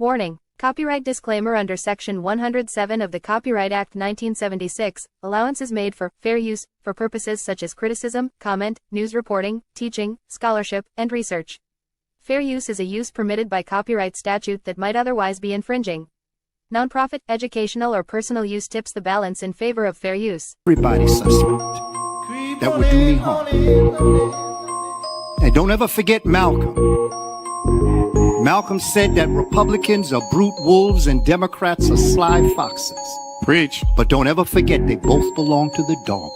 Warning: Copyright disclaimer under Section 107 of the Copyright Act 1976, allowance is made for fair use for purposes such as criticism, comment, news reporting, teaching, scholarship, and research. Fair use is a use permitted by copyright statute that might otherwise be infringing. Nonprofit, educational, or personal use tips the balance in favor of fair use. Everybody's suspect that would do me harm. And don't ever forget Malcolm. Malcolm said that Republicans are brute wolves and Democrats are sly foxes. Preach. But don't ever forget they both belong to the dog.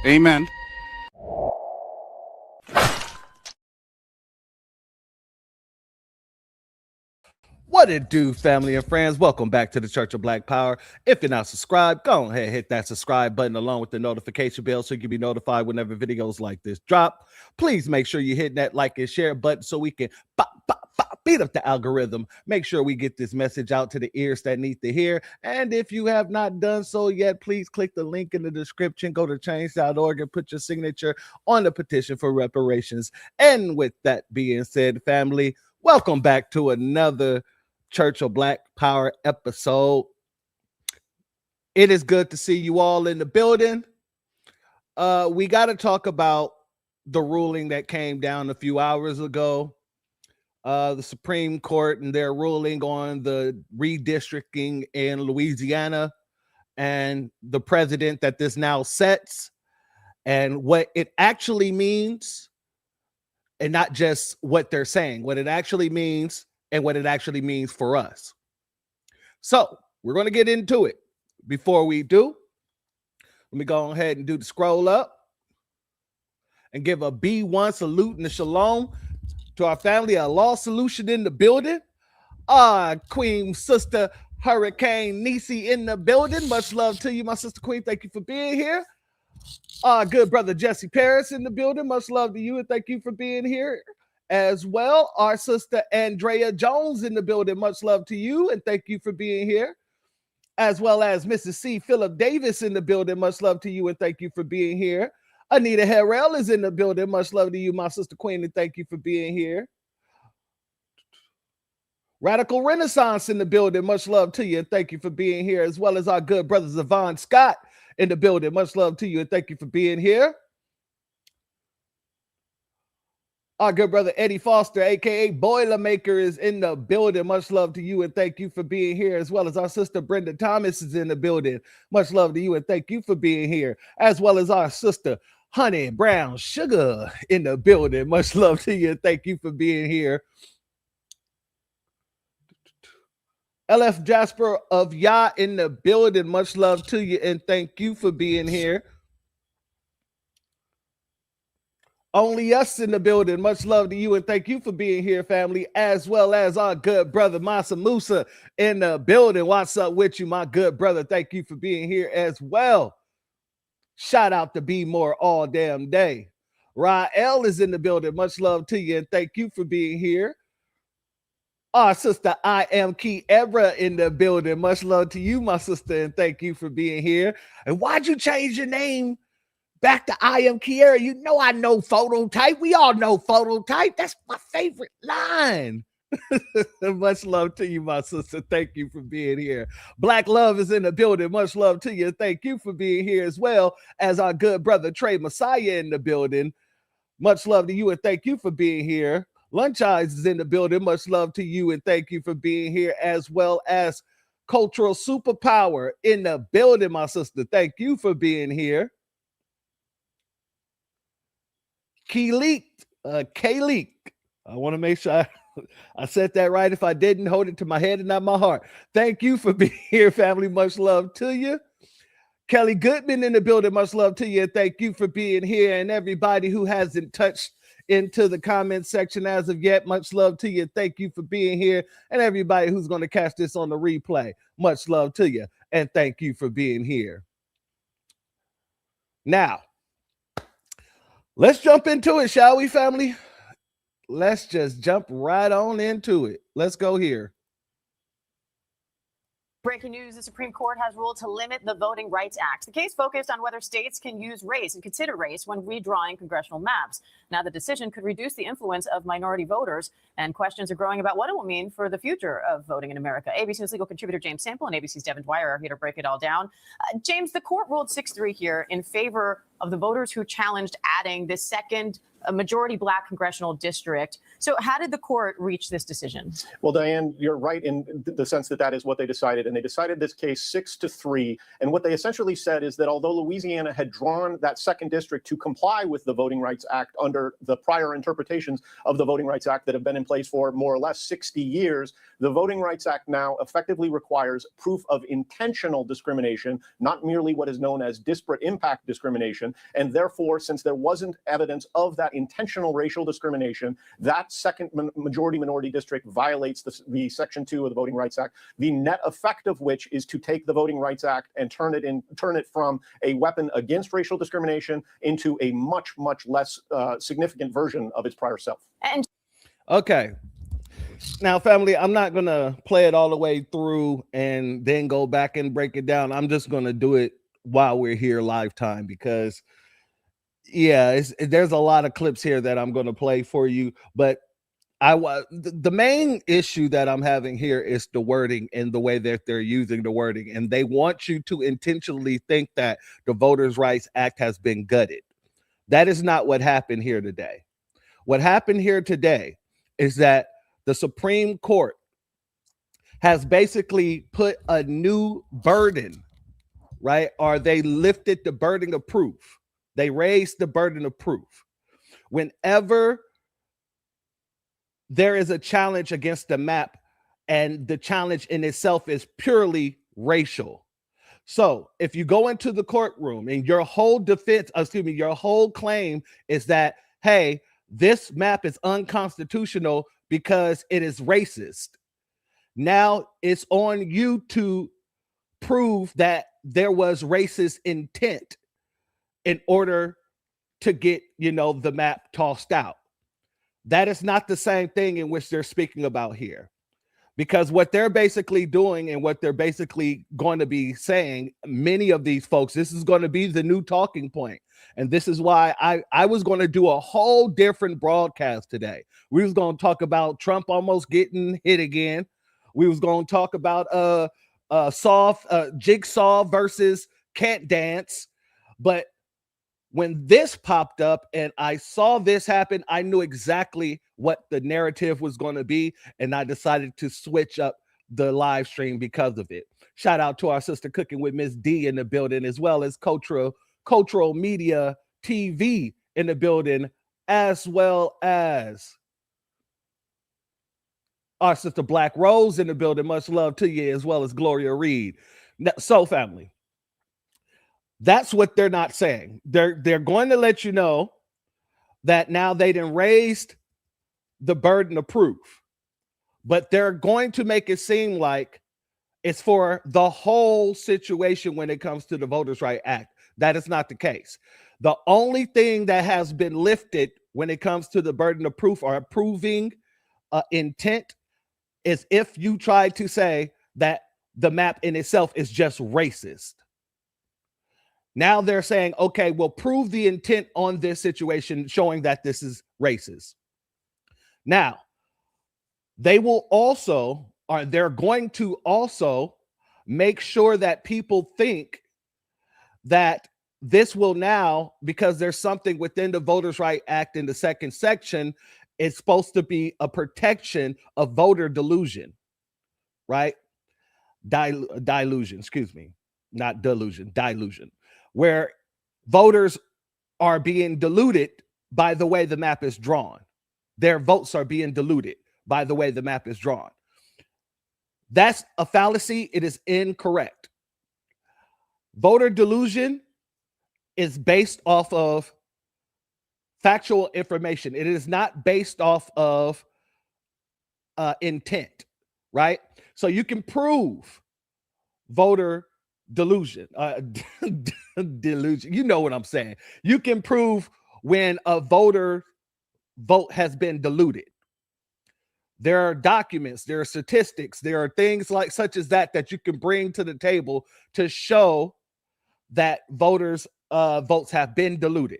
Amen. What it do, family and friends? Welcome back to the Church of Black Power. If you're not subscribed, go ahead and hit that subscribe button along with the notification bell so you can be notified whenever videos like this drop. Please make sure you hit that like and share button so we can beat up the algorithm. Make sure we get this message out to the ears that need to hear. And if you have not done so yet, please click the link in the description. Go to change.org and put your signature on the petition for reparations. And with that being said, family, welcome back to another Church of Black Power episode. It is good to see you all in the building. We got to talk about the ruling that came down a few hours ago. The Supreme Court and their ruling on the redistricting in Louisiana and the precedent that this now sets and what it actually means, and not just what they're saying, what it actually means and what it actually means for us. So we're going to get into it. Before we do, let me go ahead and do the scroll up and give a B1 salute and a shalom to our family, a law solution in the building. Queen Sister Hurricane Nisi in the building. Much love to you, my sister Queen. Thank you for being here. Good brother Jesse Paris in the building. Much love to you and thank you for being here as well. Our sister Andrea Jones in the building. Much love to you and thank you for being here. As well as Mrs. C. Philip Davis in the building. Much love to you and thank you for being here. Anita Harrell is in the building. Much love to you, my sister Queen, and thank you for being here. Radical Renaissance in the building. Much love to you and thank you for being here. As well as our good brother Zavon Scott in the building. Much love to you and thank you for being here. Our good brother Eddie Foster, aka Boilermaker, is in the building. Much love to you and thank you for being here. As well as our sister Brenda Thomas is in the building. Much love to you and thank you for being here. As well as our sister Honey Brown Sugar in the building. Much love to you and thank you for being here. LF Jasper of Yah in the building. Much love to you and thank you for being here. Only Us in the building. Much love to you and thank you for being here, family. As well as our good brother Masa Musa in the building. What's up with you, my good brother? Thank you for being here as well. Shout out to Be More all damn day. Rael is in the building. Much love to you and thank you for being here. Our sister I Am Kiebra in the building. Much love to you, my sister, and thank you for being here. And why'd you change your name back to I Am Kiera? You know I know Phototype. We all know Phototype. That's my favorite line. Much love to you, my sister. Thank you for being here. Black Love is in the building. Much love to you. Thank you for being here, as well as our good brother Trey Messiah in the building. Much love to you and thank you for being here. Lunch Eyes is in the building. Much love to you and thank you for being here, as well as Cultural Superpower in the building, my sister. Thank you for being here. Kayleek. I want to make sure I said that right. If I didn't, hold it to my head and not my heart. Thank you for being here, family. Much love to you. Kelly Goodman in the building. Much love to you. And thank you for being here. And everybody who hasn't touched into the comment section as of yet, much love to you. Thank you for being here. And everybody who's going to catch this on the replay, much love to you. And thank you for being here. Now, let's jump into it, shall we, family? Let's just jump right on into it. Let's go here. Breaking news, the Supreme Court has ruled to limit the Voting Rights Act. The case focused on whether states can use race and consider race when redrawing congressional maps. Now, the decision could reduce the influence of minority voters, and questions are growing about what it will mean for the future of voting in America. ABC News legal contributor James Sample and ABC's Devin Dwyer are here to break it all down. James, the court ruled 6-3 here in favor of the voters who challenged adding this second majority black congressional district. So how did the court reach this decision? Well, Diane, you're right in the sense that that is what they decided. And they decided this case 6-3. And what they essentially said is that although Louisiana had drawn that second district to comply with the Voting Rights Act under the prior interpretations of the Voting Rights Act that have been in place for more or less 60 years, the Voting Rights Act now effectively requires proof of intentional discrimination, not merely what is known as disparate impact discrimination. And therefore, since there wasn't evidence of that intentional racial discrimination, that second majority minority district violates the Section 2 of the Voting Rights Act, the net effect of which is to take the Voting Rights Act and turn it from a weapon against racial discrimination into a much less significant version of its prior self. Okay. Now, family, I'm not going to play it all the way through and then go back and break it down. I'm just going to do it while we're here live time because there's a lot of clips here that I'm going to play for you, but the main issue that I'm having here is the wording and the way that they're using the wording, and they want you to intentionally think that the Voters' Rights Act has been gutted. That is not what happened here today. What happened here today is that the Supreme Court has basically put a new burden, right? Or they lifted the burden of proof. They raised the burden of proof. Whenever there is a challenge against the map, and the challenge in itself is purely racial. So if you go into the courtroom and your whole claim is that, hey, this map is unconstitutional because it is racist. Now it's on you to prove that there was racist intent in order to get, the map tossed out. That is not the same thing in which they're speaking about here. Because what they're basically doing and what they're basically going to be saying, many of these folks, this is going to be the new talking point. And this is why I was going to do a whole different broadcast today. We was going to talk about Trump almost getting hit again. We was going to talk about Jigsaw versus Can't Dance. But when this popped up and I saw this happen, I knew exactly what the narrative was going to be, and I decided to switch up the live stream because of it. Shout out to our sister Cooking with Miss D in the building, as well as Cultural Media TV in the building, as well as our sister Black Rose in the building. Much love to you, as well as Gloria Reed. So, family, that's what they're not saying. They're going to let you know that now they done raised the burden of proof, but they're going to make it seem like it's for the whole situation when it comes to the Voters' Rights Act. That is not the case. The only thing that has been lifted when it comes to the burden of proof or proving intent is if you try to say that the map in itself is just racist. Now they're saying, okay, we'll prove the intent on this situation, showing that this is racist. Now, they're going to also make sure that people think that this will now, because there's something within the Voters' Rights Act in the second section, it's supposed to be a protection of voter delusion, right? Dilution, excuse me, not delusion, dilution, where voters are being diluted by the way the map is drawn. Their votes are being diluted by the way the map is drawn. That's a fallacy. It is incorrect. Voter delusion is based off of factual information. It is not based off of intent, right? So you can prove voter delusion, delusion. You know what I'm saying? You can prove when a voter vote has been diluted. There are documents, there are statistics, there are things like such as that you can bring to the table to show that voters' votes have been diluted.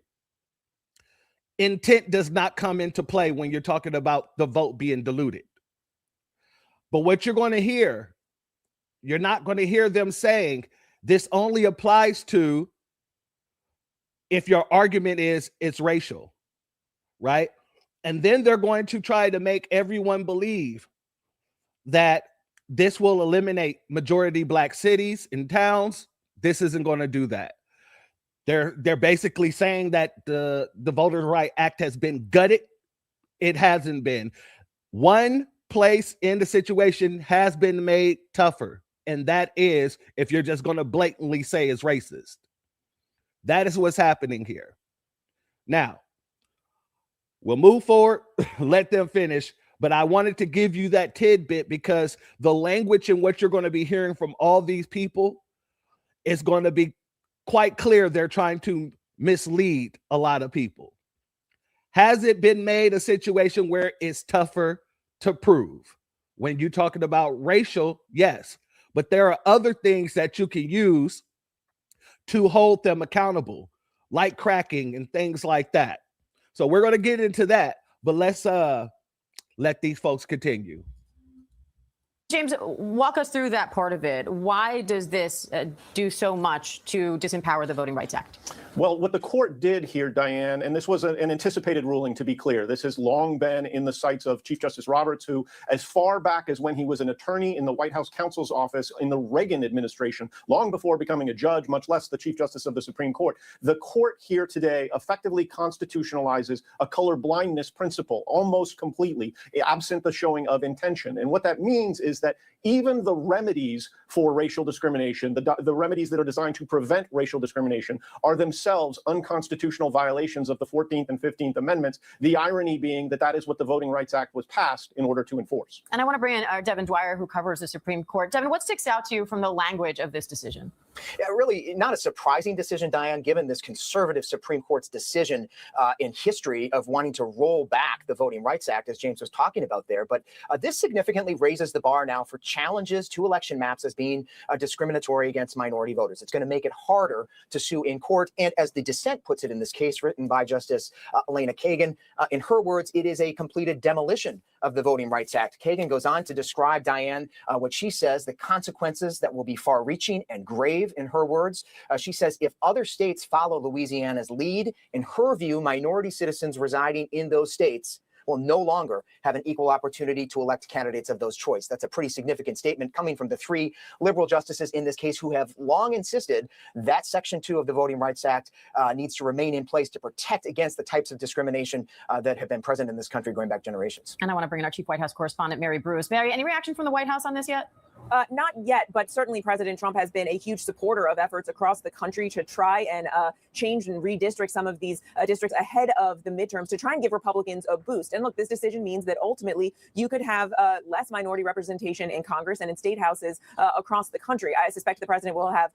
Intent does not come into play when you're talking about the vote being diluted. But what you're going to hear, you're not going to hear them saying this only applies to if your argument is it's racial, right? And then they're going to try to make everyone believe that this will eliminate majority Black cities and towns. This isn't going to do that. They're basically saying that the Voters' Right Act has been gutted. It hasn't been. One place in the situation has been made tougher, and that is if you're just going to blatantly say it's racist. That is what's happening here. Now, we'll move forward, let them finish, but I wanted to give you that tidbit because the language and what you're going to be hearing from all these people is going to be quite clear. They're trying to mislead a lot of people. Has it been made a situation where it's tougher to prove? When you're talking about racial, yes, but there are other things that you can use to hold them accountable, like cracking and things like that. So we're going to get into that, but let's let these folks continue. James, walk us through that part of it. Why does this do so much to disempower the Voting Rights Act? Well, what the court did here, Diane, and this was an anticipated ruling, to be clear. This has long been in the sights of Chief Justice Roberts, who, as far back as when he was an attorney in the White House counsel's office in the Reagan administration, long before becoming a judge, much less the Chief Justice of the Supreme Court, the court here today effectively constitutionalizes a color blindness principle almost completely, absent the showing of intention. And what that means is that even the remedies for racial discrimination, the remedies that are designed to prevent racial discrimination, are themselves unconstitutional violations of the 14th and 15th Amendments, the irony being that that is what the Voting Rights Act was passed in order to enforce. And I want to bring in Devin Dwyer, who covers the Supreme Court. Devin, what sticks out to you from the language of this decision? Yeah, really not a surprising decision, Diane, given this conservative Supreme Court's decision in history of wanting to roll back the Voting Rights Act, as James was talking about there. But this significantly raises the bar now for challenges to election maps as being discriminatory against minority voters. It's going to make it harder to sue in court. And as the dissent puts it in this case, written by Justice Elena Kagan, in her words, it is a completed demolition of the Voting Rights Act. Kagan goes on to describe, Diane, what she says, the consequences that will be far-reaching and grave. In her words, she says, if other states follow Louisiana's lead, in her view, minority citizens residing in those states will no longer have an equal opportunity to elect candidates of those choice. That's a pretty significant statement coming from the three liberal justices in this case who have long insisted that Section 2 of the Voting Rights Act needs to remain in place to protect against the types of discrimination that have been present in this country going back generations. And I want to bring in our chief White House correspondent, Mary Bruce. Mary, any reaction from the White House on this yet? Not yet, but certainly President Trump has been a huge supporter of efforts across the country to try and change and redistrict some of these districts ahead of the midterms to try and give Republicans a boost. And look, this decision means that ultimately you could have less minority representation in Congress and in state houses across the country. I suspect the president will have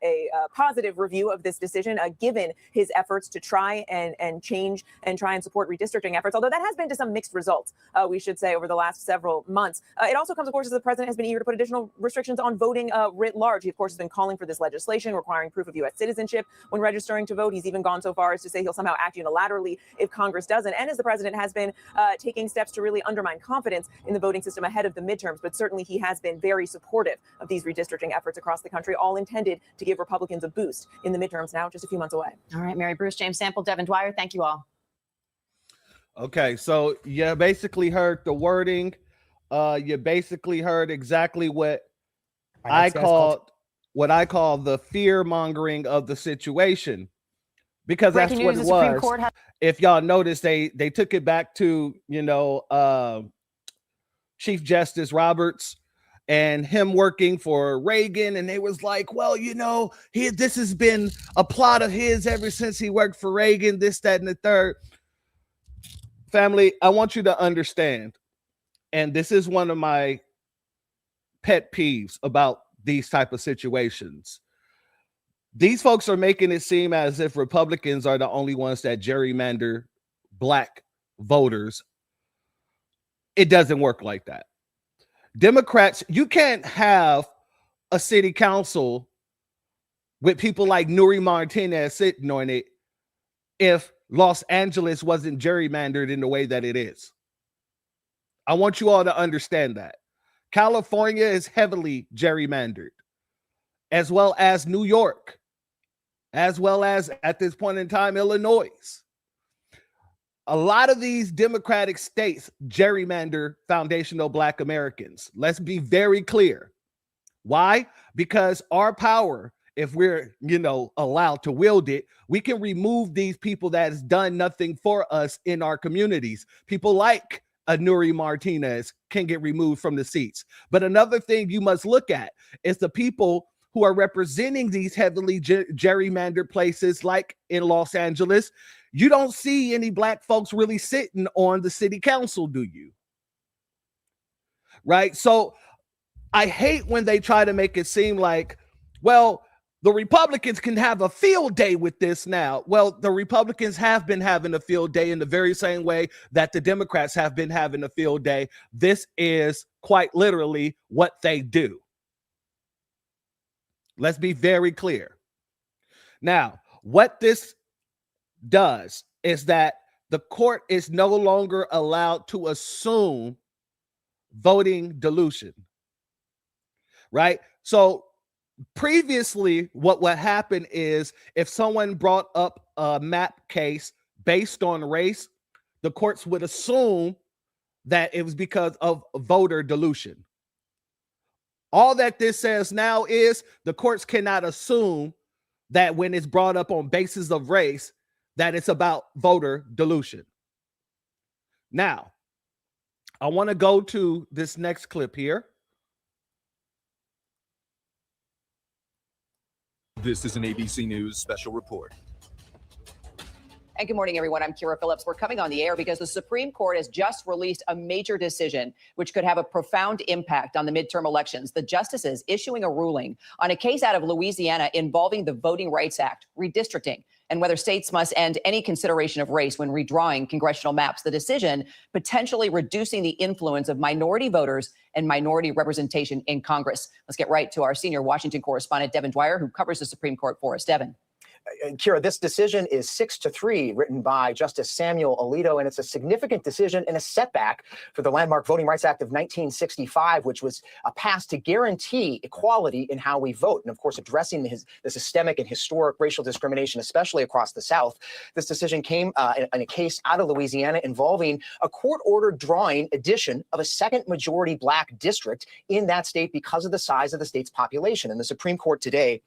a positive review of this decision, given his efforts to try and change and try and support redistricting efforts, although that has been to some mixed results, we should say, over the last several months. It also comes, of course, as the president has been eager to put additional restrictions on voting writ large. He, of course, has been calling for this legislation requiring proof of U.S. citizenship when registering to vote. He's even gone so far as to say he'll somehow act unilaterally if Congress doesn't. And as the president has been taking steps to really undermine confidence in the voting system ahead of the midterms. But certainly he has been very supportive of these redistricting efforts across the country, all intended to give Republicans a boost in the midterms now just a few months away. All right, Mary Bruce, James Sample, Devin Dwyer, thank you all. Okay, so you basically heard the wording. You basically heard exactly what I call the fear-mongering of the situation, because that's what it was. If y'all notice, they took it back to, Chief Justice Roberts and him working for Reagan, and they was like, well, this has been a plot of his ever since he worked for Reagan, this, that, and the third. Family, I want you to understand, and this is one of my pet peeves about these type of situations. These folks are making it seem as if Republicans are the only ones that gerrymander black voters It doesn't work like that. Democrats, you can't have a city council with people like Nuri Martinez sitting on it if Los Angeles wasn't gerrymandered in the way that it is. I want you all to understand that. California is heavily gerrymandered, as well as New York, as well as, at this point in time, Illinois. A lot of these Democratic states gerrymander foundational Black Americans. Let's be very clear. Why? Because our power, if we're, allowed to wield it, we can remove these people that has done nothing for us in our communities. People like Nuri Martinez can get removed from the seats. But another thing you must look at is the people who are representing these heavily gerrymandered places like in Los Angeles. You don't see any Black folks really sitting on the city council, do you? Right? So I hate when they try to make it seem like, well, the Republicans can have a field day with this now. Well, the Republicans have been having a field day in the very same way that the Democrats have been having a field day. This is quite literally what they do. Let's be very clear. Now, what this does is that the court is no longer allowed to assume voting dilution, right? So previously, what would happen is if someone brought up a map case based on race, the courts would assume that it was because of voter dilution. All that this says now is the courts cannot assume that when it's brought up on basis of race, that it's about voter dilution. Now, I want to go to this next clip here. This is an ABC News special report. And good morning, everyone. I'm Kira Phillips. We're coming on the air because the Supreme Court has just released a major decision which could have a profound impact on the midterm elections. The justices issuing a ruling on a case out of Louisiana involving the Voting Rights Act, redistricting, and whether states must end any consideration of race when redrawing congressional maps. The decision potentially reducing the influence of minority voters and minority representation in Congress. Let's get right to our senior Washington correspondent, Devin Dwyer, who covers the Supreme Court for us. Devin. Kira, this decision is 6-3, written by Justice Samuel Alito, and it's a significant decision and a setback for the landmark Voting Rights Act of 1965, which was passed to guarantee equality in how we vote. And of course, addressing the systemic and historic racial discrimination, especially across the South. This decision came in a case out of Louisiana involving a court-ordered drawing addition of a second majority Black district in that state because of the size of the state's population. And the Supreme Court today,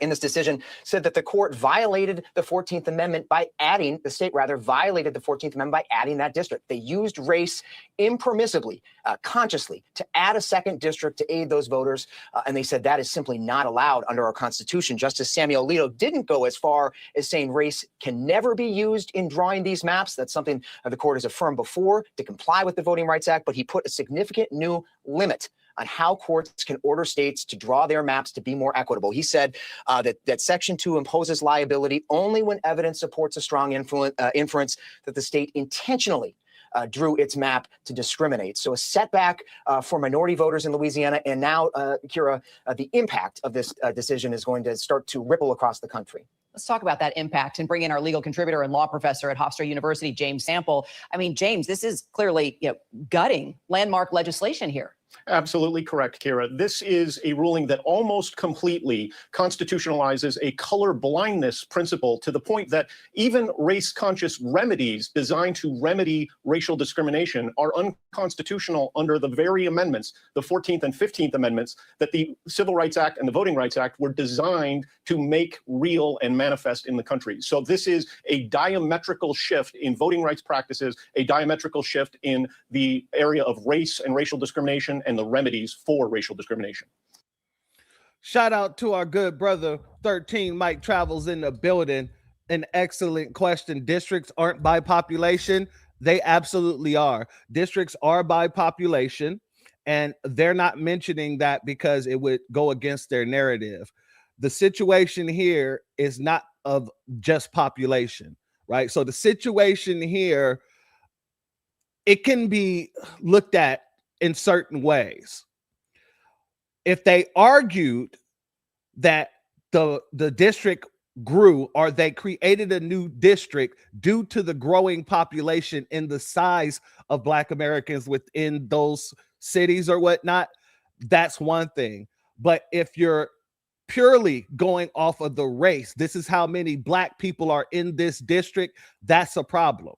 in this decision, said that the court violated the 14th Amendment by adding, the state rather violated the 14th Amendment by adding that district. They used race impermissibly, consciously, to add a second district to aid those voters. And they said that is simply not allowed under our Constitution. Justice Samuel Alito didn't go as far as saying race can never be used in drawing these maps. That's something the court has affirmed before to comply with the Voting Rights Act, but he put a significant new limit on how courts can order states to draw their maps to be more equitable. He said that Section 2 imposes liability only when evidence supports a strong inference that the state intentionally drew its map to discriminate. So a setback for minority voters in Louisiana. And now, Kira, the impact of this decision is going to start to ripple across the country. Let's talk about that impact and bring in our legal contributor and law professor at Hofstra University, James Sample. I mean, James, this is clearly gutting landmark legislation here. Absolutely correct, Kira. This is a ruling that almost completely constitutionalizes a color blindness principle to the point that even race-conscious remedies designed to remedy racial discrimination are unconstitutional under the very amendments, the 14th and 15th Amendments, that the Civil Rights Act and the Voting Rights Act were designed to make real and manifest in the country. So this is a diametrical shift in voting rights practices, a diametrical shift in the area of race and racial discrimination and the remedies for racial discrimination. Shout out to our good brother 13 Mike Travels in the building. An excellent question. Districts aren't by population. They absolutely are. Districts are by population, and they're not mentioning that because it would go against their narrative. The situation here is not of just population, right? So the situation here it can be looked at in certain ways. If they argued that the district grew, or they created a new district due to the growing population and the size of Black Americans within those cities or whatnot, that's one thing. But if you're purely going off of the race, this is how many Black people are in this district, that's a problem.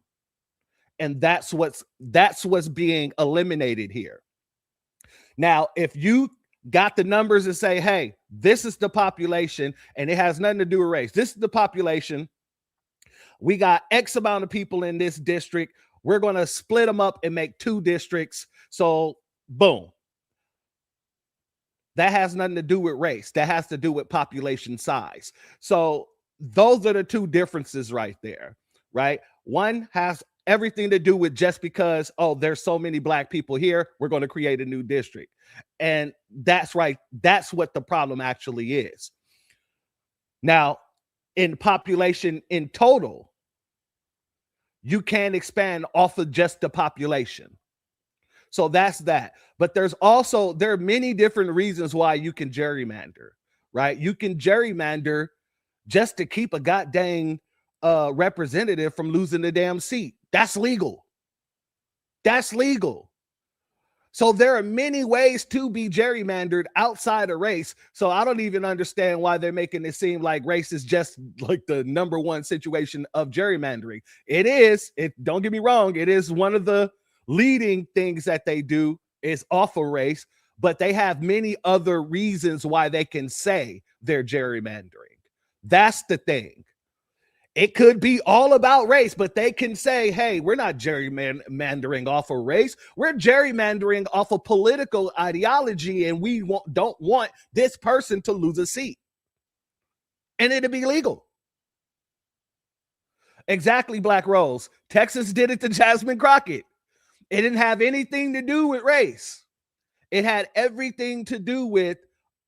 And that's what's being eliminated here. Now, if you got the numbers and say, hey, this is the population and it has nothing to do with race. This is the population. We got X amount of people in this district. We're going to split them up and make 2 districts. So boom. That has nothing to do with race. That has to do with population size. So those are the 2 differences right there, right? One has everything to do with just because, oh, there's so many Black people here, we're going to create a new district. And that's right. That's what the problem actually is. Now, in population in total, you can't expand off of just the population. So that's that. But there are many different reasons why you can gerrymander, right? You can gerrymander just to keep a goddamn representative from losing the damn seat. That's legal. That's legal. So there are many ways to be gerrymandered outside of race. So I don't even understand why they're making it seem like race is just like the number one situation of gerrymandering. It is. Don't get me wrong. It is one of the leading things that they do is off of race, but they have many other reasons why they can say they're gerrymandering. That's the thing. It could be all about race, but they can say, hey, we're not gerrymandering off of race. We're gerrymandering off of political ideology, and we don't want this person to lose a seat. And it'll be legal. Exactly, Black Rose. Texas did it to Jasmine Crockett. It didn't have anything to do with race. It had everything to do with,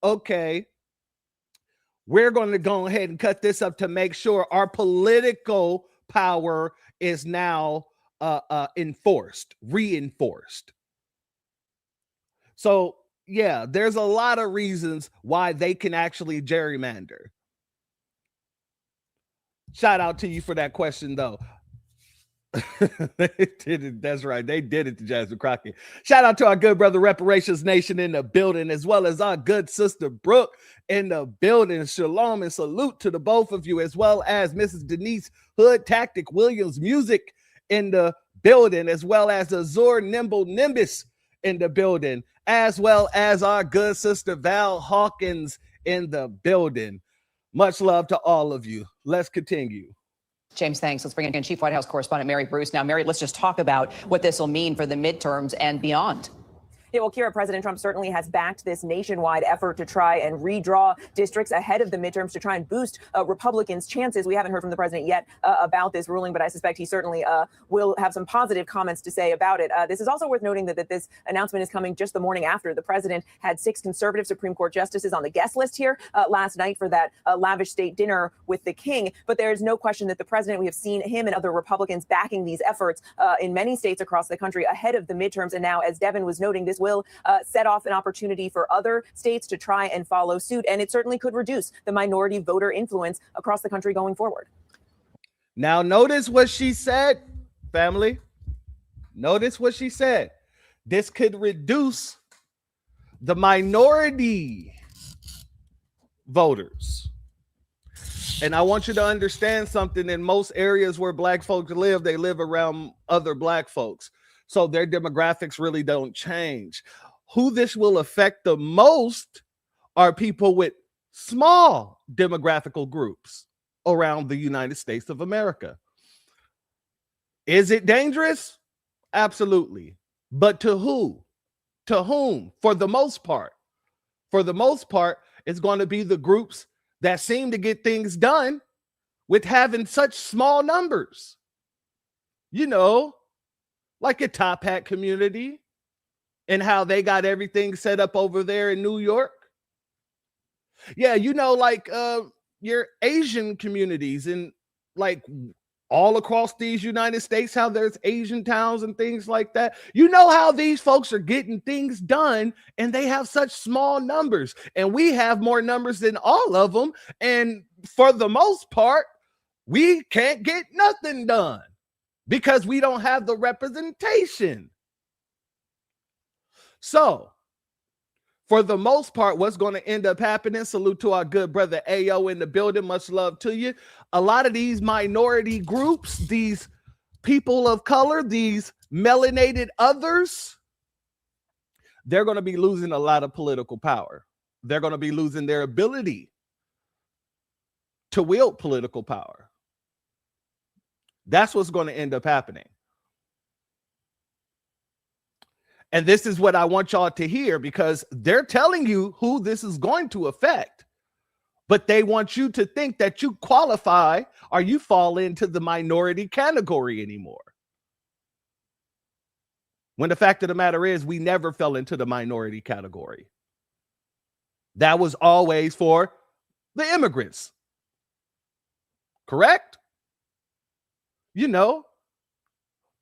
okay, we're going to go ahead and cut this up to make sure our political power is now reinforced. So, yeah, there's a lot of reasons why they can actually gerrymander. Shout out to you for that question, though. They did it. That's right. They did it to Jasmine Crockett. Shout out to our good brother Reparations Nation in the building, as well as our good sister Brooke in the building. Shalom and salute to the both of you, as well as Mrs. Denise Hood Tactic Williams Music in the building, as well as Azure Nimble Nimbus in the building, as well as our good sister Val Hawkins in the building. Much love to all of you. Let's continue. James, thanks. Let's bring in Chief White House Correspondent Mary Bruce. Now, Mary, let's just talk about what this will mean for the midterms and beyond. Yeah, well, Kira, President Trump certainly has backed this nationwide effort to try and redraw districts ahead of the midterms to try and boost Republicans' chances. We haven't heard from the president yet about this ruling, but I suspect he certainly will have some positive comments to say about it. This is also worth noting that this announcement is coming just the morning after the president had 6 conservative Supreme Court justices on the guest list here last night for that lavish state dinner with the king. But there is no question that the president, we have seen him and other Republicans backing these efforts in many states across the country ahead of the midterms. And now, as Devin was noting, this will set off an opportunity for other states to try and follow suit. And it certainly could reduce the minority voter influence across the country going forward. Now, notice what she said, family. Notice what she said. This could reduce the minority voters. And I want you to understand something. In most areas where Black folks live, they live around other Black folks. So their demographics really don't change. Who this will affect the most are people with small demographical groups around the United States of America. Is it dangerous? Absolutely. But to who? To whom? For the most part. For the most part, it's going to be the groups that seem to get things done with having such small numbers. You know, like a Top Hat community and how they got everything set up over there in New York. Yeah, you know, like your Asian communities and like all across these United States, how there's Asian towns and things like that. You know how these folks are getting things done, and they have such small numbers, and we have more numbers than all of them. And for the most part, we can't get nothing done because we don't have the representation. So for the most part, what's going to end up happening, salute to our good brother AO in the building, much love to you. A lot of these minority groups, these people of color, these melanated others, they're going to be losing a lot of political power. They're going to be losing their ability to wield political power. That's what's going to end up happening. And this is what I want y'all to hear, because they're telling you who this is going to affect, but they want you to think that you qualify or you fall into the minority category anymore. When the fact of the matter is, we never fell into the minority category. That was always for the immigrants. Correct? You know,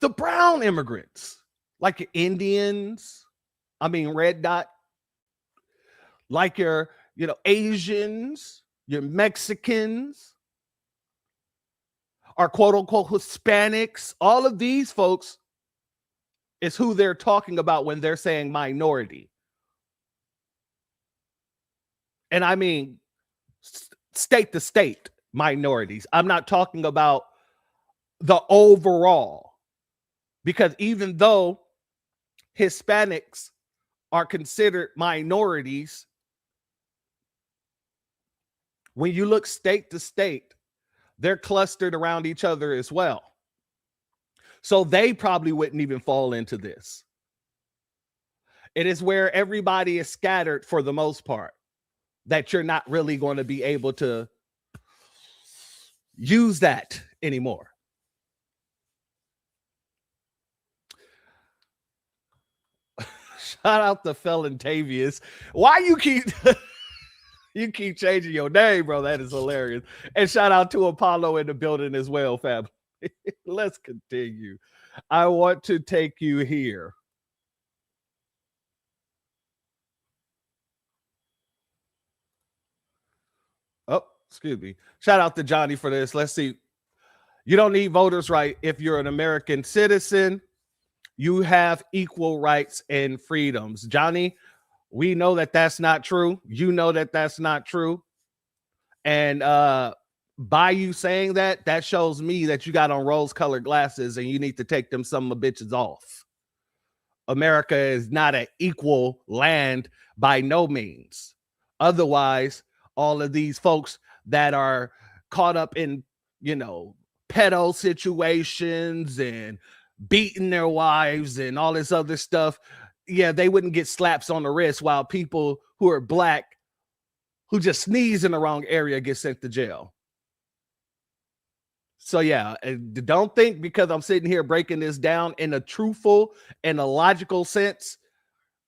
the brown immigrants. Like your Indians, red dot, like your, Asians, your Mexicans, our quote unquote Hispanics, all of these folks is who they're talking about when they're saying minority. And I mean, state to state minorities. I'm not talking about the overall, because even though Hispanics are considered minorities, when you look state to state, they're clustered around each other as well. So they probably wouldn't even fall into this. It is where everybody is scattered for the most part that you're not really going to be able to use that anymore. Shout out to Felon Tavius. Why you keep you keep changing your name, bro? That is hilarious. And shout out to Apollo in the building as well, fam. Let's continue. I want to take you here. Oh, excuse me. Shout out to Johnny for this. Let's see. You don't need voters' right if you're an American citizen. You have equal rights and freedoms. Johnny, we know that that's not true. You know that that's not true. And by you saying that, that shows me that you got on rose-colored glasses and you need to take them some of the bitches off. America is not an equal land by no means. Otherwise, all of these folks that are caught up in, pedo situations and beating their wives and all this other stuff, yeah, they wouldn't get slaps on the wrist, while people who are black who just sneeze in the wrong area get sent to jail. So yeah, don't think because I'm sitting here breaking this down in a truthful and a logical sense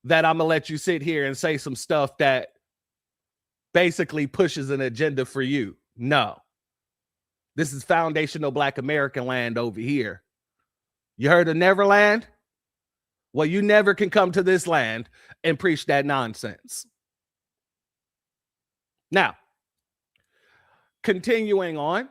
that I'm gonna let you sit here and say some stuff that basically pushes an agenda for you. No, this is foundational Black American land over here. You heard of Neverland? Well, you never can come to this land and preach that nonsense. Now, continuing on.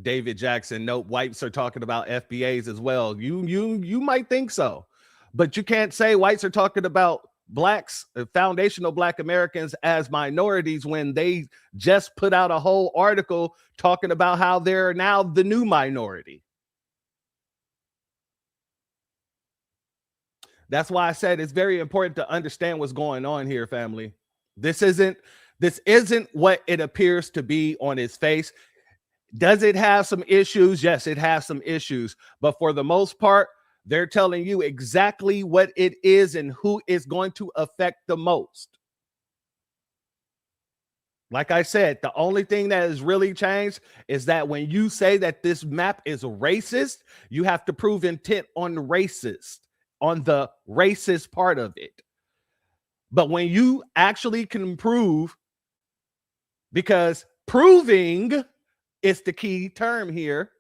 David Jackson, nope, whites are talking about FBAs as well. You might think so, but you can't say whites are talking about blacks, foundational Black Americans, as minorities when they just put out a whole article talking about how they're now the new minority. That's why I said it's very important to understand what's going on here, family. This isn't what it appears to be on its face. Does it have some issues? Yes, it has some issues, but for the most part, they're telling you exactly what it is and who is going to affect the most. Like I said, the only thing that has really changed is that when you say that this map is racist, you have to prove intent on racist, on the racist part of it. But when you actually can prove Because proving is the key term here.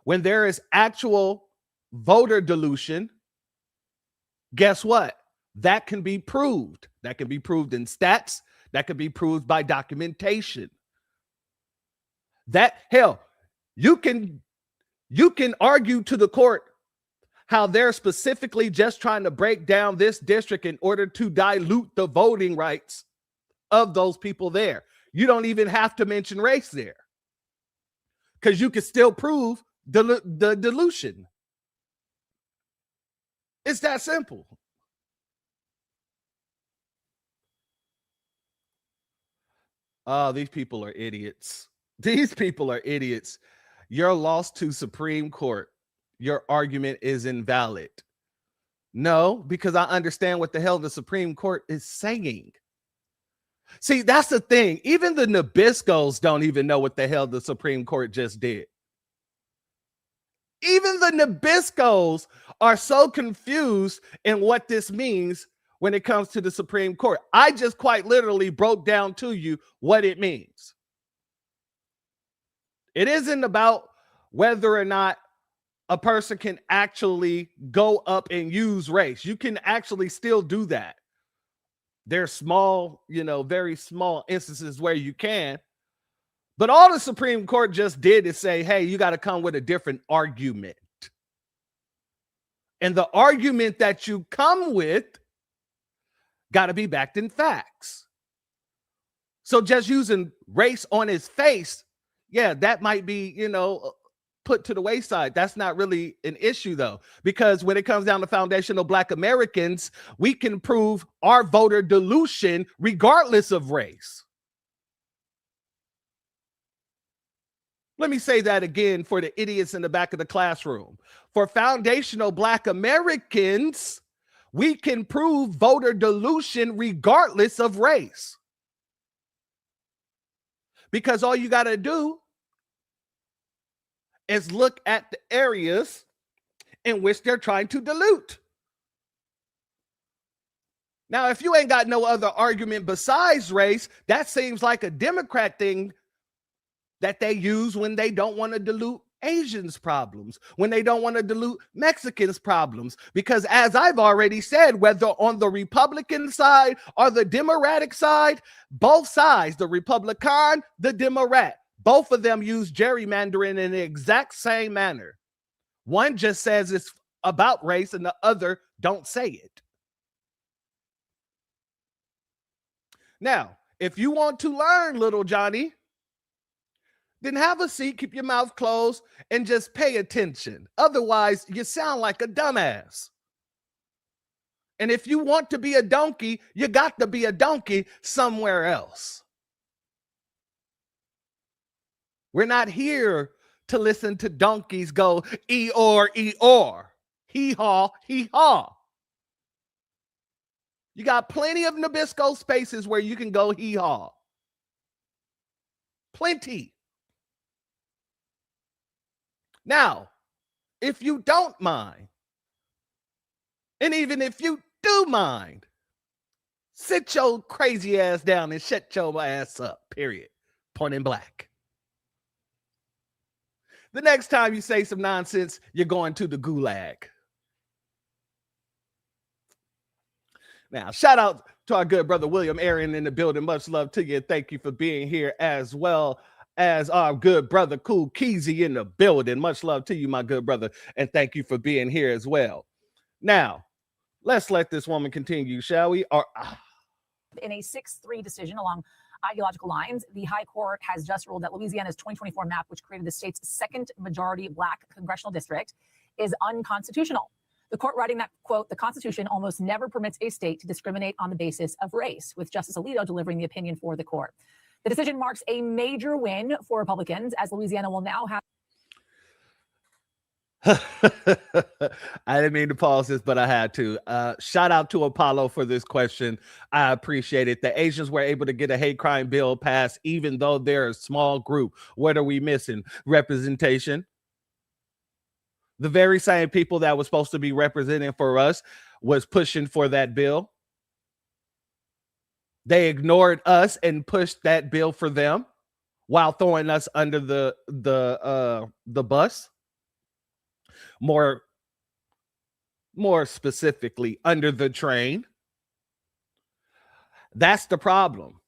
When there is actual voter dilution, guess what? That can be proved. That can be proved in stats. That can be proved by documentation. That, hell, you can argue to the court how they're specifically just trying to break down this district in order to dilute the voting rights of those people there. You don't even have to mention race there, because you can still prove the dilution. It's that simple. Oh, these people are idiots. These people are idiots. Your loss to Supreme Court, your argument is invalid. No, because I understand what the hell the Supreme Court is saying. See, that's the thing. Even the Nabiscos don't even know what the hell the Supreme Court just did. Even the Nabiscos are so confused in what this means when it comes to the Supreme Court. I just quite literally broke down to you what it means. It isn't about whether or not a person can actually go up and use race. You can actually still do that. There's small, very small instances where you can. But all the Supreme Court just did is say, hey, you got to come with a different argument. And the argument that you come with got to be backed in facts. So just using race on his face, yeah, that might be, put to the wayside. That's not really an issue, though, because when it comes down to foundational Black Americans, we can prove our voter dilution regardless of race. Let me say that again for the idiots in the back of the classroom. For foundational Black Americans, we can prove voter dilution regardless of race. Because all you got to do is look at the areas in which they're trying to dilute. Now, if you ain't got no other argument besides race, that seems like a Democrat thing that they use when they don't want to dilute Asians' problems, when they don't want to dilute Mexicans' problems. Because as I've already said, whether on the Republican side or the Democratic side, both sides, the Republican, the Democrat, both of them use gerrymandering in the exact same manner. One just says it's about race and the other don't say it. Now, if you want to learn, little Johnny, then have a seat, keep your mouth closed, and just pay attention. Otherwise, you sound like a dumbass. And if you want to be a donkey, you got to be a donkey somewhere else. We're not here to listen to donkeys go Eeyore, Eeyore, hee-haw, hee-haw. You got plenty of Nabisco spaces where you can go hee-haw. Plenty. Now, if you don't mind, and even if you do mind, sit your crazy ass down and shut your ass up, period. Point in black. The next time you say some nonsense, you're going to the gulag. Now, shout out to our good brother William Aaron in the building. Much love to you. Thank you for being here, as well as our good brother Cool Keezy in the building. Much love to you, my good brother, and thank you for being here as well. Now, let's let this woman continue, shall we? In a 6-3 decision along ideological lines, the High Court has just ruled that Louisiana's 2024 map, which created the state's second majority Black congressional district, is unconstitutional. The court writing that, quote, the Constitution almost never permits a state to discriminate on the basis of race, with Justice Alito delivering the opinion for the court. The decision marks a major win for Republicans, as Louisiana will now have. I didn't mean to pause this, but I had to. Shout out to Apollo for this question. I appreciate it. The Asians were able to get a hate crime bill passed, even though they're a small group. What are we missing? Representation. The very same people that was supposed to be representing for us was pushing for that bill. They ignored us and pushed that bill for them while throwing us under the bus. More specifically, under the train. That's the problem.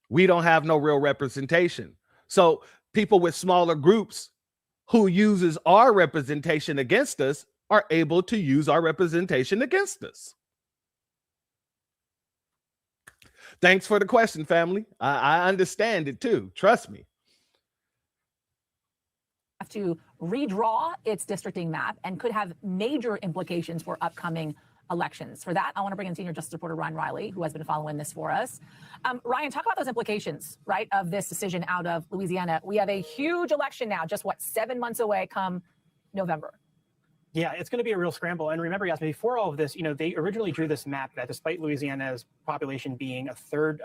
We don't have no real representation. So people with smaller groups who uses our representation against us are able to use our representation against us. Thanks for the question, family. I understand it too. Trust me. Have to redraw its districting map and could have major implications for upcoming elections. For that, I want to bring in senior justice reporter Ryan Riley, who has been following this for us. Ryan, talk about those implications, right, of this decision out of Louisiana. We have a huge election now, just 7 months away come November. Yeah, it's going to be a real scramble. And remember, Yasmin, before all of this, they originally drew this map that despite Louisiana's population being a third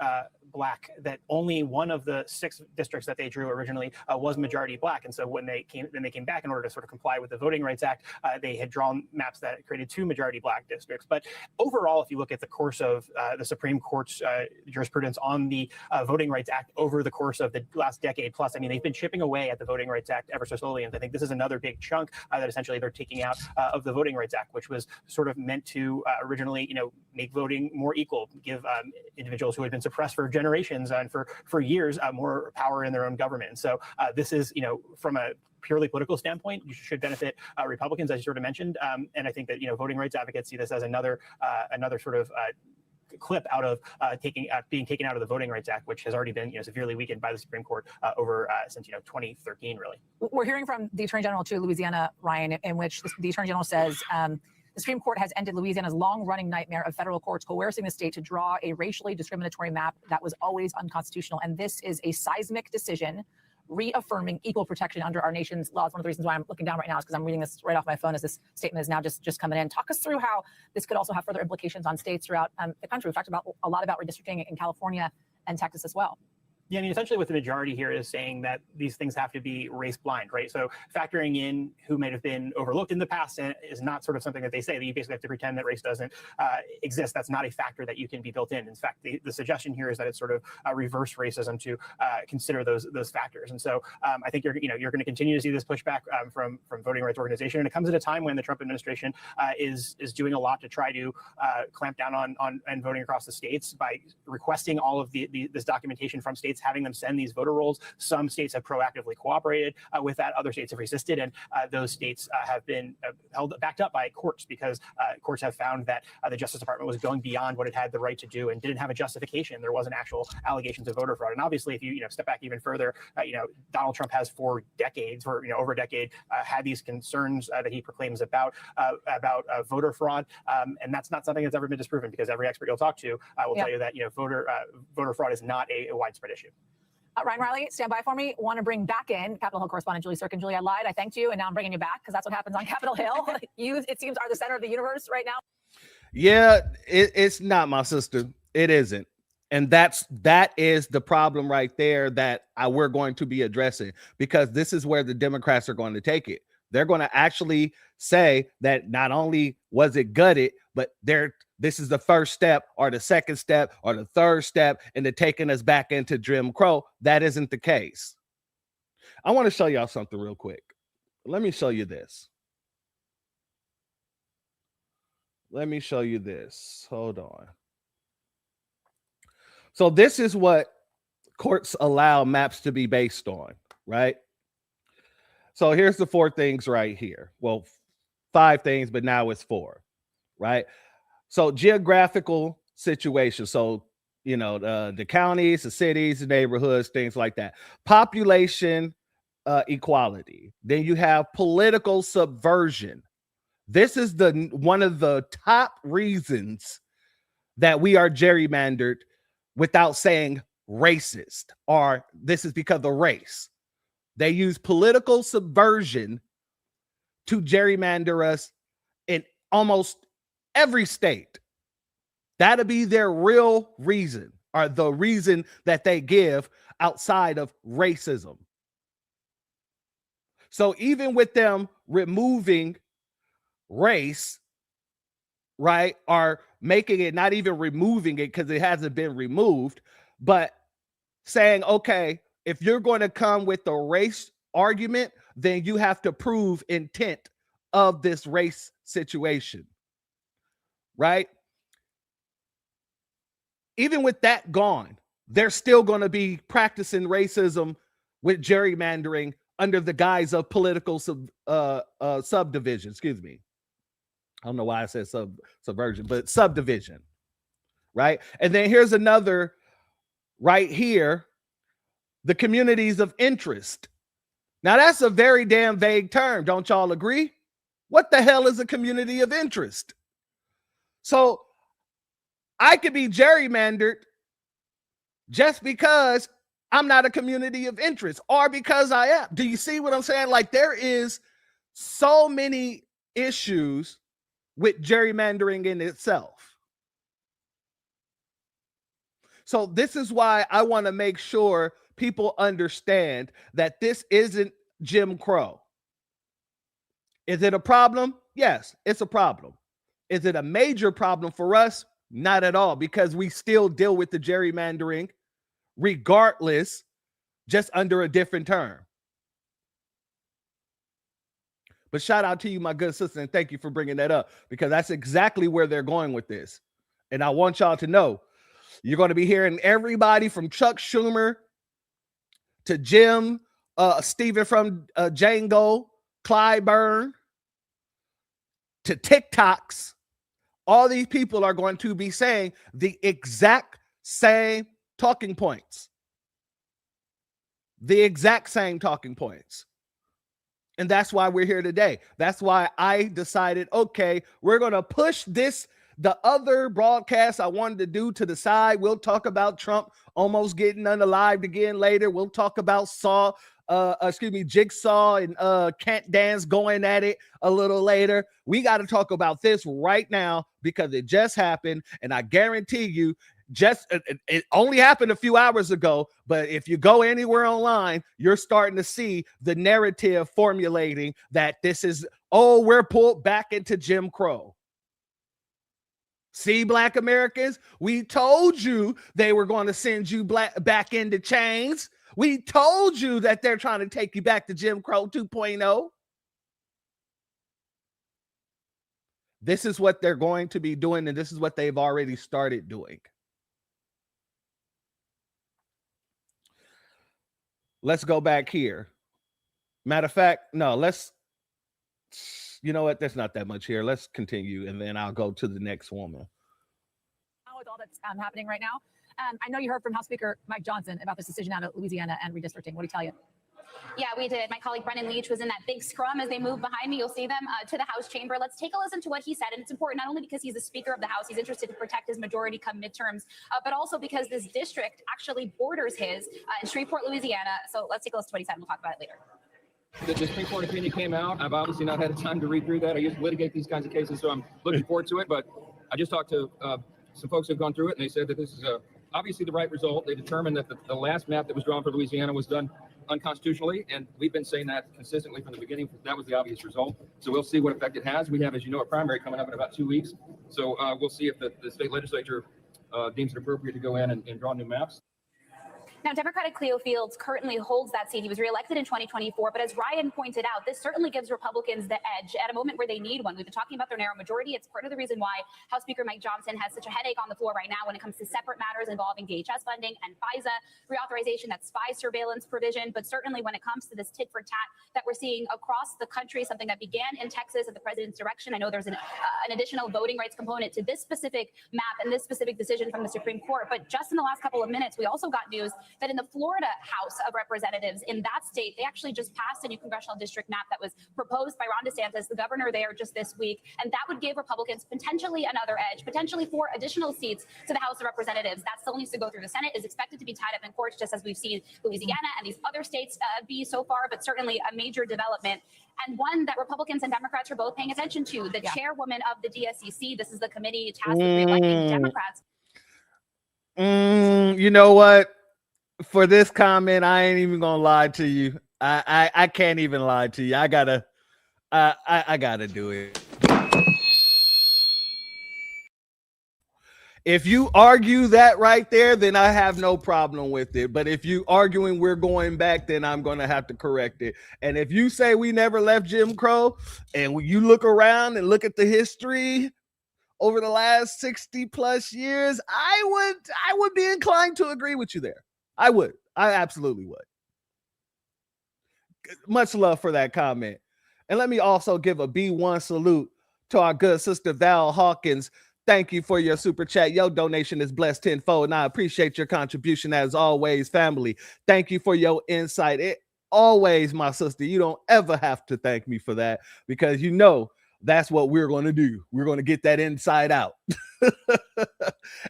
Black, that only one of the 6 districts that they drew originally was majority Black. And so when they came back in order to sort of comply with the Voting Rights Act, they had drawn maps that created 2 majority Black districts. But overall, if you look at the course of the Supreme Court's jurisprudence on the Voting Rights Act over the course of the last decade plus, I mean, they've been chipping away at the Voting Rights Act ever so slowly. And I think this is another big chunk that essentially they're taking out of the Voting Rights Act, which was sort of meant to originally, make voting more equal, give individuals who had been suppressed for generations and for years more power in their own government. And so this is, from a purely political standpoint, you should benefit Republicans, as you sort of mentioned. And I think that, voting rights advocates see this as another sort of clip out of being taken out of the Voting Rights Act, which has already been severely weakened by the Supreme Court over since 2013, really. We're hearing from the Attorney General to Louisiana, Ryan, in which the Attorney General says the Supreme Court has ended Louisiana's long-running nightmare of federal courts coercing the state to draw a racially discriminatory map that was always unconstitutional. And this is a seismic decision reaffirming equal protection under our nation's laws. One of the reasons why I'm looking down right now is because I'm reading this right off my phone as this statement is now just coming in. Talk us through how this could also have further implications on states throughout the country. We've talked a lot about redistricting in California and Texas as well. Yeah, I mean, essentially what the majority here is saying that these things have to be race blind, right? So factoring in who might have been overlooked in the past is not sort of something that they say, that you basically have to pretend that race doesn't exist. That's not a factor that you can be built in. In fact, the suggestion here is that it's sort of reverse racism to consider those factors. And so I think you're going to continue to see this pushback from voting rights organization. And it comes at a time when the Trump administration is doing a lot to try to clamp down on voting across the states by requesting all of this documentation from states, having them send these voter rolls. Some states have proactively cooperated with that. Other states have resisted, and those states have been backed up by courts because courts have found that the Justice Department was going beyond what it had the right to do and didn't have a justification. There wasn't actual allegations of voter fraud. And obviously, if you step back even further, Donald Trump has for over a decade, had these concerns that he proclaims about voter fraud, and that's not something that's ever been disproven because every expert you'll talk to will tell you that voter fraud is not a widespread issue. Ryan Riley, stand by for me. Want to bring back in Capitol Hill correspondent Julie Sirkin. Julie, I lied. I thanked you, and now I'm bringing you back because that's what happens on Capitol Hill. You, it seems, are the center of the universe right now. Yeah, it's not, my sister. It isn't. And that is the problem right there that we're going to be addressing, because this is where the Democrats are going to take it. They're going to actually say that not only was it gutted, but this is the first step or the second step or the third step into taking us back into Jim Crow. That isn't the case. I want to show y'all something real quick. Let me show you this. Hold on. So this is what courts allow maps to be based on, right? So here's the 4 things right here. Well, 5 things, but now it's 4, right? So geographical situation. So, the counties, the cities, the neighborhoods, things like that. Population equality. Then you have political subversion. This is one of the top reasons that we are gerrymandered without saying racist, or this is because of race. They use political subversion to gerrymander us in almost every state. That'll be their real reason, or the reason that they give outside of racism. So even with them removing race, right, are making it, not even removing it because it hasn't been removed, but saying, okay, if you're going to come with the race argument, then you have to prove intent of this race situation, right? Even with that gone, they're still going to be practicing racism with gerrymandering under the guise of political subdivision. Excuse me. I don't know why I said subversion, but subdivision, right? And then here's another right here, the communities of interest. Now, that's a very damn vague term. Don't y'all agree? What the hell is a community of interest? So I could be gerrymandered just because I'm not a community of interest or because I am. Do you see what I'm saying? Like, there is so many issues with gerrymandering in itself. So this is why I want to make sure people understand that this isn't Jim Crow. Is it a problem? Yes, it's a problem. Is it a major problem for us? Not at all, because we still deal with the gerrymandering regardless, just under a different term. But shout out to you, my good sister, and thank you for bringing that up, because that's exactly where they're going with this. And I want y'all to know, you're going to be hearing everybody from Chuck Schumer to Jim, Stephen from Django, Clyburn, to TikToks. All these people are going to be saying the exact same talking points. The exact same talking points. And that's why we're here today. That's why I decided, okay, we're going to push this, the other broadcast I wanted to do, to the side. We'll talk about Trump almost getting unalived again later. We'll talk about Jigsaw and Can't Dance going at it a little later. We got to talk about this right now because it just happened. And I guarantee you, it only happened a few hours ago, but if you go anywhere online, you're starting to see the narrative formulating that this is, oh, we're pulled back into Jim Crow. See, Black Americans, we told you they were going to send you back into chains. We told you that they're trying to take you back to Jim Crow 2.0. This is what they're going to be doing, and this is what they've already started doing. Let's go back here. Matter of fact, no, you know what? There's not that much here. Let's continue, and then I'll go to the next woman. With all that's happening right now, I know you heard from House Speaker Mike Johnson about this decision out of Louisiana and redistricting. What do you tell you? Yeah, we did. My colleague Brennan Leach was in that big scrum as they move behind me. You'll see them to the House chamber. Let's take a listen to what he said. And it's important not only because he's the Speaker of the House, he's interested to protect his majority come midterms, but also because this district actually borders his in Shreveport, Louisiana. So let's take a listen to what he said and we'll talk about it later. The Supreme Court opinion came out. I've obviously not had time to read through that. I used to litigate these kinds of cases, so I'm looking forward to it. But I just talked to some folks who've gone through it, and they said that this is obviously the right result. They determined that the last map that was drawn for Louisiana was done unconstitutionally, and we've been saying that consistently from the beginning. That was the obvious result. So we'll see what effect it has. We have, as you know, a primary coming up in about 2 weeks. So we'll see if the state legislature deems it appropriate to go in and draw new maps. Now, Democratic Cleo Fields currently holds that seat. He was reelected in 2024, but as Ryan pointed out, this certainly gives Republicans the edge at a moment where they need one. We've been talking about their narrow majority. It's part of the reason why House Speaker Mike Johnson has such a headache on the floor right now when it comes to separate matters involving DHS funding and FISA reauthorization, that spy surveillance provision. But certainly when it comes to this tit for tat that we're seeing across the country, something that began in Texas at the president's direction. I know there's an additional voting rights component to this specific map and this specific decision from the Supreme Court. But just in the last couple of minutes, we also got news that in the Florida House of Representatives in that state, they actually just passed a new congressional district map that was proposed by Ron DeSantis, the governor there, just this week. And that would give Republicans potentially another edge, potentially 4 additional seats to the House of Representatives. That still needs to go through the Senate, is expected to be tied up in courts, just as we've seen Louisiana and these other states be so far, but certainly a major development. And one that Republicans and Democrats are both paying attention to. The chairwoman of the DSCC, this is the committee tasked with reelecting Democrats. You know what? For this comment, I ain't even gonna lie to you. I can't even lie to you. I gotta do it. If you argue that right there, then I have no problem with it. But if you arguing we're going back, then I'm going to have to correct it. And if you say we never left Jim Crow, and when you look around and look at the history over the last 60 plus years, I would be inclined to agree with you there. I absolutely would. Much love for that comment. And let me also give a B1 salute to our good sister Val Hawkins. Thank you for your super chat. Your donation is blessed tenfold, and I appreciate your contribution as always, family. Thank you for your insight. Always, my sister, you don't ever have to thank me for that, because you know that's what we're going to do. We're going to get that inside out.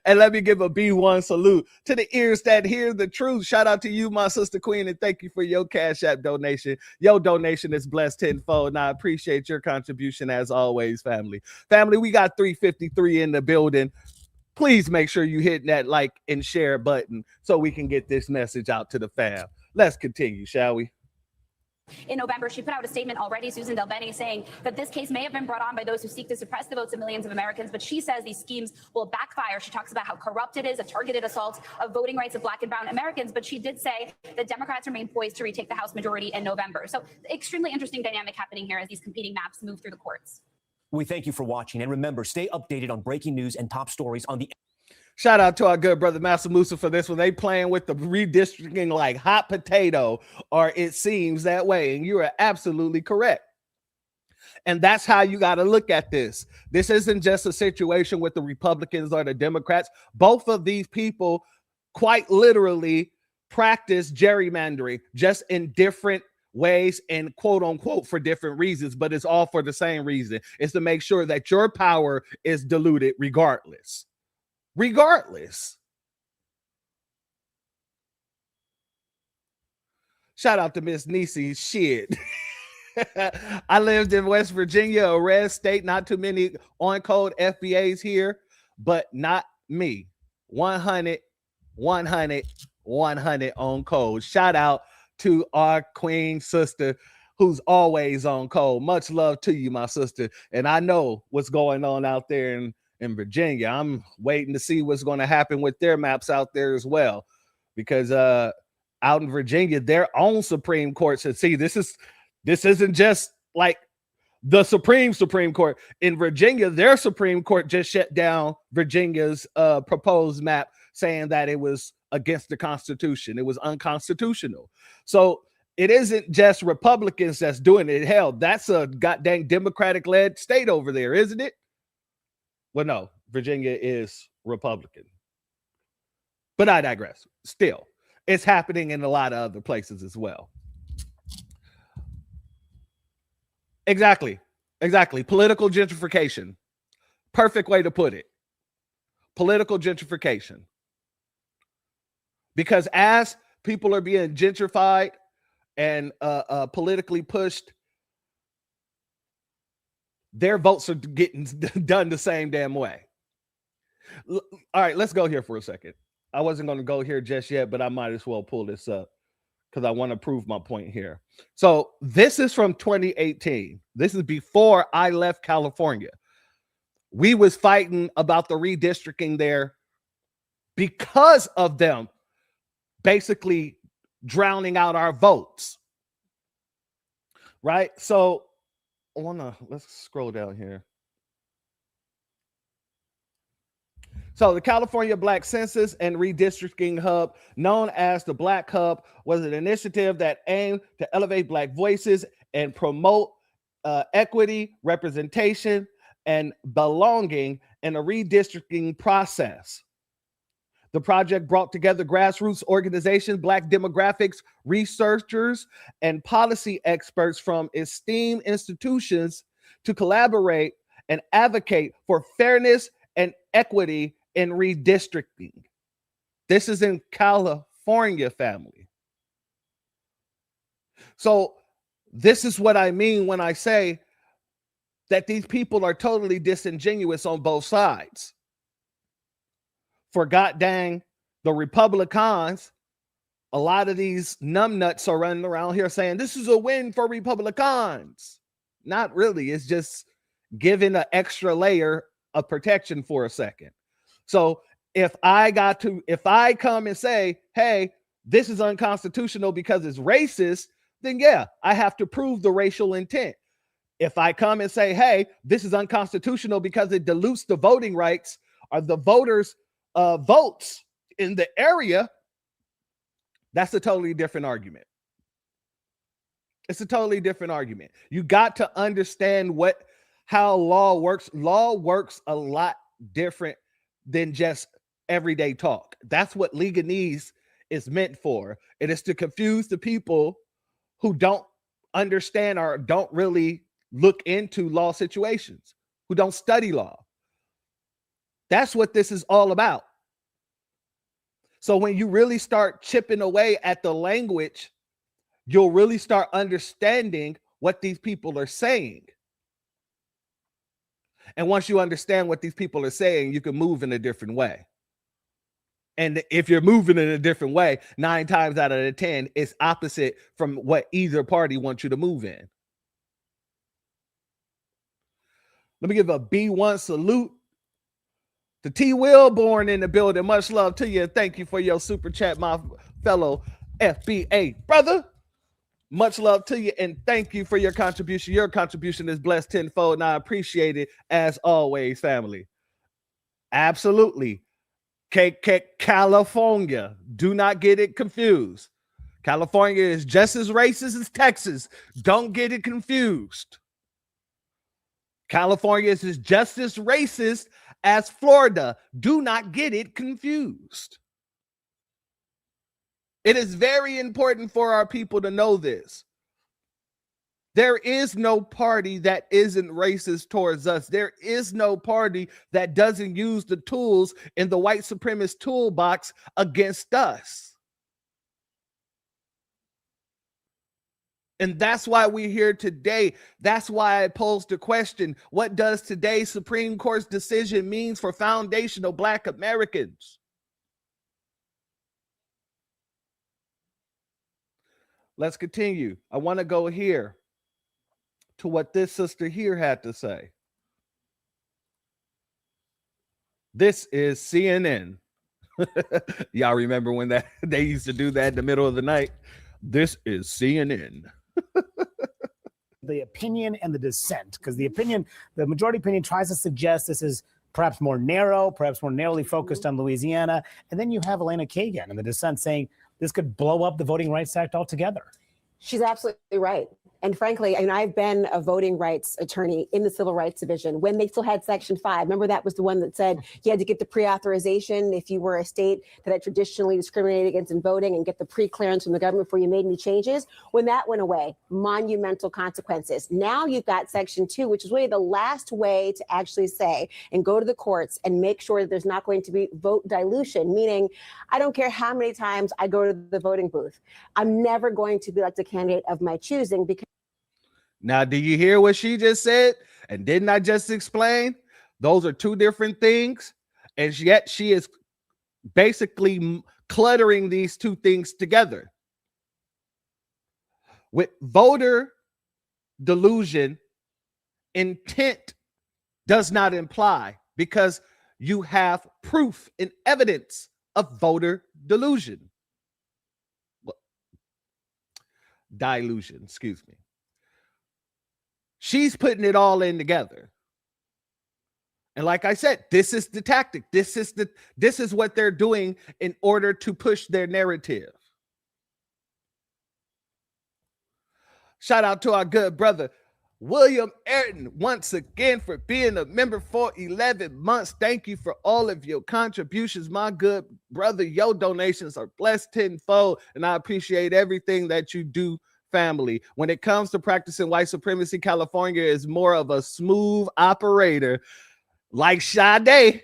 And let me give a B1 salute to the ears that hear the truth. Shout out to you, my sister Queen, and thank you for your Cash App donation. Your donation is blessed tenfold, and I appreciate your contribution as always, family. Family, we got 353 in the building. Please make sure you hit that like and share button so we can get this message out to the fam. Let's continue, shall we? In November, she put out a statement already, Susan Delbene, saying that this case may have been brought on by those who seek to suppress the votes of millions of Americans, but she says these schemes will backfire. She talks about how corrupt it is, a targeted assault of voting rights of Black and brown Americans, but she did say that Democrats remain poised to retake the House majority in November. So extremely interesting dynamic happening here as these competing maps move through the courts. We thank you for watching, and remember, stay updated on breaking news and top stories on the... Shout out to our good brother Master Musa for this one. They playing with the redistricting like hot potato, or it seems that way. And you are absolutely correct. And that's how you got to look at this. This isn't just a situation with the Republicans or the Democrats. Both of these people quite literally practice gerrymandering, just in different ways and quote unquote for different reasons, but it's all for the same reason. It's to make sure that your power is diluted regardless. Shout out to Miss Nisi. Shit. I lived in West Virginia, a red state, not too many on code FBAs here, but not me. 100 on code. Shout out to our queen sister who's always on code. Much love to you, my sister. And I know what's going on out there in Virginia. I'm waiting to see what's going to happen with their maps out there as well, because out in Virginia, their own Supreme Court said, see, this isn't just like the Supreme Court. In Virginia, their Supreme Court just shut down Virginia's proposed map, saying that it was against the Constitution. It was unconstitutional. So it isn't just Republicans that's doing it. Hell, that's a goddamn Democratic-led state over there, isn't it? Well, no, Virginia is Republican. But I digress. Still, it's happening in a lot of other places as well. Exactly. Political gentrification. Perfect way to put it. Political gentrification. Because as people are being gentrified and politically pushed, their votes are getting done the same damn way. All right, let's go here for a second. I wasn't going to go here just yet, but I might as well pull this up because I want to prove my point here. So this is from 2018. This is before I left California. We was fighting about the redistricting there because of them basically drowning out our votes. Right? So let's scroll down here. So the California Black Census and Redistricting Hub, known as the Black Hub, was an initiative that aimed to elevate Black voices and promote equity, representation, and belonging in the redistricting process. The project brought together grassroots organizations, Black demographics researchers, and policy experts from esteemed institutions to collaborate and advocate for fairness and equity in redistricting. This is in California, family. So this is what I mean when I say that these people are totally disingenuous on both sides. For god dang the Republicans, a lot of these numbnuts are running around here saying this is a win for Republicans. Not really. It's just giving an extra layer of protection for a second. So if I come and say, hey, this is unconstitutional because it's racist, then yeah, I have to prove the racial intent. If I come and say, hey, this is unconstitutional because it dilutes the voting rights or the voters' votes in the area, that's a totally different argument. It's a totally different argument. You got to understand how law works. Law works a lot different than just everyday talk. That's what legalese is meant for. It is to confuse the people who don't understand or don't really look into law situations, who don't study law. That's what this is all about. So when you really start chipping away at the language, you'll really start understanding what these people are saying. And once you understand what these people are saying, you can move in a different way. And if you're moving in a different way, 9 times out of the 10, it's opposite from what either party wants you to move in. Let me give a B1 salute to T. Wilborn in the building. Much love to you, and thank you for your super chat, my fellow FBA brother. Much love to you, and thank you for your contribution. Your contribution is blessed tenfold, and I appreciate it as always, family. Absolutely. California. Do not get it confused. California is just as racist as Texas. Don't get it confused. California is just as racist as Florida. Do not get it confused. It is very important for our people to know this. There is no party that isn't racist towards us. There is no party that doesn't use the tools in the white supremacist toolbox against us. And that's why we're here today. That's why I posed the question, what does today's Supreme Court's decision mean for foundational Black Americans? Let's continue. I want to go here to what this sister here had to say. This is CNN. Y'all remember when they used to do that in the middle of the night? This is CNN. The opinion and the dissent, because the majority opinion tries to suggest this is perhaps more narrow, perhaps more narrowly focused on Louisiana. And then you have Elena Kagan in the dissent saying this could blow up the Voting Rights Act altogether. She's absolutely right. And frankly, I've been a voting rights attorney in the Civil Rights Division when they still had Section 5. Remember, that was the one that said you had to get the pre-authorization if you were a state that had traditionally discriminated against in voting and get the pre-clearance from the government before you made any changes. When that went away, monumental consequences. Now you've got Section 2, which is really the last way to actually say and go to the courts and make sure that there's not going to be vote dilution, meaning I don't care how many times I go to the voting booth. I'm never going to be like the candidate of my choosing because. Now, do you hear what she just said? And didn't I just explain? Those are two different things. And yet she is basically cluttering these two things together. With voter delusion, intent does not imply because you have proof and evidence of voter delusion. Well, dilution, excuse me. She's putting it all in together. And like I said, this is the tactic. This is what they're doing in order to push their narrative. Shout out to our good brother, William Ayrton, once again for being a member for 11 months. Thank you for all of your contributions, my good brother. Your donations are blessed tenfold, and I appreciate everything that you do, family. When it comes to practicing white supremacy, California is more of a smooth operator, like Sade,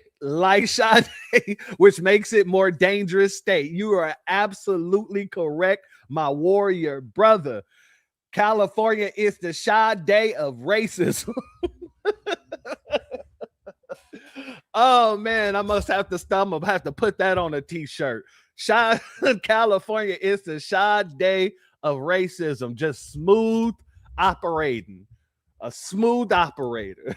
which makes it more dangerous state. You are absolutely correct, my warrior brother. California is the Sade of racism. Oh man, I must have to stop. I'm gonna have to put that on a t-shirt. California is the Sade of racism, just smooth operating, a smooth operator.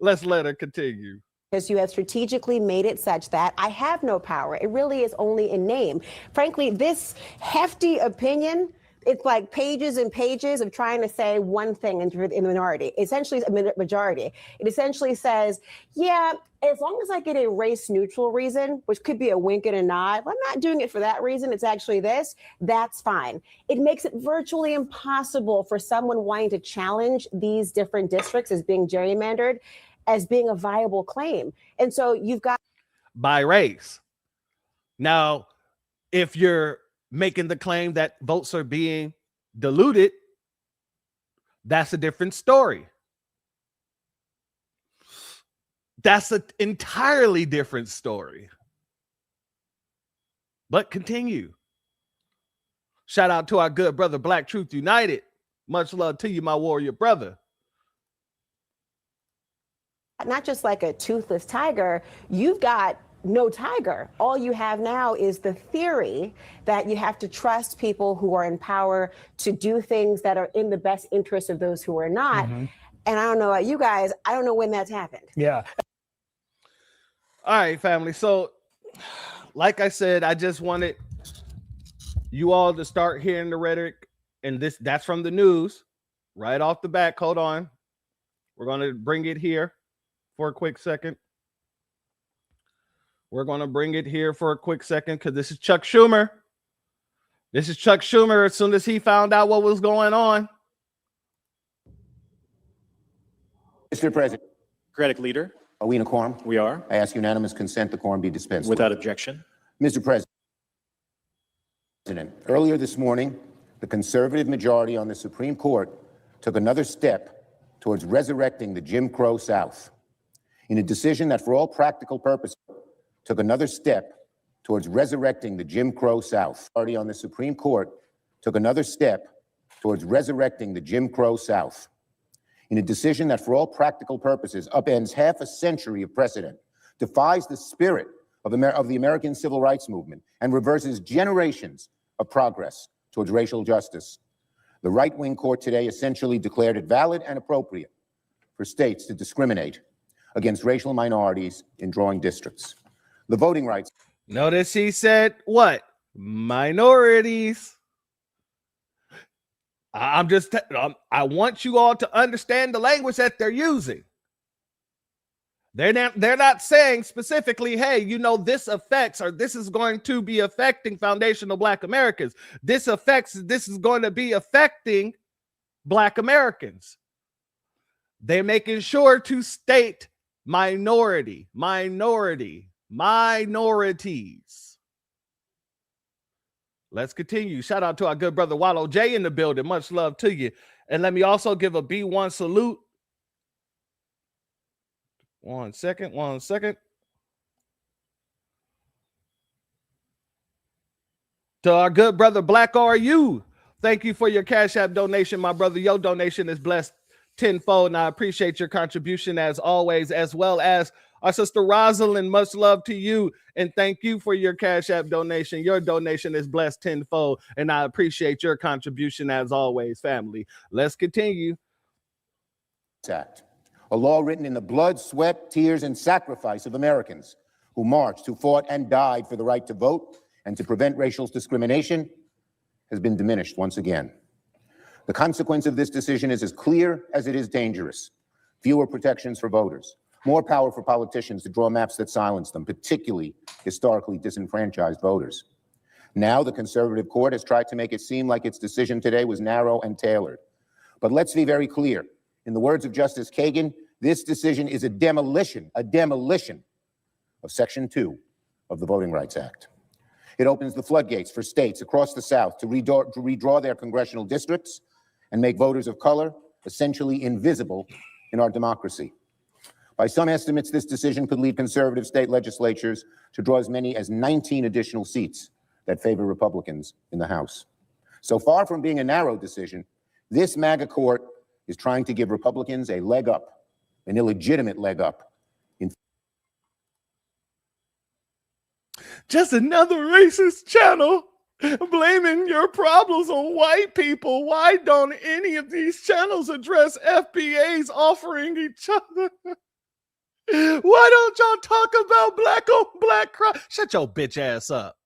Let's let her continue. because you have strategically made it such that I have no power. It really is only in name. Frankly, this hefty opinion, it's like pages and pages of trying to say one thing in the minority. Essentially, a majority. It essentially says, yeah, as long as I get a race neutral reason, which could be a wink and a nod, I'm not doing it for that reason, it's actually this, that's fine. It makes it virtually impossible for someone wanting to challenge these different districts as being gerrymandered as being a viable claim. And so you've got by race. Now, if you're making the claim that votes are being diluted, that's a different story. That's an entirely different story. But continue. Shout out to our good brother, Black Truth United. Much love to you, my warrior brother. not just like a toothless tiger, you've got no tiger. All you have now is the theory that you have to trust people who are in power to do things that are in the best interest of those who are not. And I don't know about you guys, I don't know when that's happened. Yeah. All right, family. So, like I said, I just wanted you all to start hearing the rhetoric, and that's from the news right off the back. Hold on. We're going to bring it here for a quick second. We're going to bring it here for a quick second because this is Chuck Schumer. This is Chuck Schumer as soon as he found out what was going on. Mr. President. Democratic leader. Are we in a quorum? We are. I ask unanimous consent the quorum be dispensed Without objection. Mr. President, earlier this morning, the conservative majority on the Supreme Court took another step towards resurrecting the Jim Crow South. In a decision that, for all practical purposes, took another step towards resurrecting the Jim Crow South. The majority on the Supreme Court took another step towards resurrecting the Jim Crow South. In a decision that, for all practical purposes, upends half a century of precedent, defies the spirit of the American civil rights movement, and reverses generations of progress towards racial justice. The right-wing court today essentially declared it valid and appropriate for states to discriminate against racial minorities in drawing districts. The voting rights. Notice he said what? Minorities. I want you all to understand the language that they're using. They're not saying specifically, hey, you know, this affects, or this is going to be affecting foundational Black Americans. This is going to be affecting Black Americans. They're making sure to state minorities. Let's continue. Shout out to our good brother Wallow J in the building. Much love to you. And let me also give a B1 salute. One second. To our good brother Black RU. Thank you for your Cash App donation, my brother. Your donation is blessed tenfold, and I appreciate your contribution as always, as well as our sister Rosalind. Much love to you, and thank you for your Cash App donation. Your donation is blessed tenfold, and I appreciate your contribution as always, family. Let's continue. Act, a law written in the blood, sweat, tears, and sacrifice of Americans who marched, who fought, and died for the right to vote and to prevent racial discrimination, has been diminished once again. The consequence of this decision is as clear as it is dangerous. Fewer protections for voters, more power for politicians to draw maps that silence them, particularly historically disenfranchised voters. Now the conservative court has tried to make it seem like its decision today was narrow and tailored. But let's be very clear. In the words of Justice Kagan, this decision is a demolition of Section 2 of the Voting Rights Act. It opens the floodgates for states across the South to redraw their congressional districts and make voters of color essentially invisible in our democracy. By some estimates, this decision could lead conservative state legislatures to draw as many as 19 additional seats that favor Republicans in the House. So far from being a narrow decision, this MAGA court is trying to give Republicans a leg up, an illegitimate leg up. Just another racist channel blaming your problems on white people. Why don't any of these channels address FBAs offering each other? Why don't y'all talk about black on black crime? Shut your bitch ass up.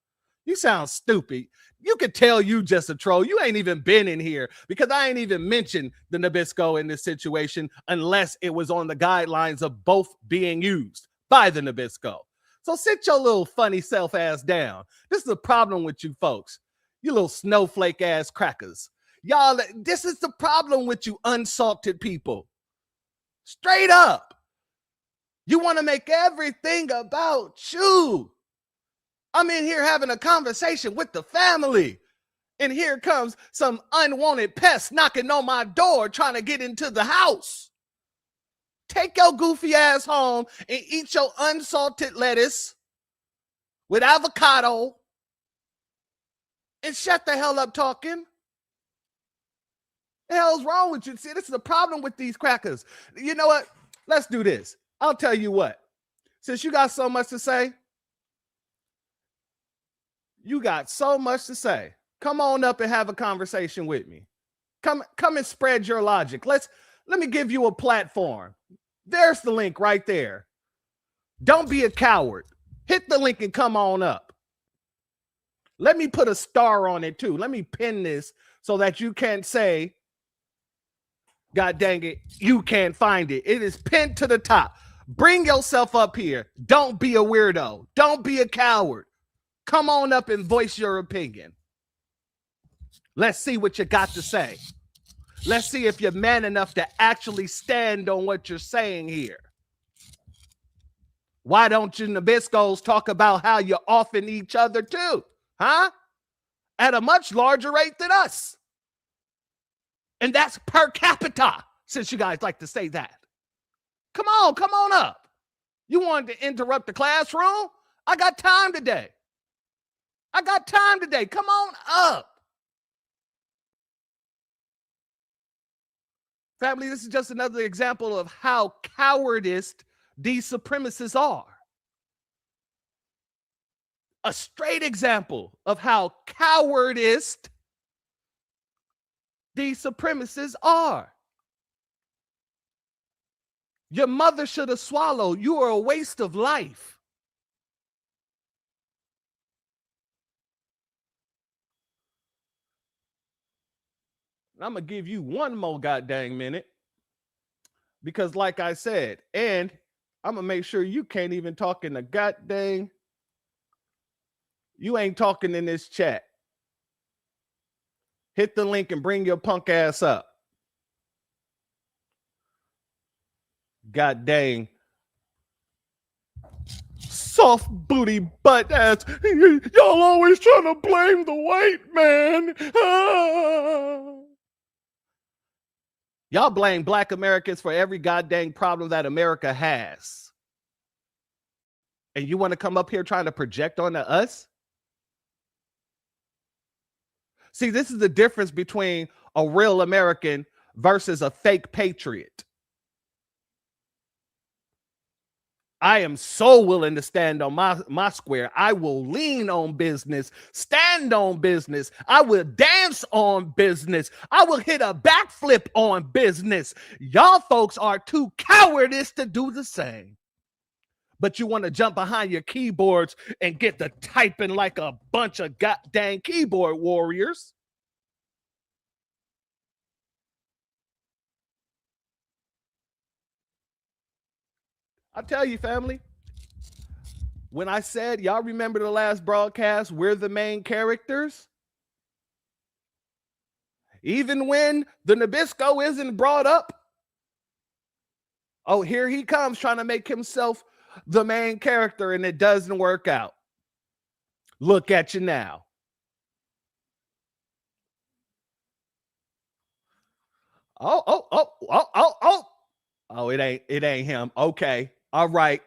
You sound stupid. You could tell you just a troll. You ain't even been in here because I ain't even mentioned the Nabisco in this situation unless it was on the guidelines of both being used by the Nabisco. So sit your little funny self ass down. This is the problem with you folks. You little snowflake ass crackers. Y'all, this is the problem with you unsalted people. Straight up. You want to make everything about you. I'm in here having a conversation with the family. And here comes some unwanted pest knocking on my door trying to get into the house. Take your goofy ass home and eat your unsalted lettuce with avocado and shut the hell up talking. The hell's wrong with you? See, this is the problem with these crackers. You know what? Let's do this. I'll tell you what. Since you got so much to say, come on up and have a conversation with me. Come and spread your logic. Let me give you a platform. There's the link right there. Don't be a coward. Hit the link and come on up. Let me put a star on it too. Let me pin this so that you can't say, God dang it, you can't find it. It is pinned to the top. Bring yourself up here. Don't be a weirdo. Don't be a coward. Come on up and voice your opinion. Let's see what you got to say. Let's see if you're man enough to actually stand on what you're saying here. Why don't you Nabiscos talk about how you're offing each other too? Huh? At a much larger rate than us. And that's per capita, since you guys like to say that. Come on up. You wanted to interrupt the classroom? I got time today. Come on up. Family, this is just another example of how cowardice these supremacists are. A straight example of how cowardice these supremacists are. Your mother should have swallowed. You are a waste of life. I'm going to give you one more goddamn minute because like I said, and I'm going to make sure you can't even talk in the goddamn, you ain't talking in this chat. Hit the link and bring your punk ass up. God dang. Soft booty butt ass. Y'all always trying to blame the white man. Y'all blame black Americans for every goddamn problem that America has. And you want to come up here trying to project onto us? See, this is the difference between a real American versus a fake patriot. I am so willing to stand on my square. I will lean on business, stand on business. I will dance on business. I will hit a backflip on business. Y'all folks are too cowardice to do the same. But you want to jump behind your keyboards and get to typing like a bunch of goddamn keyboard warriors. I tell you, family, when I said, y'all remember the last broadcast, we're the main characters? Even when the Nabisco isn't brought up, oh, here he comes trying to make himself the main character, and it doesn't work out. Look at you now. Oh, it ain't him. Okay. All right.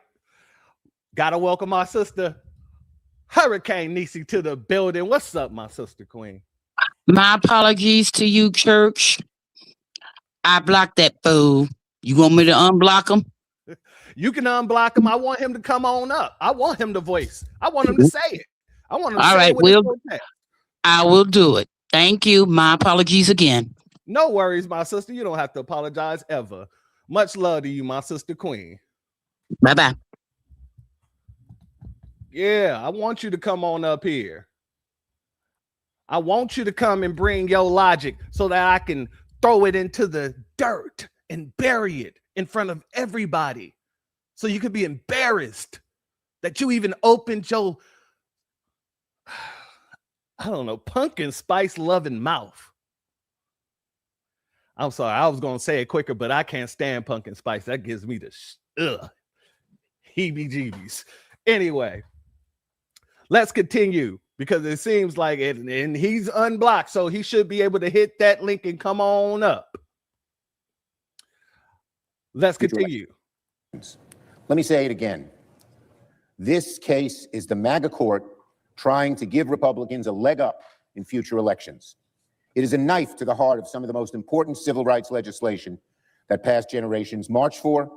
Gotta welcome my sister, Hurricane Niecy, to the building. What's up, my sister queen? My apologies to you, church. I blocked that fool. You want me to unblock him? You can unblock him. I want him to come on up. I want him to voice. I want him to say it. I want him to say it with his own text. I will do it. Thank you. My apologies again. No worries, my sister. You don't have to apologize ever. Much love to you, my sister queen. Bye-bye. Yeah, I want you to come on up here. I want you to come and bring your logic so that I can throw it into the dirt and bury it in front of everybody. So you could be embarrassed that you even opened your, I don't know, pumpkin spice loving mouth. I'm sorry, I was going to say it quicker, but I can't stand pumpkin spice. That gives me the heebie-jeebies. Anyway, let's continue because it seems like it, and he's unblocked, so he should be able to hit that link and come on up. Let's continue. Let me say it again. This case is the MAGA court trying to give Republicans a leg up in future elections. It is a knife to the heart of some of the most important civil rights legislation that past generations marched for,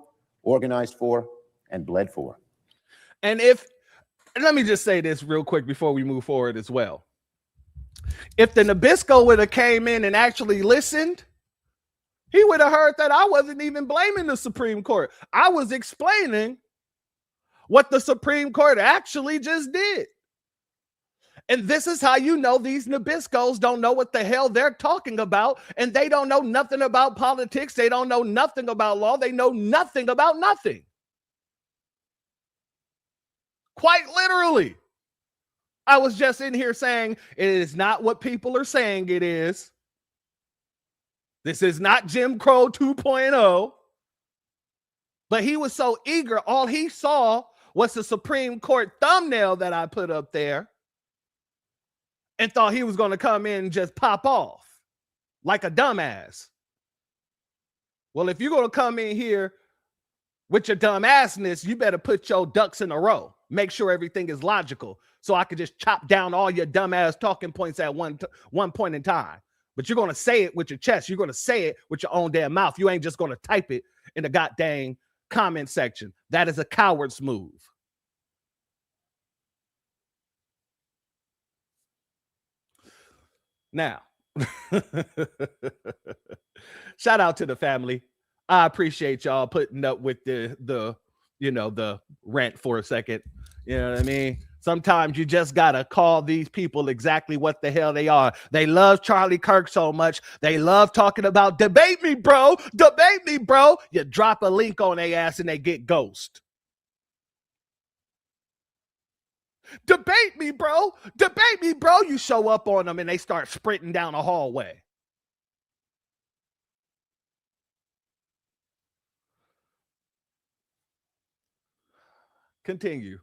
organized for, and bled for. And let me just say this real quick before we move forward as well. If the Nabisco would have came in and actually listened, he would have heard that I wasn't even blaming the Supreme Court. I was explaining what the Supreme Court actually just did. And this is how you know these Nabiscos don't know what the hell they're talking about, and they don't know nothing about politics. They don't know nothing about law. They know nothing about nothing. Quite literally. I was just in here saying it is not what people are saying it is. This is not Jim Crow 2.0. But he was so eager. All he saw was the Supreme Court thumbnail that I put up there and thought he was going to come in and just pop off like a dumbass. Well, if you're going to come in here with your dumbassness, you better put your ducks in a row. Make sure everything is logical so I could just chop down all your dumbass talking points at one point in time. But you're going to say it with your chest. You're going to say it with your own damn mouth. You ain't just going to type it in the goddamn comment section. That is a coward's move. Now, shout out to the family. I appreciate y'all putting up with the rant for a second. You know what I mean? Sometimes you just gotta call these people exactly what the hell they are. They love Charlie Kirk so much. They love talking about debate me, bro. Debate me, bro. You drop a link on their ass and they get ghost. Debate me, bro. Debate me, bro. You show up on them and they start sprinting down a hallway. Continue.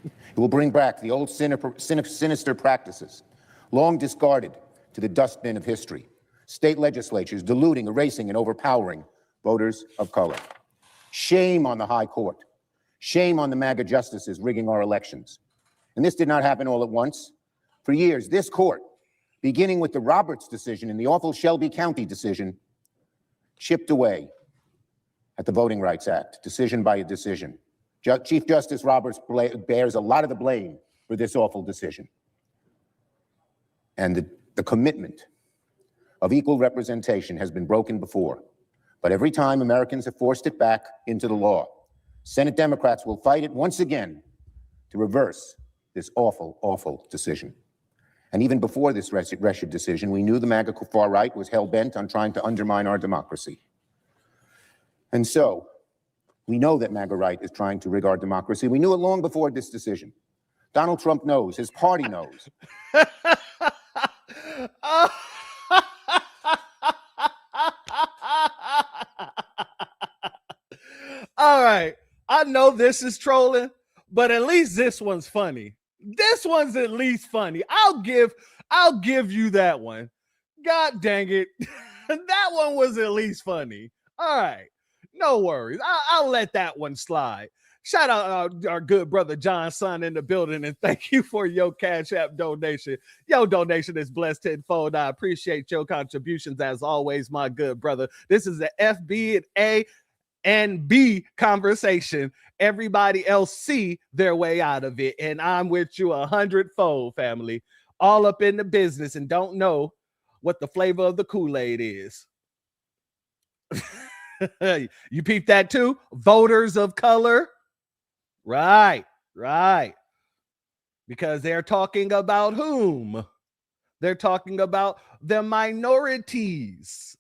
It will bring back the old sinister practices, long discarded to the dustbin of history. State legislatures diluting, erasing, and overpowering voters of color. Shame on the high court. Shame on the MAGA justices rigging our elections. And this did not happen all at once. For years, this court, beginning with the Roberts decision and the awful Shelby County decision, chipped away at the Voting Rights Act, decision by a decision. Chief Justice Roberts bears a lot of the blame for this awful decision. And the commitment of equal representation has been broken before. But every time Americans have forced it back into the law, Senate Democrats will fight it once again to reverse this awful, awful decision. And even before this wretched decision, we knew the MAGA far right was hell-bent on trying to undermine our democracy. And so, we know that MAGA right is trying to rig our democracy. We knew it long before this decision. Donald Trump knows. His party knows. All right. I know this is trolling, but at least this one's funny. This one's at least funny. I'll give you that one. God dang it. That one was at least funny. All right. No worries. I'll let that one slide. Shout out our good brother John Son in the building, and thank you for your Cash App donation. Your donation is blessed tenfold. I appreciate your contributions as always, my good brother. This is the FB and A and B conversation. Everybody else see their way out of it, and I'm with you 100-fold, family. All up in the business and don't know what the flavor of the Kool-Aid is. You peep that too? Voters of color. Right. Because they're talking about whom? They're talking about the minorities.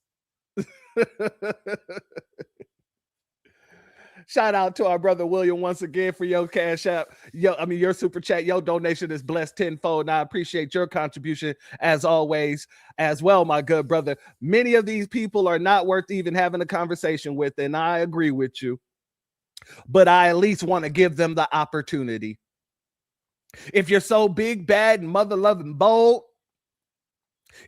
Shout out to our brother William once again for your cash app. Your super chat. Your donation is blessed tenfold. And I appreciate your contribution as always as well, my good brother. Many of these people are not worth even having a conversation with, and I agree with you. But I at least want to give them the opportunity. If you're so big, bad, and mother-loving bold,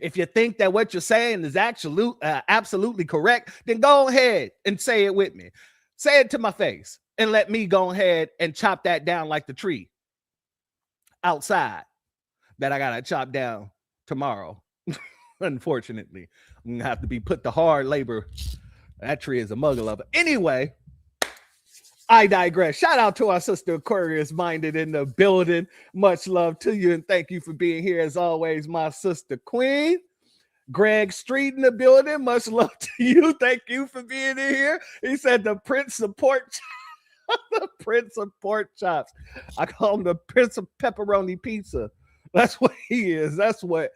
if you think that what you're saying is absolutely correct, then go ahead and say it with me. Say it to my face and let me go ahead and chop that down like the tree outside that I got to chop down tomorrow. Unfortunately, I'm going to have to be put to hard labor. That tree is a muggle lover. Anyway, I digress. Shout out to our sister Aquarius Minded in the building. Much love to you and thank you for being here as always, my sister Queen. Greg Street in the building. Much love to you. Thank you for being in here. He said the Prince of Pork the Prince of Pork Chops. I call him the Prince of Pepperoni Pizza. That's what he is. That's what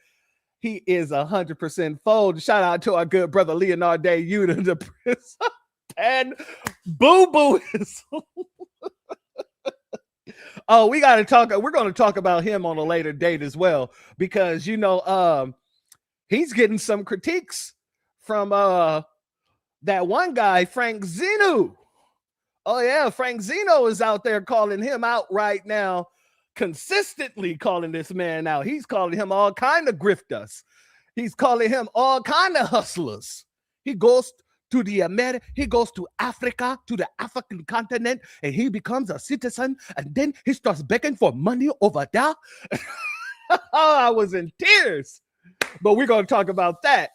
he is 100% fold. Shout out to our good brother Leonard Day Yuta, the Prince of Pan Boo-Booism. Oh, we got to talk. We're going to talk about him on a later date as well, because he's getting some critiques from that one guy, Frank Zeno. Oh, yeah, Frank Zeno is out there calling him out right now, consistently calling this man out. He's calling him all kind of grifters. He's calling him all kind of hustlers. He goes to he goes to Africa, to the African continent, and he becomes a citizen, and then he starts begging for money over there. I was in tears. But we're going to talk about that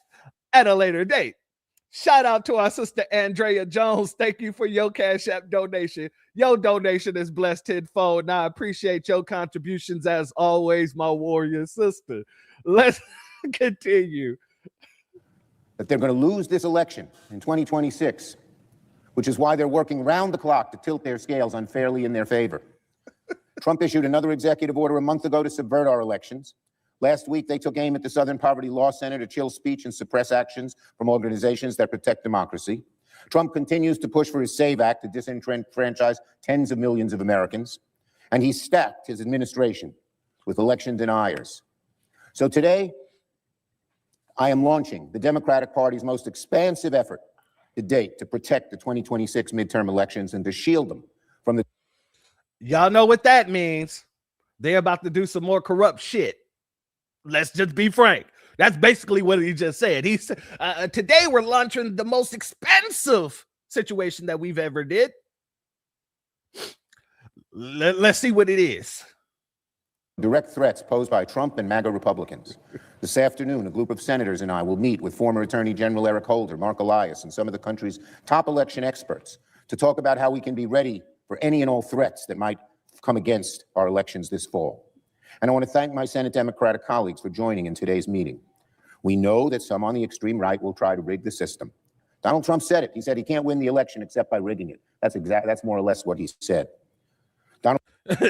at a later date. Shout out to our sister Andrea Jones. Thank you for your Cash App donation. Your donation is blessed tenfold, and I appreciate your contributions as always, my warrior sister. Let's continue. That they're going to lose this election in 2026, which is why they're working round the clock to tilt their scales unfairly in their favor. Trump issued another executive order a month ago to subvert our elections. Last week, they took aim at the Southern Poverty Law Center to chill speech and suppress actions from organizations that protect democracy. Trump continues to push for his SAVE Act to disenfranchise tens of millions of Americans. And he's stacked his administration with election deniers. So today, I am launching the Democratic Party's most expansive effort to date to protect the 2026 midterm elections and to shield them from the... Y'all know what that means. They're about to do some more corrupt shit. Let's just be frank. That's basically what he just said. He said, today we're launching the most expensive situation that we've ever did. Let's see what it is. Direct threats posed by Trump and MAGA Republicans. This afternoon, a group of senators and I will meet with former Attorney General Eric Holder, Mark Elias, and some of the country's top election experts to talk about how we can be ready for any and all threats that might come against our elections this fall. And I want to thank my Senate Democratic colleagues for joining in today's meeting. We know that some on the extreme right will try to rig the system. Donald Trump said it. He said he can't win the election except by rigging it. That's more or less what he said.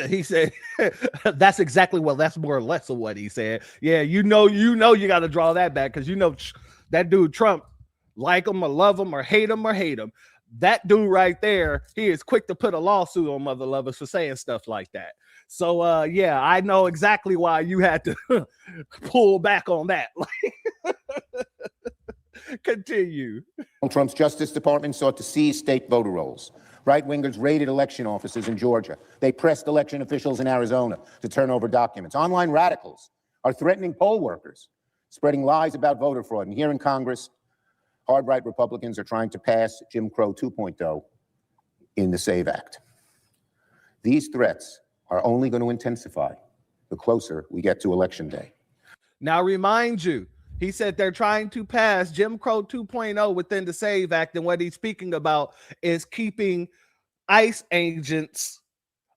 He said that's exactly that's more or less of what he said. Yeah, you got to draw that back because that dude Trump, like him or love him or hate him. That dude right there, he is quick to put a lawsuit on mother lovers for saying stuff like that. So yeah, I know exactly why you had to pull back on that. Continue. Trump's Justice Department sought to seize state voter rolls. Right-wingers raided election offices in Georgia. They pressed election officials in Arizona to turn over documents. Online radicals are threatening poll workers, spreading lies about voter fraud. And here in Congress, hard-right Republicans are trying to pass Jim Crow 2.0 in the SAVE Act. These threats are only going to intensify the closer we get to Election Day. Now, remind you, he said they're trying to pass Jim Crow 2.0 within the SAVE Act, and what he's speaking about is keeping ICE agents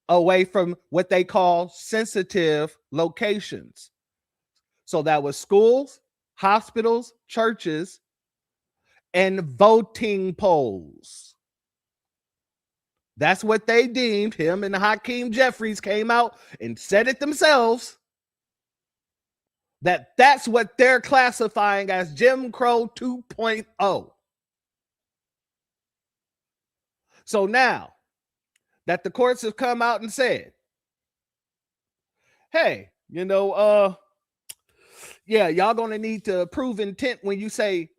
away from what they call sensitive locations. So that was schools, hospitals, churches, and voting polls. That's what they deemed. Him and Hakeem Jeffries came out and said it themselves. That's what they're classifying as Jim Crow 2.0. So now that the courts have come out and said, hey, yeah, y'all gonna need to prove intent when you say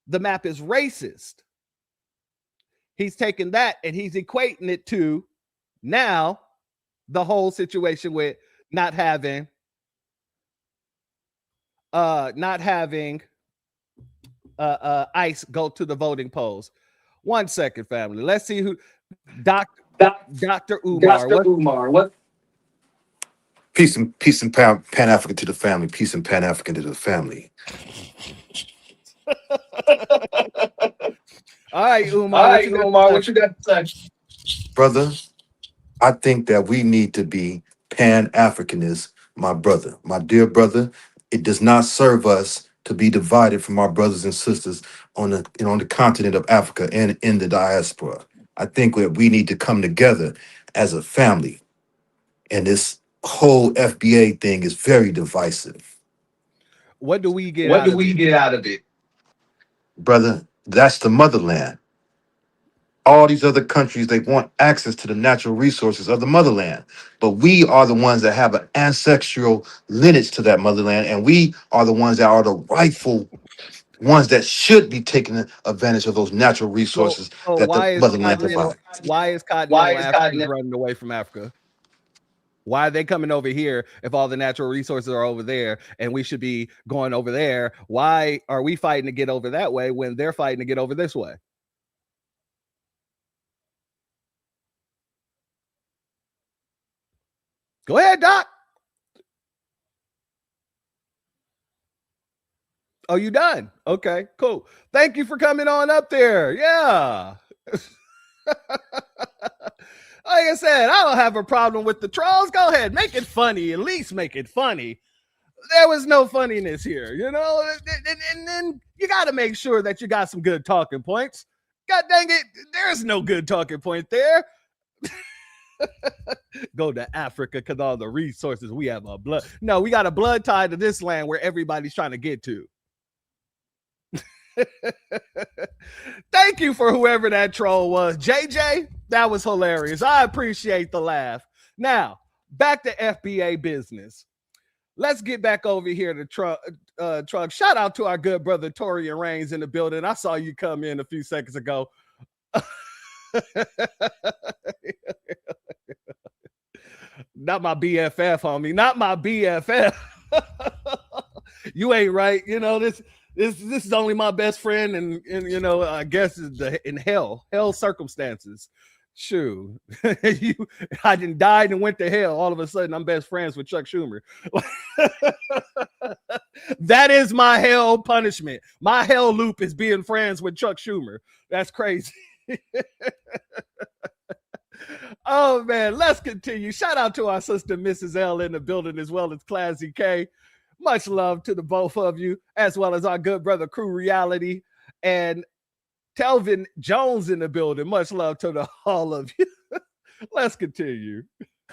the map is racist. He's taking that and he's equating it to now the whole situation with not having ICE go to the voting polls. 1 second, family. Let's see who Dr. Umar. What? Peace and Pan-African to the family. Peace and Pan-African to the family. All right, Umar. What you got to say? Brother, I think that we need to be Pan-Africanists, my brother, my dear brother. It does not serve us to be divided from our brothers and sisters on the continent of Africa and in the diaspora. I think that we need to come together as a family. And this whole FBA thing is very divisive. What do we get out of it? Brother, that's the motherland. All these other countries, they want access to the natural resources of the motherland. But we are the ones that have an ancestral lineage to that motherland. And we are the ones that are the rightful ones that should be taking advantage of those natural resources that the motherland provides. Why is Continental Africans running away from Africa? Why are they coming over here if all the natural resources are over there and we should be going over there? Why are we fighting to get over that way when they're fighting to get over this way? Go ahead, Doc. Oh, you done? Okay, cool. Thank you for coming on up there. Yeah. Like I said, I don't have a problem with the trolls. Go ahead, make it funny. At least make it funny. There was no funniness here, and then you got to make sure that you got some good talking points. God dang it, there's no good talking point there. Go to Africa because all the resources we have a blood. No, we got a blood tie to this land where everybody's trying to get to. Thank you for whoever that troll was, JJ. That was hilarious. I appreciate the laugh. Now back to FBA business. Let's get back over here to Trump. Shout out to our good brother Torian Reigns in the building. I saw you come in a few seconds ago. Not my BFF, homie. Not my BFF. You ain't right. This is only my best friend, and I guess in hell circumstances. Shoot, I done died and went to hell. All of a sudden, I'm best friends with Chuck Schumer. That is my hell punishment. My hell loop is being friends with Chuck Schumer. That's crazy. Oh man, let's continue. Shout out to our sister Mrs. L in the building, as well as Classy K. Much love to the both of you, as well as our good brother Crew Reality and Telvin Jones in the building. Much love to all of you. Let's continue.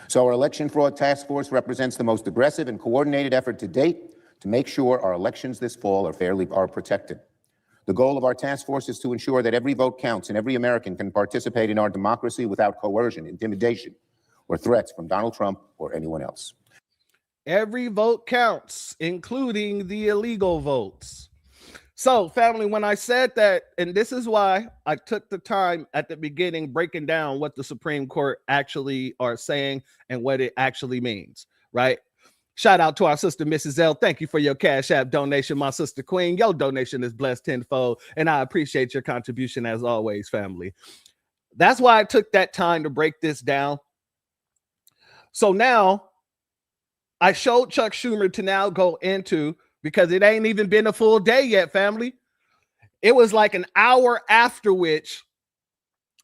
So our election fraud task force represents the most aggressive and coordinated effort to date to make sure our elections this fall are protected. The goal of our task force is to ensure that every vote counts and every American can participate in our democracy without coercion, intimidation, or threats from Donald Trump or anyone else. Every vote counts, including the illegal votes. So, family, when I said that, and this is why I took the time at the beginning breaking down what the Supreme Court actually are saying and what it actually means, right? Shout out to our sister, Mrs. L. Thank you for your Cash App donation, my sister Queen. Your donation is blessed tenfold, and I appreciate your contribution as always, family. That's why I took that time to break this down. So now I showed Chuck Schumer to now go into, because it ain't even been a full day yet, family. It was like an hour after which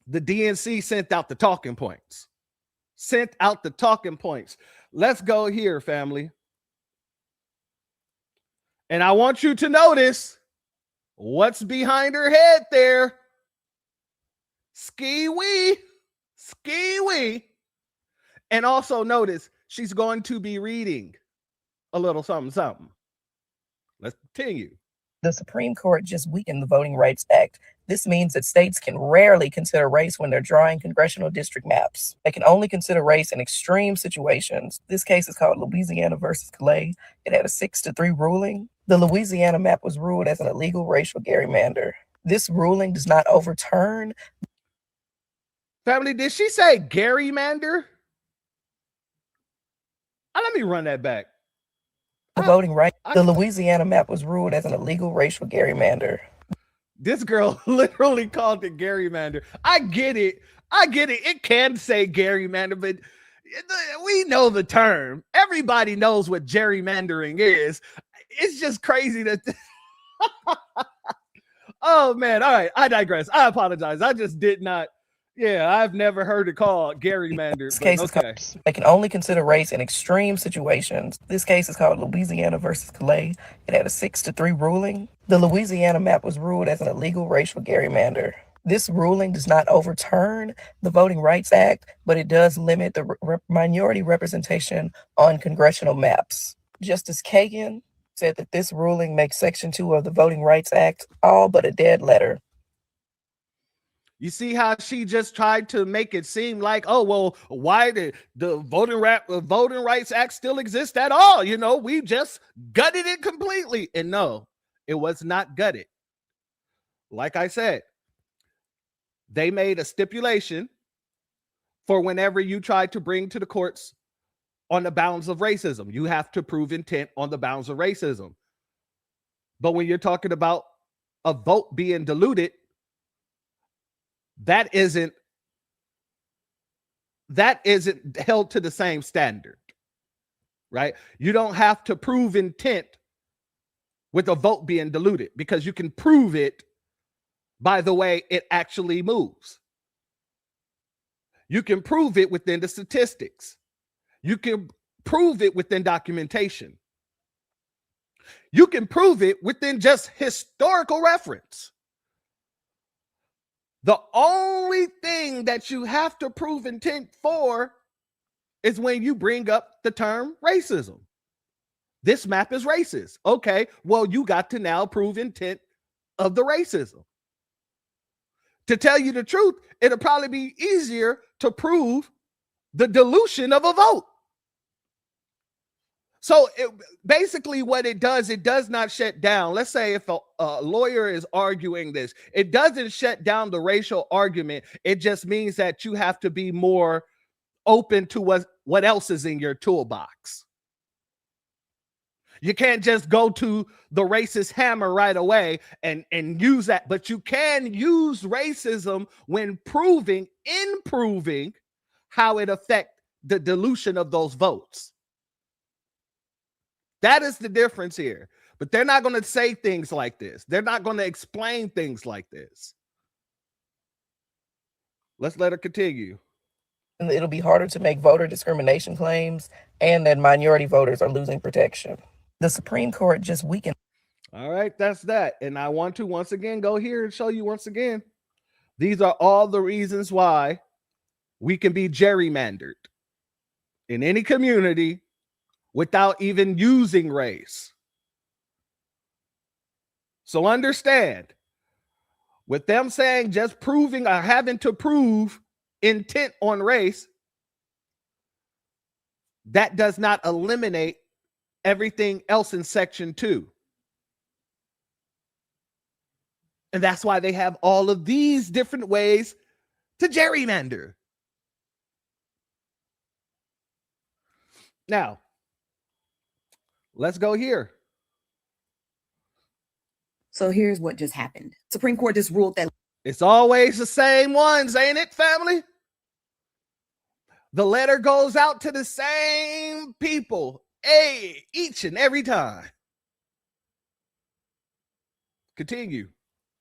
the DNC sent out the talking points. Let's go here, family. And I want you to notice what's behind her head there. Ski-wee. Ski-wee. And also notice she's going to be reading a little something, something. Let's continue. The Supreme Court just weakened the Voting Rights Act. This means that states can rarely consider race when they're drawing congressional district maps. They can only consider race in extreme situations. This case is called Louisiana versus Clay. It had a 6-3 ruling. The Louisiana map was ruled as an illegal racial gerrymander. This ruling does not overturn. Family, did she say gerrymander? Let me run that back. The voting right. The Louisiana map was ruled as an illegal racial gerrymander. This girl literally called it gerrymander. I get it. It can say gerrymander, but we know the term. Everybody knows what gerrymandering is. It's just crazy that. Oh man! All right, I digress. I apologize. I just did not. Yeah, I've never heard it called gerrymander. This case is called, they can only consider race in extreme situations. This case is called Louisiana versus Clay. It had a 6-3 ruling. The Louisiana map was ruled as an illegal racial gerrymander. This ruling does not overturn the Voting Rights Act, but it does limit the minority representation on congressional maps. Justice Kagan said that this ruling makes Section 2 of the Voting Rights Act all but a dead letter. You see how she just tried to make it seem like, oh, well, why did the Voting Rights Act still exist at all? You know, we just gutted it completely. And no, it was not gutted. Like I said, they made a stipulation for whenever you try to bring to the courts on the bounds of racism. You have to prove intent on the bounds of racism. But when you're talking about a vote being diluted, that isn't held to the same standard, right? You don't have to prove intent with a vote being diluted because you can prove it by the way it actually moves. You can prove it within the statistics. You can prove it within documentation. You can prove it within just historical reference. The only thing that you have to prove intent for is when you bring up the term racism. This map is racist. Okay, well, you got to now prove intent of the racism. To tell you the truth, it'll probably be easier to prove the dilution of a vote. So basically what it does not shut down. Let's say if a lawyer is arguing this, it doesn't shut down the racial argument. It just means that you have to be more open to what else is in your toolbox. You can't just go to the racist hammer right away and use that, but you can use racism when proving how it affects the dilution of those votes. That is the difference here. But they're not going to say things like this. They're not going to explain things like this. Let's let her continue. It'll be harder to make voter discrimination claims and that minority voters are losing protection. The Supreme Court just weakened. All right, that's that. And I want to once again go here and show you once again. These are all the reasons why we can be gerrymandered in any community without even using race. So understand, with them saying just proving or having to prove intent on race, that does not eliminate everything else in Section 2. And that's why they have all of these different ways to gerrymander. Now, let's go here. So here's what just happened. Supreme Court just ruled that it's always the same ones, ain't it, family? The letter goes out to the same people, each and every time. Continue.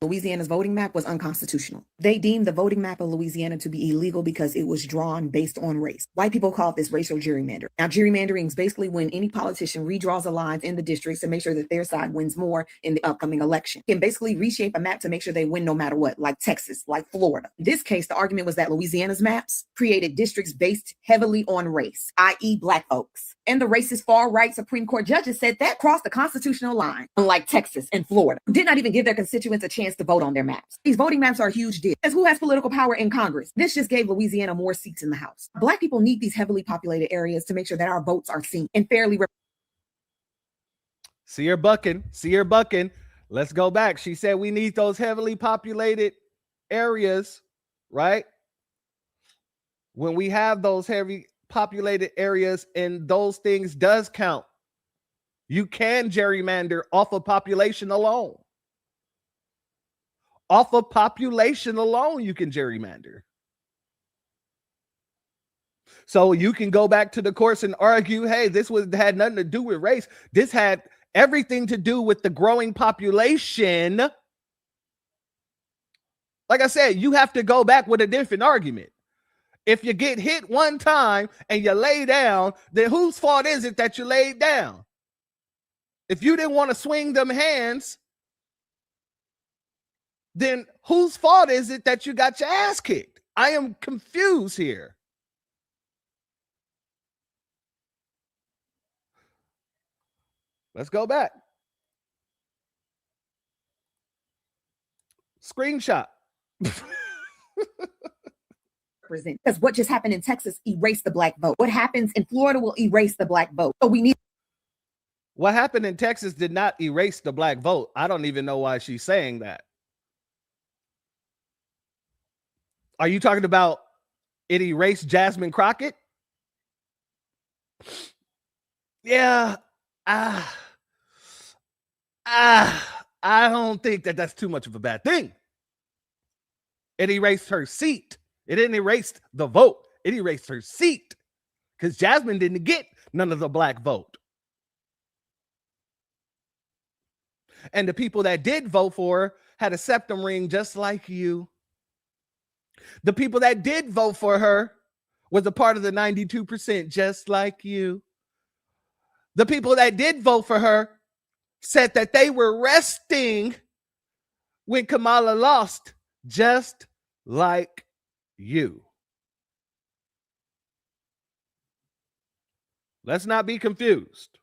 Louisiana's voting map was unconstitutional. They deemed the voting map of Louisiana to be illegal because it was drawn based on race. White people call this racial gerrymandering. Now, gerrymandering is basically when any politician redraws the lines in the districts to make sure that their side wins more in the upcoming election. Can basically reshape a map to make sure they win no matter what, like Texas, like Florida. In this case, the argument was that Louisiana's maps created districts based heavily on race, i.e. Black folks. And the racist far-right Supreme Court judges said that crossed the constitutional line, unlike Texas and Florida, who did not even give their constituents a chance to vote on their maps. These voting maps are a huge deal. As who has political power in Congress? This just gave Louisiana more seats in the House. Black people need these heavily populated areas to make sure that our votes are seen and fairly. See her bucking. See her bucking. Let's go back. She said we need those heavily populated areas, right? When we have those heavy populated areas and those things does count, you can gerrymander off of population alone. Off of population alone, you can gerrymander. So you can go back to the courts and argue, hey, this had nothing to do with race. This had everything to do with the growing population. Like I said, you have to go back with a different argument. If you get hit one time and you lay down, then whose fault is it that you laid down? If you didn't want to swing them hands, then whose fault is it that you got your ass kicked? I am confused here. Let's go back. Screenshot. Because what just happened in Texas erased the Black vote. What happens in Florida will erase the Black vote. So we need. What happened in Texas did not erase the Black vote. I don't even know why she's saying that. Are you talking about it erased Jasmine Crockett? Yeah. I don't think that that's too much of a bad thing. It erased her seat. It didn't erase the vote. It erased her seat because Jasmine didn't get none of the Black vote. And the people that did vote for her had a septum ring just like you. The people that did vote for her was a part of the 92% just like you. The people that did vote for her said that they were resting when Kamala lost just like you. Let's not be confused.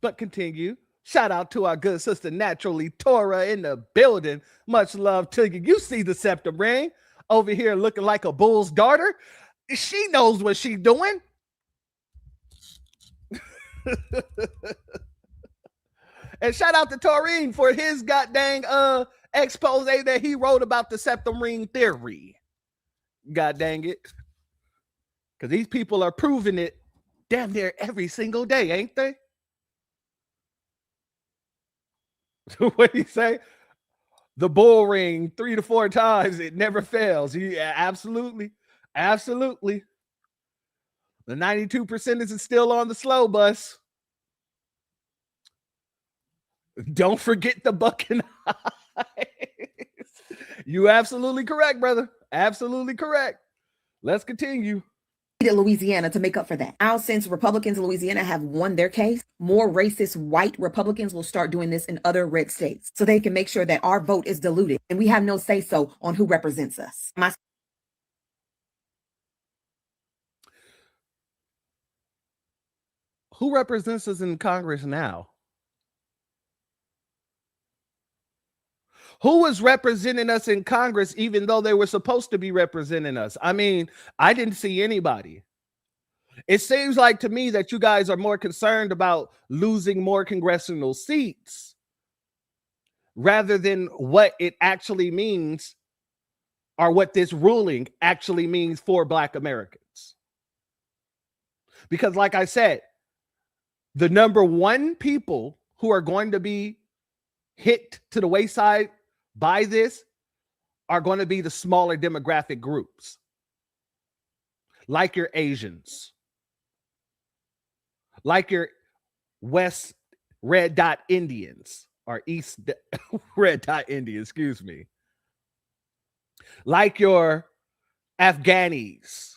But continue. Shout out to our good sister Naturally Torah in the building. Much love to you. You see the septum ring over here looking like a bull's daughter. She knows what she's doing. And shout out to Taurine for his goddamn expose that he wrote about the septum ring theory. God dang it. Because these people are proving it damn near every single day, ain't they? What do you say? The bull ring 3 to 4 times, it never fails. Yeah, absolutely. Absolutely. The 92% is still on the slow bus. Don't forget the bucking eyes. You absolutely correct, brother. Absolutely correct. Let's continue. Louisiana to make up for that. Now, since Republicans in Louisiana have won their case, more racist white Republicans will start doing this in other red states so they can make sure that our vote is diluted and we have no say-so on who represents us. Who represents us in Congress now? Who was representing us in Congress even though they were supposed to be representing us? I mean, I didn't see anybody. It seems like to me that you guys are more concerned about losing more congressional seats rather than what it actually means or what this ruling actually means for Black Americans. Because like I said, the number one people who are going to be hit to the wayside by this are going to be the smaller demographic groups, like your Asians, like your West red dot Indians or red dot Indians, excuse me, like your Afghanis,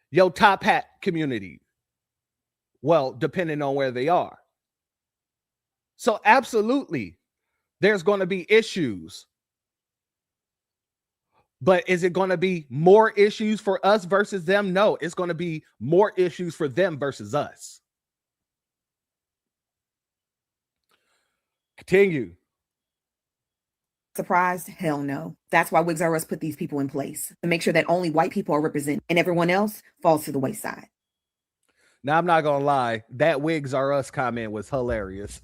your top hat community. Well, depending on where they are. So absolutely, there's going to be issues. But is it going to be more issues for us versus them? No, it's going to be more issues for them versus us. Continue. Surprised? Hell no. That's why Wigs R Us put these people in place to make sure that only white people are represented and everyone else falls to the wayside. Now, I'm not going to lie. That Wigs R Us comment was hilarious.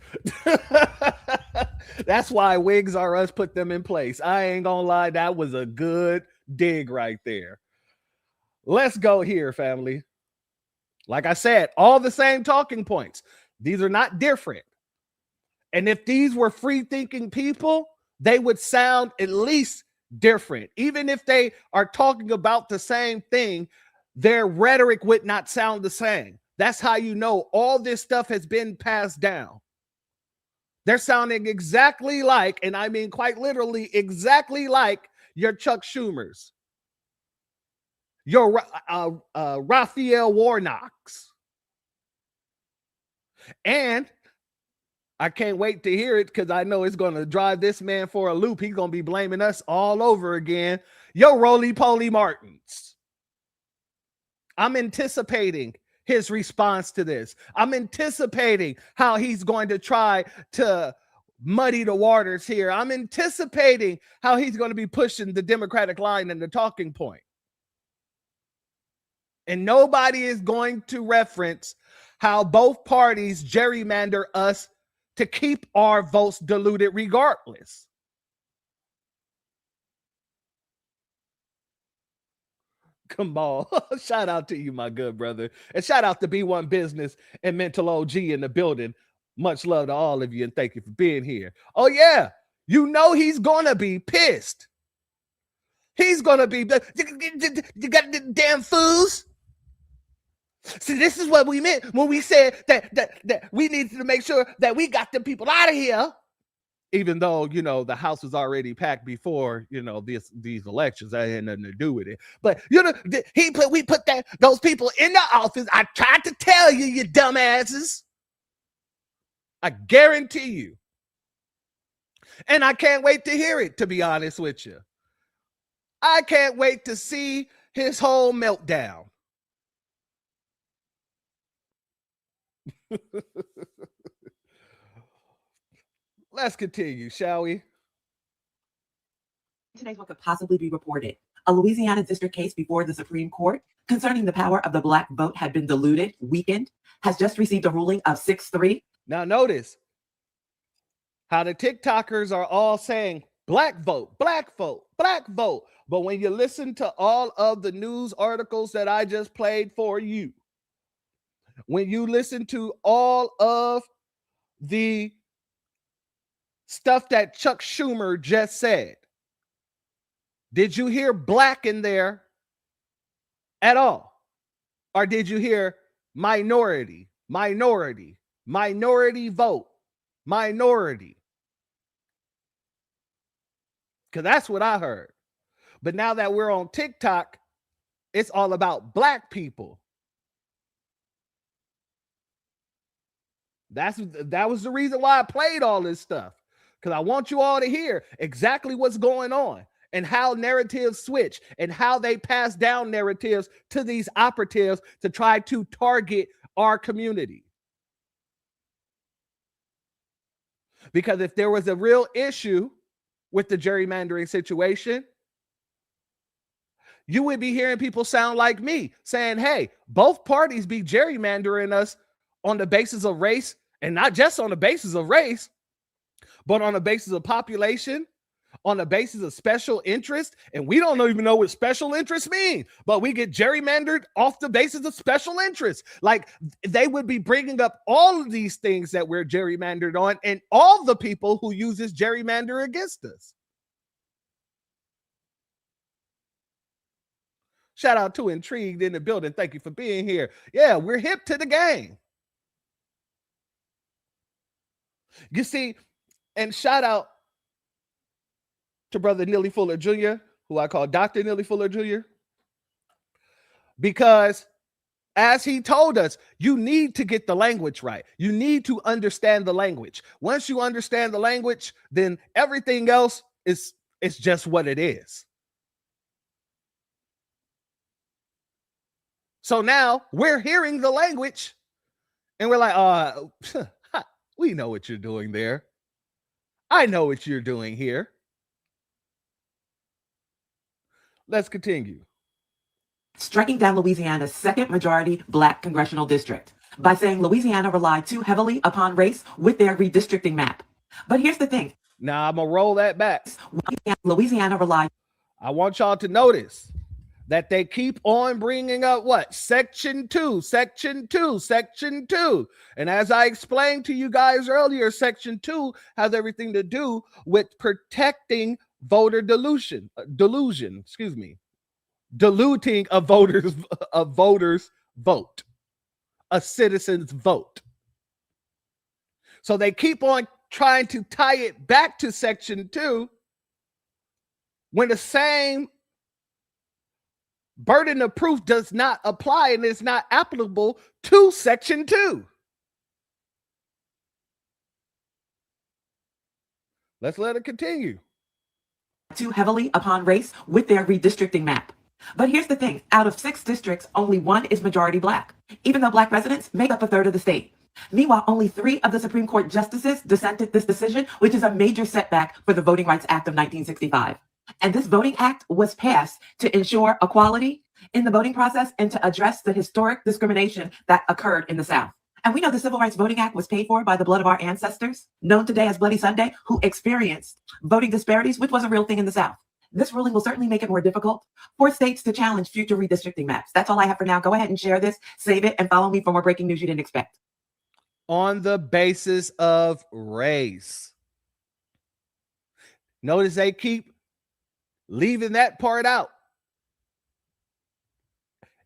That's why Wigs R Us put them in place. I ain't going to lie. That was a good dig right there. Let's go here, family. Like I said, all the same talking points. These are not different. And if these were free-thinking people, they would sound at least different. Even if they are talking about the same thing, their rhetoric would not sound the same. That's how you know all this stuff has been passed down. They're sounding exactly like, and I mean quite literally exactly like your Chuck Schumers, your Raphael Warnocks. And I can't wait to hear it because I know it's going to drive this man for a loop. He's going to be blaming us all over again. Yo, Roly-Poly Martins. I'm anticipating his response to this. I'm anticipating how he's going to try to muddy the waters here. I'm anticipating how he's going to be pushing the Democratic line and the talking point. And nobody is going to reference how both parties gerrymander us to keep our votes diluted regardless. Come on. Shout out to you, my good brother. And shout out to B1 Business and Mental OG in the building. Much love to all of you and thank you for being here. Oh, yeah. You know he's going to be pissed. He's going to be, you got the damn fools. See, this is what we meant when we said that we needed to make sure that we got them people out of here. Even though, you know, the house was already packed before, you know, these elections. That had nothing to do with it. But, you know, we put those people in the office. I tried to tell you, you dumbasses. I guarantee you. And I can't wait to hear it, to be honest with you. I can't wait to see his whole meltdown. Let's continue, shall we? Today's what could possibly be reported. A Louisiana district case before the Supreme Court concerning the power of the Black vote had been diluted, weakened, has just received a ruling of 6-3. Now notice how the TikTokers are all saying Black vote, Black vote, Black vote. But when you listen to all of the news articles that I just played for you, when you listen to all of the stuff that Chuck Schumer just said, did you hear Black in there at all? Or did you hear minority, minority, minority vote, minority? Because that's what I heard. But now that we're on TikTok, it's all about Black people. That was the reason why I played all this stuff. Because I want you all to hear exactly what's going on and how narratives switch and how they pass down narratives to these operatives to try to target our community. Because if there was a real issue with the gerrymandering situation, you would be hearing people sound like me saying, hey, both parties be gerrymandering us on the basis of race, and not just on the basis of race, but on the basis of population, on the basis of special interest. And we don't even know what special interest means, but we get gerrymandered off the basis of special interest. Like they would be bringing up all of these things that we're gerrymandered on and all the people who use this gerrymander against us. Shout out to Intrigued in the building. Thank you for being here. Yeah, we're hip to the game. You see, and shout out to brother Neely Fuller Jr., who I call Dr. Neely Fuller Jr., because as he told us, you need to get the language right. You need to understand the language. Once you understand the language, then everything else is just what it is. So now we're hearing the language and we're like, we know what you're doing there. I know what you're doing here. Let's continue. Striking down Louisiana's second majority Black congressional district by saying Louisiana relied too heavily upon race with their redistricting map. But here's the thing. Now I'm going to roll that back. Louisiana relied. I want y'all to notice that they keep on bringing up what? Section 2, Section 2, Section 2. And as I explained to you guys earlier, Section 2 has everything to do with protecting voter dilution, diluting a voter's vote, a citizen's vote. So they keep on trying to tie it back to Section 2 when the same burden of proof does not apply and is not applicable to Section 2. Let's let it continue. Too heavily upon race with their redistricting map. But here's the thing. Out of 6 districts, only 1 is majority Black, even though Black residents make up a third of the state. Meanwhile, only 3 of the Supreme Court justices dissented this decision, which is a major setback for the Voting Rights Act of 1965. And this Voting Act was passed to ensure equality in the voting process and to address the historic discrimination that occurred in the South. And we know the Civil Rights Voting Act was paid for by the blood of our ancestors, known today as Bloody Sunday, who experienced voting disparities, which was a real thing in the South. This ruling will certainly make it more difficult for states to challenge future redistricting maps. That's all I have for now. Go ahead and share this, save it, and follow me for more breaking news you didn't expect. On the basis of race. Notice they keep leaving that part out.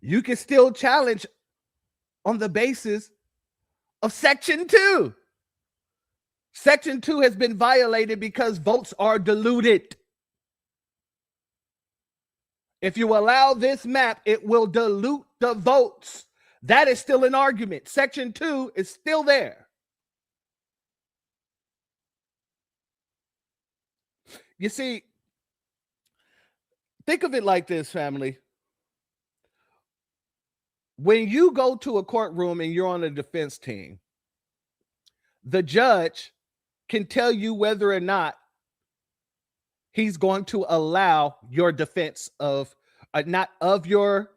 You can still challenge on the basis of Section 2. Section 2 has been violated because votes are diluted. If you allow this map, it will dilute the votes. That is still an argument. Section 2 is still there. You see, think of it like this, family. When you go to a courtroom and you're on a defense team, the judge can tell you whether or not he's going to allow your defense of, not of your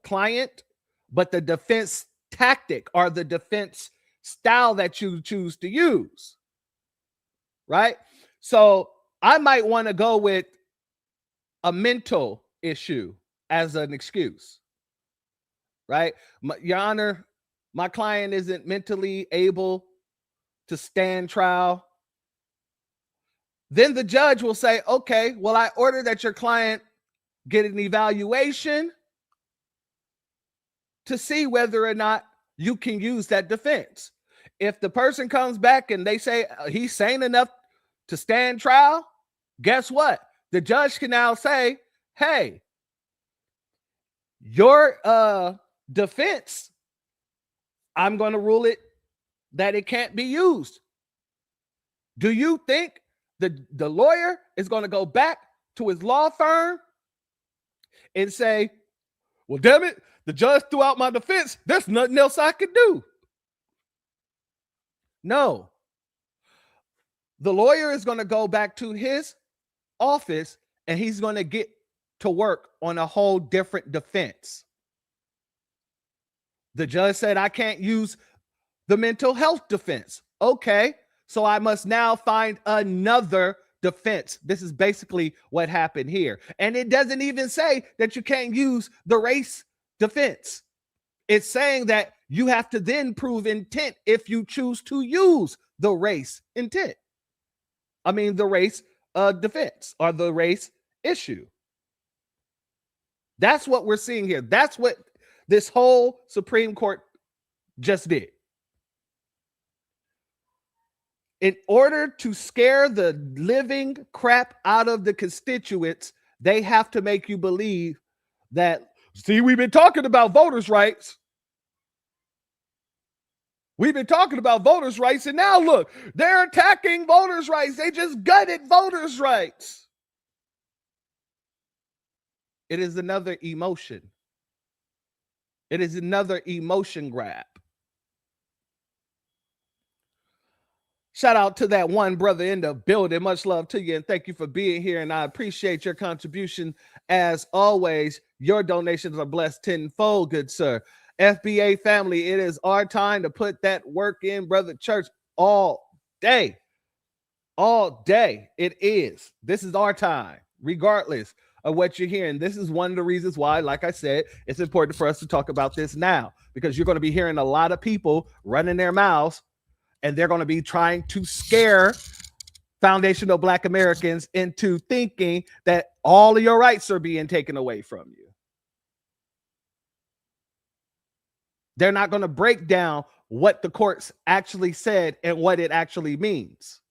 client, but the defense tactic or the defense style that you choose to use, right? So I might want to go with a mental issue as an excuse, right? Your Honor, my client isn't mentally able to stand trial. Then the judge will say, okay, well, I order that your client get an evaluation to see whether or not you can use that defense. If the person comes back and they say he's sane enough to stand trial, guess what? The judge can now say, hey, your defense, I'm going to rule it that it can't be used. Do you think the lawyer is going to go back to his law firm and say, well, damn it, the judge threw out my defense. There's nothing else I can do. No. The lawyer is going to go back to his office and he's going to get to work on a whole different defense. The judge said, I can't use the mental health defense. Okay, so I must now find another defense. This is basically what happened here. And it doesn't even say that you can't use the race defense. It's saying that you have to then prove intent if you choose to use the race intent. I mean, the race defense or the race issue. That's what we're seeing here. That's what this whole Supreme Court just did. In order to scare the living crap out of the constituents, they have to make you believe that, see, we've been talking about voters' rights. We've been talking about voters' rights, and now look, they're attacking voters' rights. They just gutted voters' rights. It is another emotion. It is another emotion grab. Shout out to that one brother in the building. Much love to you, and thank you for being here. And I appreciate your contribution as always. Your donations are blessed tenfold, good sir. FBA family, it is our time to put that work in, brother church, all day. All day. It is. This is our time, regardless of what you're hearing. This is one of the reasons why, like I said, it's important for us to talk about this now, because you're going to be hearing a lot of people running their mouths, and they're going to be trying to scare foundational Black Americans into thinking that all of your rights are being taken away from you. They're not going to break down what the courts actually said and what it actually means.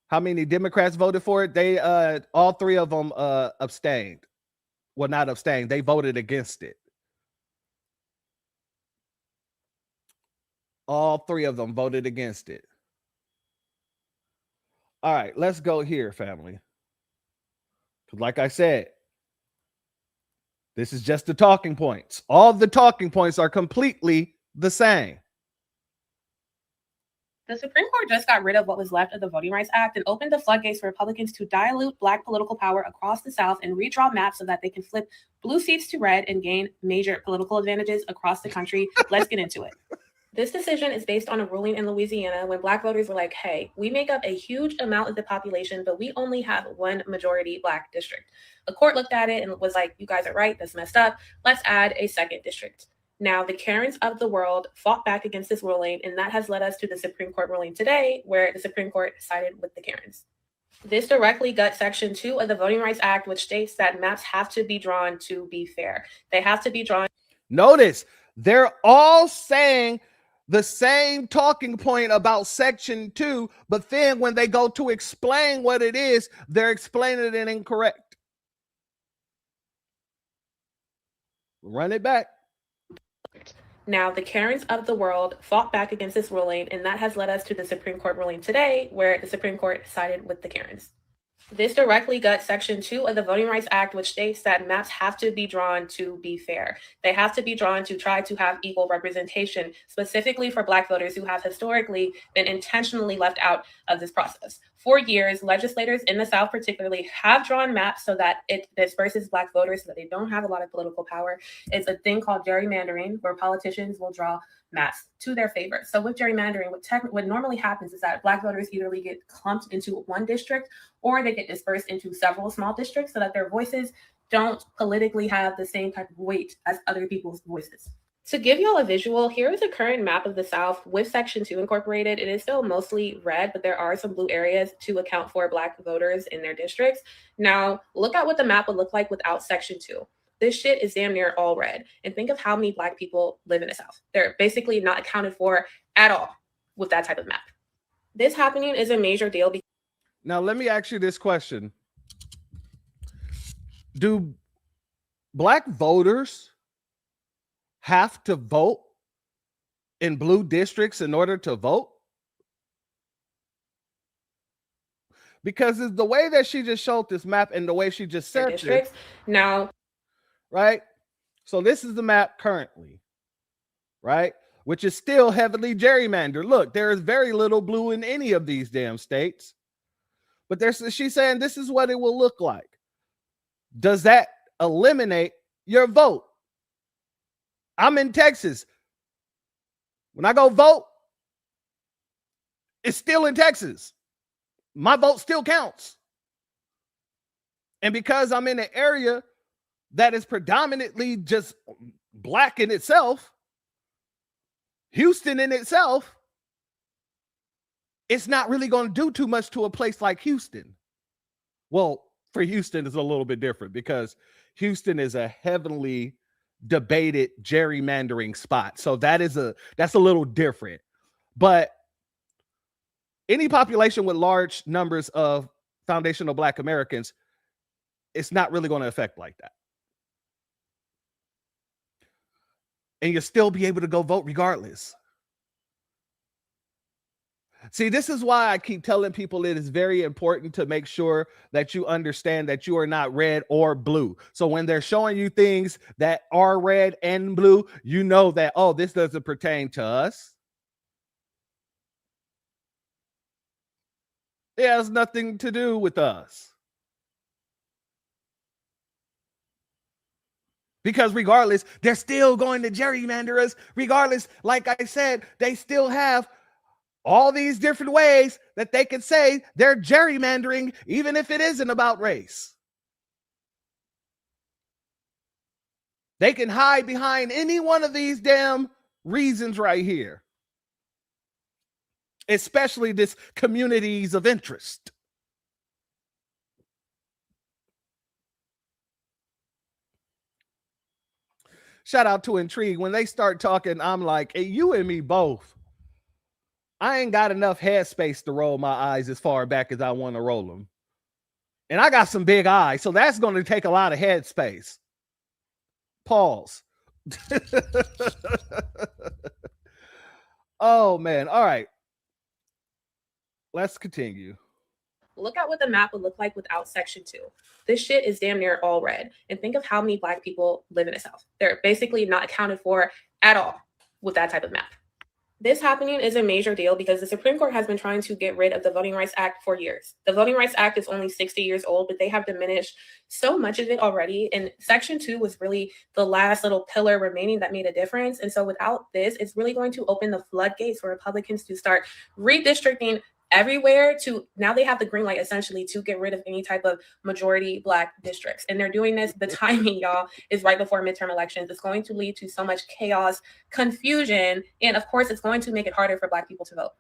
How many Democrats voted for it? They all three of them abstained. Well, not abstained. They voted against it. All three of them voted against it. All right, let's go here, family. Like I said, this is just the talking points. All the talking points are completely the same. The Supreme Court just got rid of what was left of the Voting Rights Act and opened the floodgates for Republicans to dilute Black political power across the South and redraw maps so that they can flip blue seats to red and gain major political advantages across the country. Let's get into it. This decision is based on a ruling in Louisiana when Black voters were like, hey, we make up a huge amount of the population, but we only have one majority Black district. A court looked at it and was like, you guys are right, that's messed up. Let's add a second district. Now, the Karens of the world fought back against this ruling, and that has led us to the Supreme Court ruling today, where the Supreme Court sided with the Karens. This directly guts Section 2 of the Voting Rights Act, which states that maps have to be drawn to be fair. They have to be drawn. Notice, they're all saying the same talking point about Section 2, but then when they go to explain what it is, they're explaining it incorrect. Run it back. Now, the Karens of the world fought back against this ruling, and that has led us to the Supreme Court ruling today, where the Supreme Court sided with the Karens. This directly guts Section 2 of the Voting Rights Act, which states that maps have to be drawn to be fair. They have to be drawn to try to have equal representation, specifically for Black voters who have historically been intentionally left out of this process. For years, legislators in the South particularly have drawn maps so that it disperses Black voters so that they don't have a lot of political power. It's a thing called gerrymandering, where politicians will draw maps to their favor. So with gerrymandering, what normally happens is that Black voters either get clumped into one district or they get dispersed into several small districts so that their voices don't politically have the same type of weight as other people's voices. To give y'all a visual, here is a current map of the South with Section 2 incorporated. It is still mostly red, but there are some blue areas to account for Black voters in their districts. Now, look at what the map would look like without Section 2. This shit is damn near all red. And think of how many Black people live in the South. They're basically not accounted for at all with that type of map. This happening is a major deal. Now, let me ask you this question. Do Black voters have to vote in blue districts in order to vote? Because it's the way that she just showed this map and the way she just said it. Now, right? So this is the map currently, right? Which is still heavily gerrymandered. Look, there is very little blue in any of these damn states. But she's saying this is what it will look like. Does that eliminate your vote? I'm in Texas. When I go vote, it's still in Texas. My vote still counts. And because I'm in an area that is predominantly just Black in itself, Houston in itself, it's not really going to do too much to a place like Houston. Well, for Houston, it's a little bit different because Houston is a heavily debated gerrymandering spot. So that's a little different. But any population with large numbers of foundational Black Americans, it's not really going to affect like that. And you'll still be able to go vote regardless. See, this is why I keep telling people it is very important to make sure that you understand that you are not red or blue. So when they're showing you things that are red and blue, you know that, oh, this doesn't pertain to us. It has nothing to do with us. Because regardless, they're still going to gerrymander us. Regardless, like I said, they still have all these different ways that they can say they're gerrymandering, even if it isn't about race. They can hide behind any one of these damn reasons right here, especially this communities of interest. Shout out to Intrigue. When they start talking, I'm like, hey, you and me both. I ain't got enough headspace to roll my eyes as far back as I want to roll them. And I got some big eyes, so that's going to take a lot of headspace. Pause. Oh, man. All right. Let's continue. Look at what the map would look like without Section 2. This shit is damn near all red. And think of how many Black people live in the South. They're basically not accounted for at all with that type of map. This happening is a major deal because the Supreme Court has been trying to get rid of the Voting Rights Act for years. The Voting Rights Act is only 60 years old, but they have diminished so much of it already. And Section 2 was really the last little pillar remaining that made a difference. And so without this, it's really going to open the floodgates for Republicans to start redistricting everywhere. To now they have the green light essentially to get rid of any type of majority Black districts. And they're doing this, the timing, y'all, is right before midterm elections. It's going to lead to so much chaos, confusion, and of course it's going to make it harder for Black people to vote.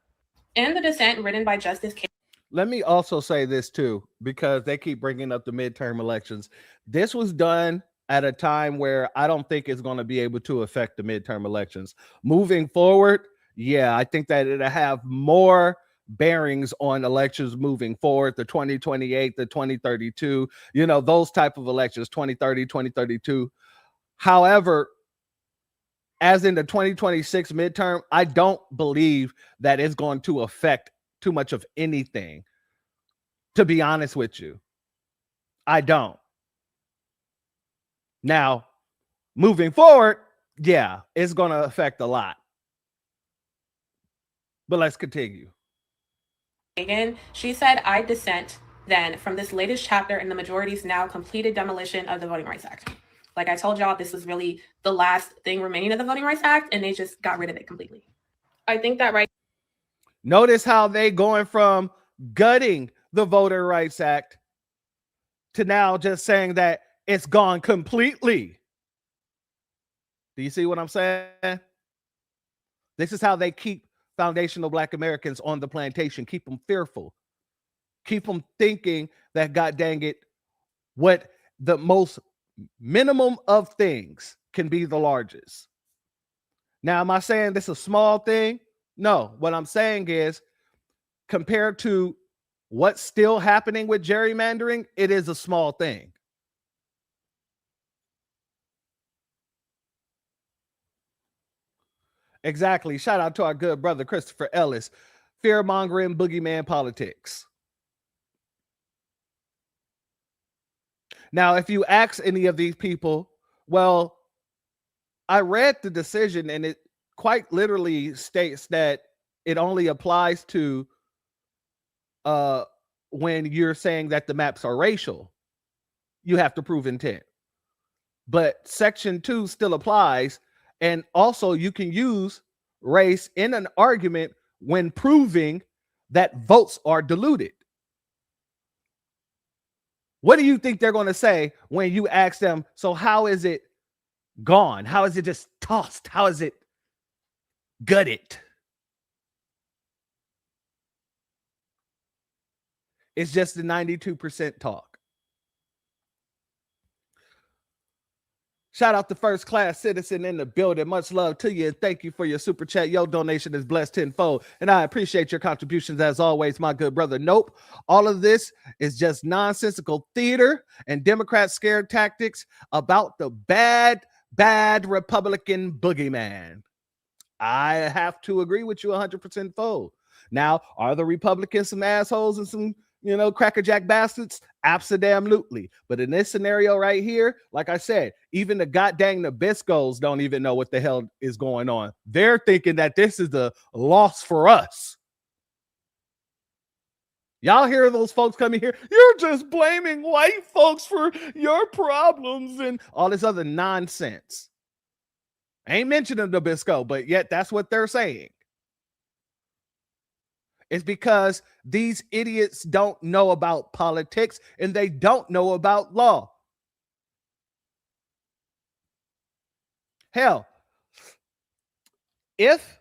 In the dissent written by Justice Let me also say this too, because they keep bringing up the midterm elections. This was done at a time where I don't think it's going to be able to affect the midterm elections. Moving forward, yeah, I think that it'll have more bearings on elections moving forward, the 2028, the 2032, those type of elections, 2030, 2032. However, as in the 2026 midterm, I don't believe that it's going to affect too much of anything, to be honest with you. I don't. Now, moving forward, yeah, it's going to affect a lot. But let's continue. Kagan, she said, I dissent then from this latest chapter in the majority's now completed demolition of the Voting Rights Act. Like I told y'all, this was really the last thing remaining of the Voting Rights Act, and they just got rid of it completely. I think that right. Notice how they going from gutting the Voting Rights Act to now just saying that it's gone completely. Do you see what I'm saying? This is how they keep foundational Black Americans on the plantation, keep them fearful, keep them thinking that, God dang it, what the most minimum of things can be the largest. Now, am I saying this is a small thing? No, what I'm saying is, compared to what's still happening with gerrymandering, it is a small thing. Exactly. Shout out to our good brother, Christopher Ellis. Fear-mongering boogeyman politics. Now, if you ask any of these people, well, I read the decision and it quite literally states that it only applies to when you're saying that the maps are racial. You have to prove intent. But Section 2 still applies. And also you can use race in an argument when proving that votes are diluted. What do you think they're going to say when you ask them, so how is it gone? How is it just tossed? How is it gutted? It's just the 92% talk. Shout out to First Class Citizen in the building. Much love to you. And thank you for your super chat. Your donation is blessed tenfold. And I appreciate your contributions as always, my good brother. Nope. All of this is just nonsensical theater and Democrat scare tactics about the bad Republican boogeyman. I have to agree with you 100% fold. Now, are the Republicans some assholes and some, crackerjack bastards? Absolutely. But in this scenario right here, like I said, even the goddamn Nabiscos don't even know what the hell is going on. They're thinking that this is a loss for us. Y'all hear those folks coming here? You're just blaming white folks for your problems and all this other nonsense. I ain't mentioning Nabisco, but yet that's what they're saying. It's because these idiots don't know about politics and they don't know about law. Hell, if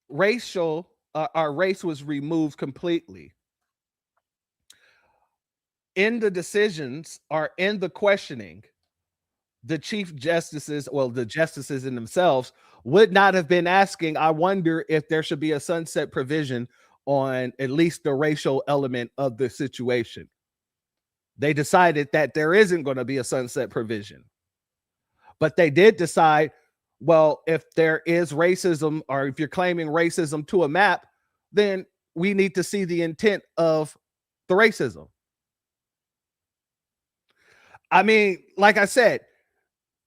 our race was removed completely in the decisions or in the questioning, the chief justices, the justices in themselves would not have been asking, I wonder if there should be a sunset provision on at least the racial element of the situation. They decided that there isn't going to be a sunset provision. But they did decide, well, if there is racism or if you're claiming racism to a map, then we need to see the intent of the racism. I mean, like I said,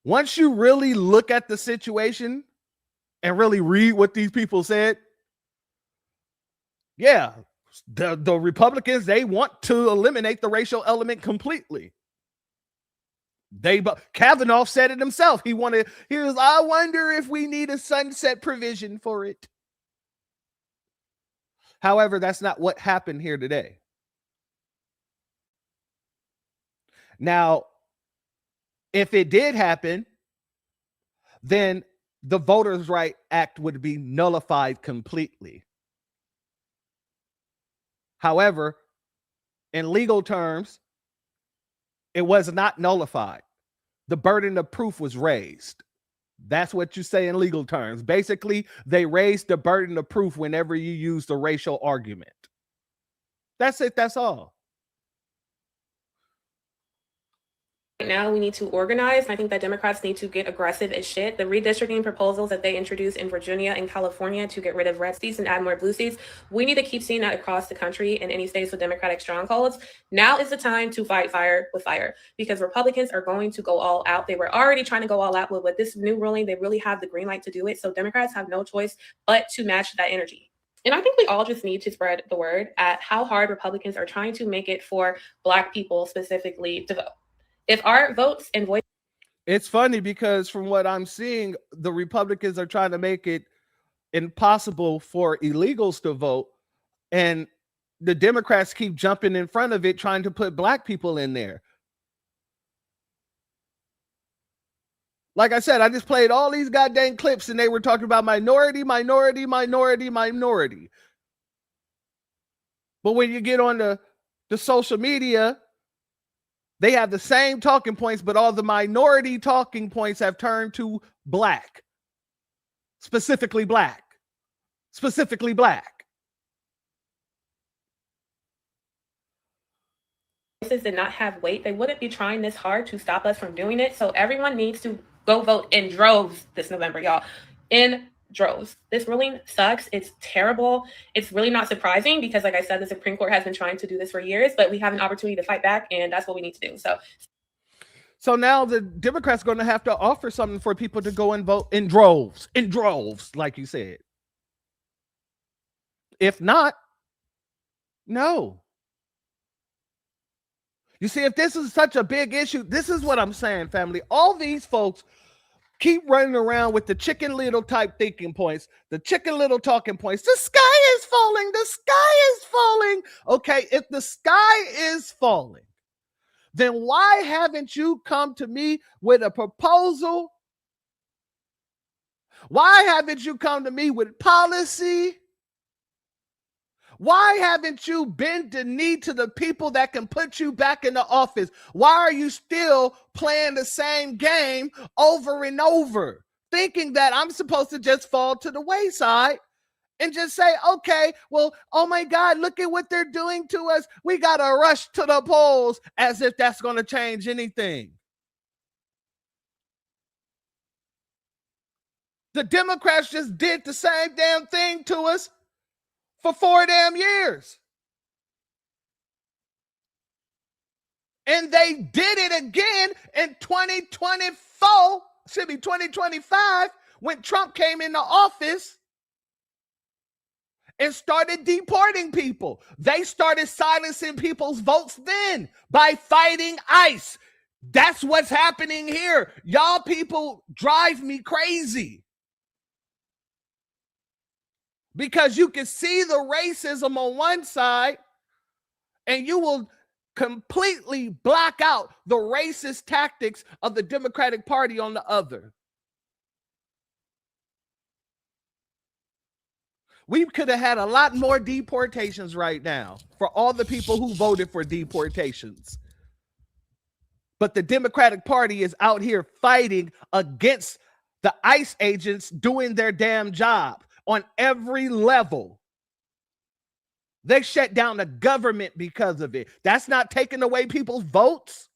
once you really look at the situation and really read what these people said, yeah, the Republicans, they want to eliminate the racial element completely. Kavanaugh said it himself. I wonder if we need a sunset provision for it. However, that's not what happened here today. Now, if it did happen, then the Voters' Right Act would be nullified completely. However, in legal terms, it was not nullified. The burden of proof was raised. That's what you say in legal terms. Basically, they raised the burden of proof whenever you use the racial argument. That's it. That's all. Right now, we need to organize, and I think that Democrats need to get aggressive as shit. The redistricting proposals that they introduced in Virginia and California to get rid of red seats and add more blue seats, we need to keep seeing that across the country in any states with Democratic strongholds. Now is the time to fight fire with fire, because Republicans are going to go all out. They were already trying to go all out with this new ruling. They really have the green light to do it. So Democrats have no choice but to match that energy. And I think we all just need to spread the word at how hard Republicans are trying to make it for Black people specifically to vote. If our votes and voice, it's funny because from what I'm seeing, the Republicans are trying to make it impossible for illegals to vote, and the Democrats keep jumping in front of it, trying to put Black people in there. Like I said, I just played all these goddamn clips, and they were talking about minority. But when you get on the social media, they have the same talking points, but all the minority talking points have turned to Black. Specifically Black. Specifically Black. voices did not have weight, they wouldn't be trying this hard to stop us from doing it. So everyone needs to go vote in droves this November, y'all. In droves. This ruling sucks. It's terrible. It's really not surprising because, like I said, the Supreme Court has been trying to do this for years, but we have an opportunity to fight back, and that's what we need to do. So now the Democrats are going to have to offer something for people to go and vote in droves, like you said. If not, no. You see, if this is such a big issue, this is what I'm saying, family. All these folks keep running around with the Chicken Little type thinking points, the Chicken Little talking points. The sky is falling. The sky is falling. Okay, if the sky is falling, then why haven't you come to me with a proposal? Why haven't you come to me with policy? Why haven't you bent the knee to the people that can put you back in the office? Why are you still playing the same game over and over, thinking that I'm supposed to just fall to the wayside and just say, okay, well, oh my God, look at what they're doing to us. We got to rush to the polls, as if that's going to change anything. The Democrats just did the same damn thing to us for 4 damn years. And they did it again in 2024, should be 2025, when Trump came into office and started deporting people. They started silencing people's votes then by fighting ICE. That's what's happening here. Y'all people drive me crazy. Because you can see the racism on one side and you will completely block out the racist tactics of the Democratic Party on the other. We could have had a lot more deportations right now for all the people who voted for deportations. But the Democratic Party is out here fighting against the ICE agents doing their damn job on every level. They shut down the government because of it. That's not taking away people's votes.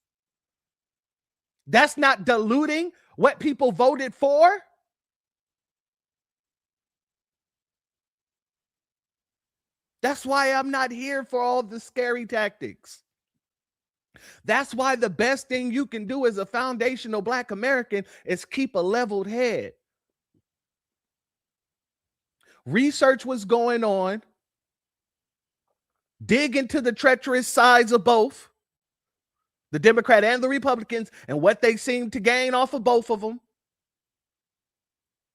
That's not diluting what people voted for. That's why I'm not here for all the scary tactics. That's why the best thing you can do as a foundational Black American is keep a leveled head. Research what's going on. Dig into the treacherous sides of both, the Democrat and the Republicans, and what they seem to gain off of both of them,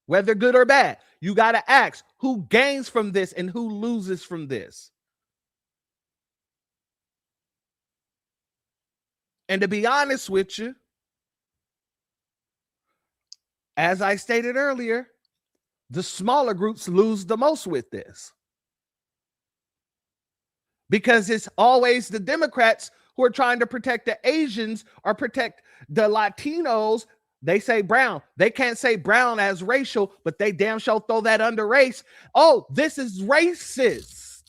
whether good or bad. You got to ask who gains from this and who loses from this. And to be honest with you, as I stated earlier, the smaller groups lose the most with this. Because it's always the Democrats who are trying to protect the Asians or protect the Latinos. They say brown. They can't say brown as racial, but they damn sure throw that under race. Oh, this is racist.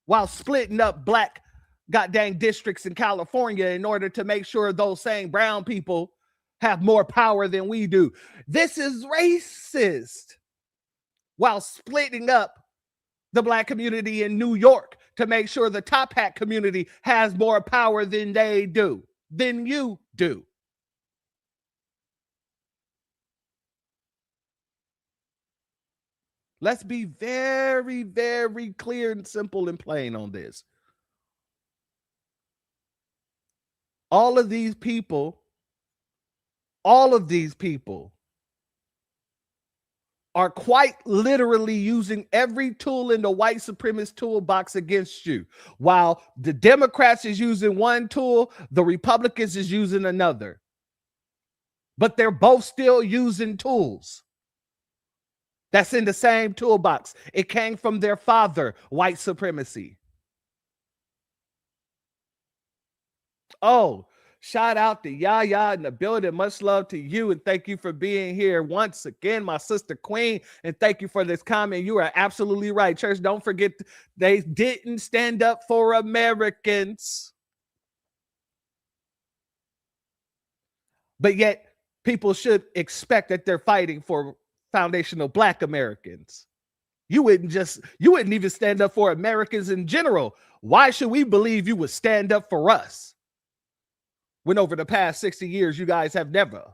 While splitting up Black goddamn districts in California in order to make sure those same brown people have more power than we do. This is racist. While splitting up the Black community in New York to make sure the top hat community has more power than they do, than you do. Let's be very, very clear and simple and plain on this. All of these people are quite literally using every tool in the white supremacist toolbox against you. While the Democrats is using one tool, the Republicans is using another. But they're both still using tools. That's in the same toolbox. It came from their father, white supremacy. Oh, shout out to Yaya in the building. Much love to you, and thank you for being here once again, my sister Queen. And thank you for this comment. You are absolutely right. Church, don't forget, they didn't stand up for Americans. But yet, people should expect that they're fighting for foundational Black Americans. You wouldn't even stand up for Americans in general. Why should we believe you would stand up for us when over the past 60 years you guys have never?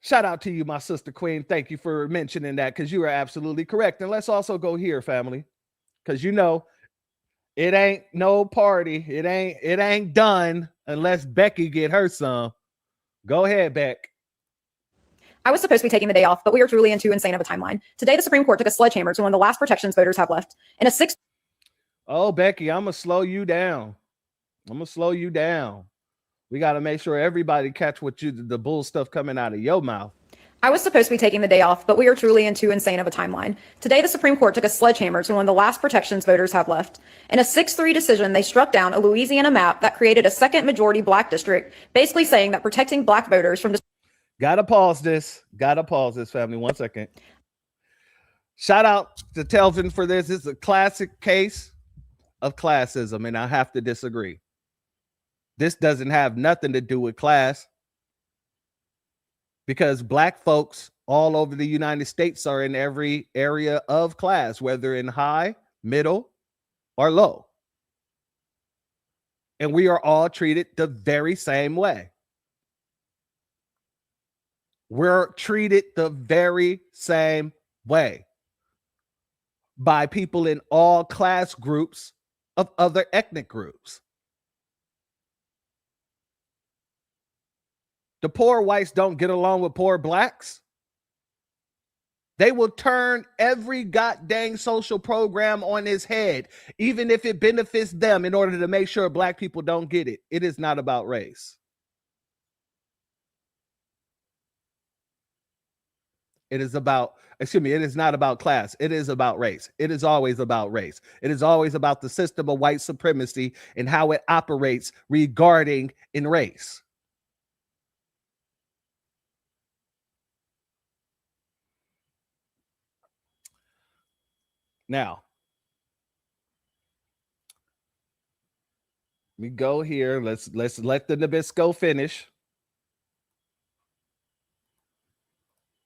Shout out to you, my sister Queen. Thank you for mentioning that, because you are absolutely correct. And let's also go here, family, because you know it ain't no party. It ain't done unless Becky get her some. Go ahead, Beck. I was supposed to be taking the day off, but we are truly in too insane of a timeline. Today, the Supreme Court took a sledgehammer to one of the last protections voters have left. In a Oh, Becky, I'm going to slow you down. We got to make sure everybody catch the bull stuff coming out of your mouth. I was supposed to be taking the day off, but we are truly in too insane of a timeline. Today, the Supreme Court took a sledgehammer to one of the last protections voters have left. In a 6-3 decision, they struck down a Louisiana map that created a second majority black district, basically saying that protecting black voters from Gotta pause this, family. 1 second. Shout out to Telvin for this. This is a classic case of classism, and I have to disagree. This doesn't have nothing to do with class, because black folks all over the United States are in every area of class, whether in high, middle, or low. And we are all treated the very same way. We're treated the very same way by people in all class groups of other ethnic groups. The poor whites don't get along with poor blacks. They will turn every goddamn social program on its head, even if it benefits them, in order to make sure black people don't get it. It is not about race. It is not about class. It is about race. It is always about race. It is always about the system of white supremacy and how it operates regarding in race. Now, we go here. Let's let the Nabisco finish.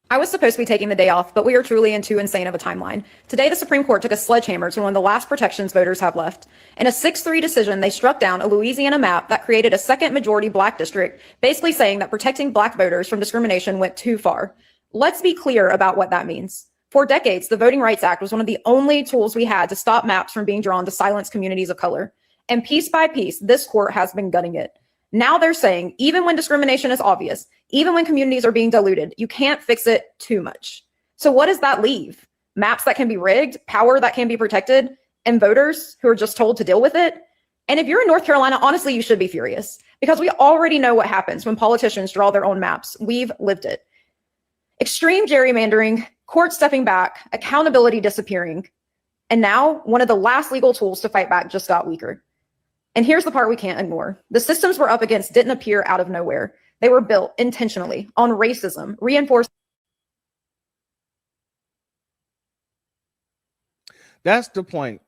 I was supposed to be taking the day off, but we are truly in too insane of a timeline. Today, the Supreme Court took a sledgehammer to one of the last protections voters have left. In a 6-3 decision, they struck down a Louisiana map that created a second majority black district, basically saying that protecting black voters from discrimination went too far. Let's be clear about what that means. For decades, the Voting Rights Act was one of the only tools we had to stop maps from being drawn to silence communities of color. And piece by piece, this court has been gutting it. Now they're saying, even when discrimination is obvious, even when communities are being diluted, you can't fix it too much. So what does that leave? Maps that can be rigged, power that can be protected, and voters who are just told to deal with it? And if you're in North Carolina, honestly, you should be furious, because we already know what happens when politicians draw their own maps. We've lived it. Extreme gerrymandering, courts stepping back, accountability disappearing. And now one of the last legal tools to fight back just got weaker. And here's the part we can't ignore. The systems we're up against didn't appear out of nowhere. They were built intentionally on racism, reinforced. That's the point.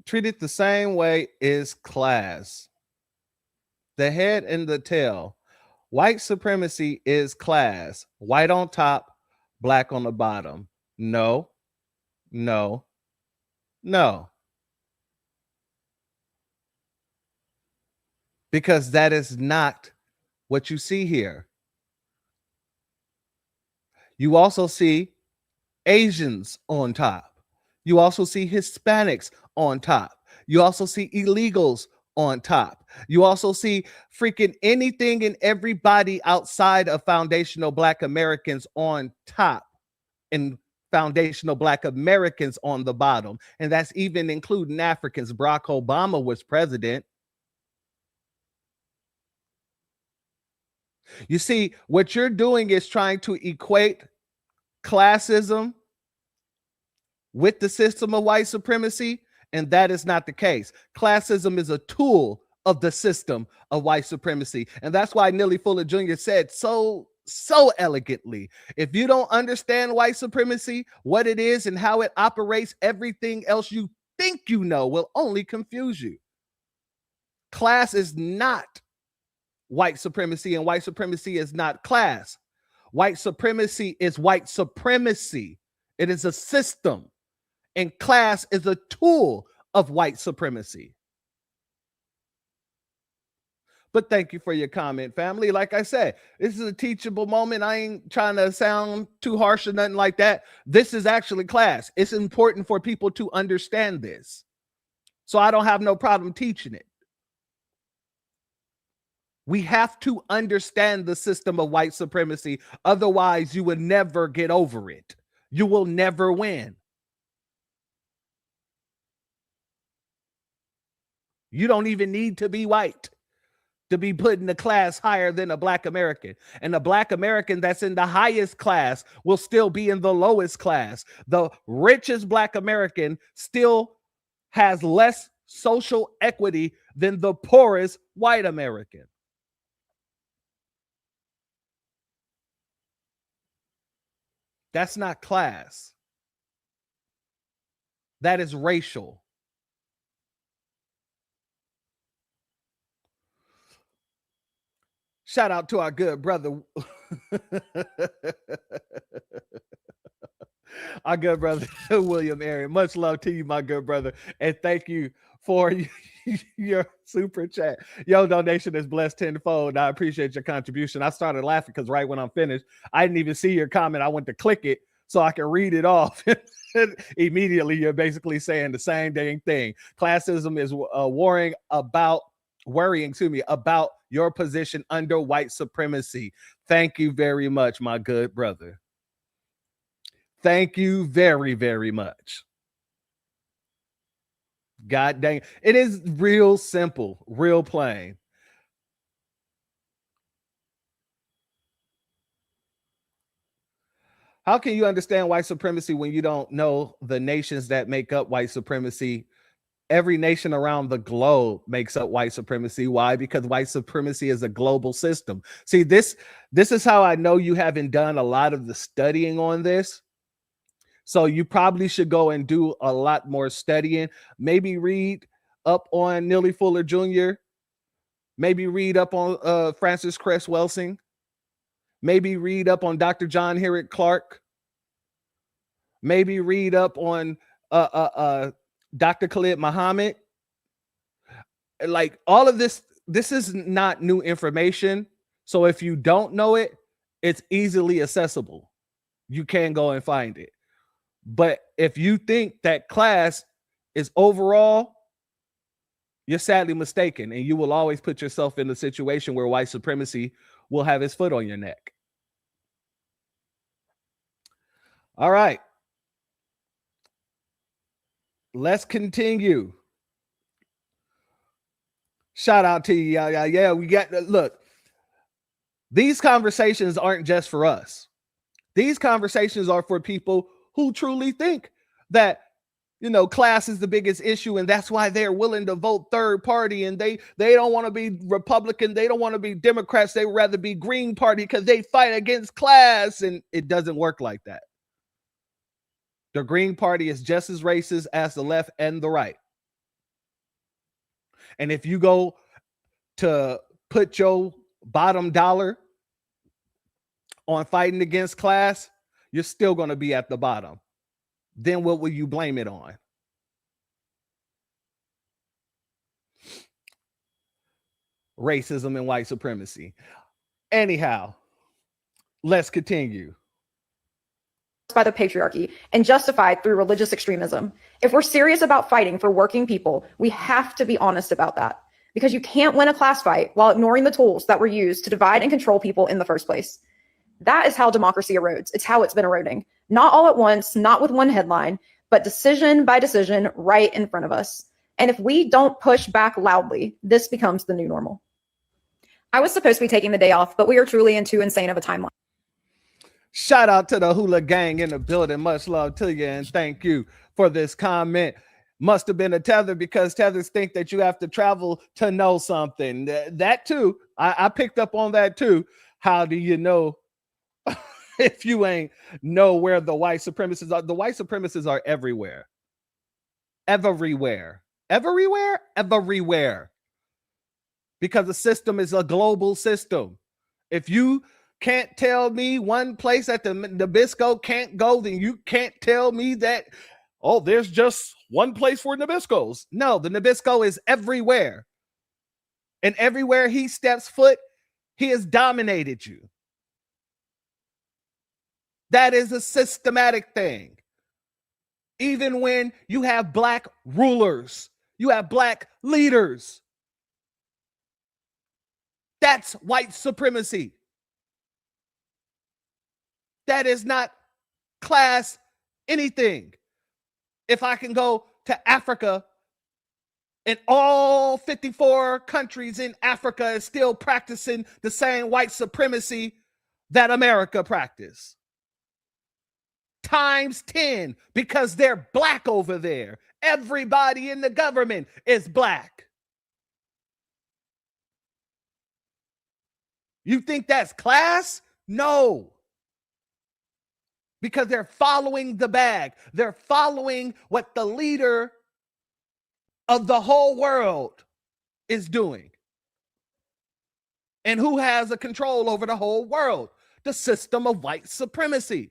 Treated the same way is class. The head and the tail. White supremacy is class. White on top, black on the bottom. No, no, no. Because that is not what you see here. You also see Asians on top. You also see Hispanics on top. You also see illegals on top. You also see freaking anything and everybody outside of foundational Black Americans on top, and foundational Black Americans on the bottom. And that's even including Africans. Barack Obama was president. You see, what you're doing is trying to equate classism with the system of white supremacy, and that is not the case. Classism is a tool of the system of white supremacy, and that's why Neely Fuller Jr. said so elegantly, if you don't understand white supremacy, what it is and how it operates, everything else you think you know will only confuse you. Class is not white supremacy, and white supremacy is not class. White supremacy is white supremacy. It is a system, and class is a tool of white supremacy. But thank you for your comment, family. Like I said, this is a teachable moment. I ain't trying to sound too harsh or nothing like that. This is actually class. It's important for people to understand this. So I don't have no problem teaching it. We have to understand the system of white supremacy. Otherwise, you will never get over it. You will never win. You don't even need to be white. to be put in a class higher than a Black American. And a Black American that's in the highest class will still be in the lowest class. The richest Black American still has less social equity than the poorest white American. That's not class. That is racial. Shout out to our good brother. Our good brother, William Aaron. Much love to you, my good brother. And thank you for your super chat. Your donation is blessed tenfold. I appreciate your contribution. I started laughing because right when I'm finished, I didn't even see your comment. I went to click it so I can read it off. Immediately, you're basically saying the same dang thing. Classism is worrying about your position under white supremacy. Thank you very much, my good brother. Thank you very, very much. God dang. It is real simple, real plain. How can you understand white supremacy when you don't know the nations that make up white supremacy? Every nation around the globe makes up white supremacy. Why? Because white supremacy is a global system. See, this is how I know you haven't done a lot of the studying on this. So you probably should go and do a lot more studying. Maybe read up on Neely Fuller Jr. Maybe read up on Francis Cress Welsing. Maybe read up on Dr. John Herrick Clark. Maybe read up on Dr. Khalid Muhammad. Like all of this is not new information. So if you don't know it, it's easily accessible. You can go and find it. But if you think that class is overall, you're sadly mistaken, and you will always put yourself in a situation where white supremacy will have its foot on your neck. All right. Let's continue. Shout out to you. Yeah, we got, look, these conversations aren't just for us. These conversations are for people who truly think that, you know, class is the biggest issue, and that's why they're willing to vote third party, and they don't want to be Republican, they don't want to be Democrats, they would rather be Green Party because they fight against class, and it doesn't work like that. The Green Party is just as racist as the left and the right. And if you go to put your bottom dollar on fighting against class, you're still going to be at the bottom. Then what will you blame it on? Racism and white supremacy. Anyhow, let's continue. By the patriarchy and justified through religious extremism. If we're serious about fighting for working people, we have to be honest about that, because you can't win a class fight while ignoring the tools that were used to divide and control people in the first place. That is how democracy erodes. It's how it's been eroding. Not all at once, not with one headline, but decision by decision right in front of us. And if we don't push back loudly, this becomes the new normal. I was supposed to be taking the day off, but we are truly in too insane of a timeline. Shout out to the Hula Gang in the building. Much love to you, and thank you for this comment. Must have been a tether, because tethers think that you have to travel to know something. That too, I picked up on that too. How do you know if you ain't know where the white supremacists are? The white supremacists are everywhere. Everywhere. Everywhere? Everywhere. Because the system is a global system. If you can't tell me one place that the Nabisco can't go, then you can't tell me that, oh, there's just one place for Nabiscos. No, the Nabisco is everywhere. And everywhere he steps foot, he has dominated you. That is a systematic thing. Even when you have black rulers, you have black leaders. That's white supremacy. That is not class anything. If I can go to Africa And all 54 countries in Africa is still practicing the same white supremacy that America practiced. Times 10, because they're black over there. Everybody in the government is black. You think that's class? No. Because they're following the bag. They're following what the leader of the whole world is doing. And who has a control over the whole world? The system of white supremacy.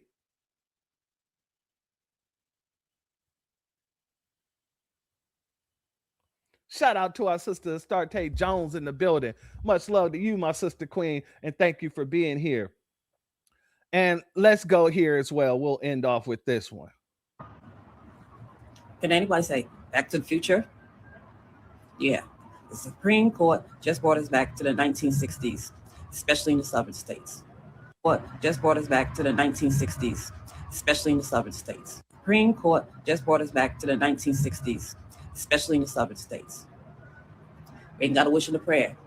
Shout out to our sister Starte Jones in the building. Much love to you, my sister queen, and thank you for being here. And let's go here as well. We'll end off with this one. Can anybody say Back to the Future? Yeah. The Supreme Court just brought us back to the 1960s, especially in the southern states. What just brought us back to the 1960s, especially in the southern states. Supreme Court just brought us back to the 1960s, especially in the southern states. We ain't got a wish and a prayer.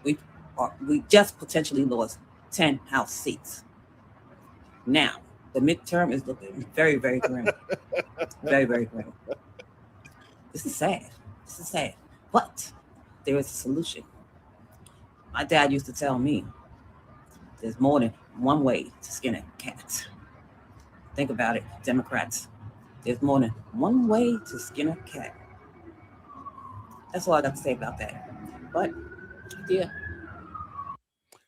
We just potentially lost 10 House seats. Now, the midterm is looking very, very grim. Very, very grim. This is sad. This is sad. But there is a solution. My dad used to tell me there's more than one way to skin a cat. Think about it, Democrats. There's more than one way to skin a cat. That's all I got to say about that. But, yeah.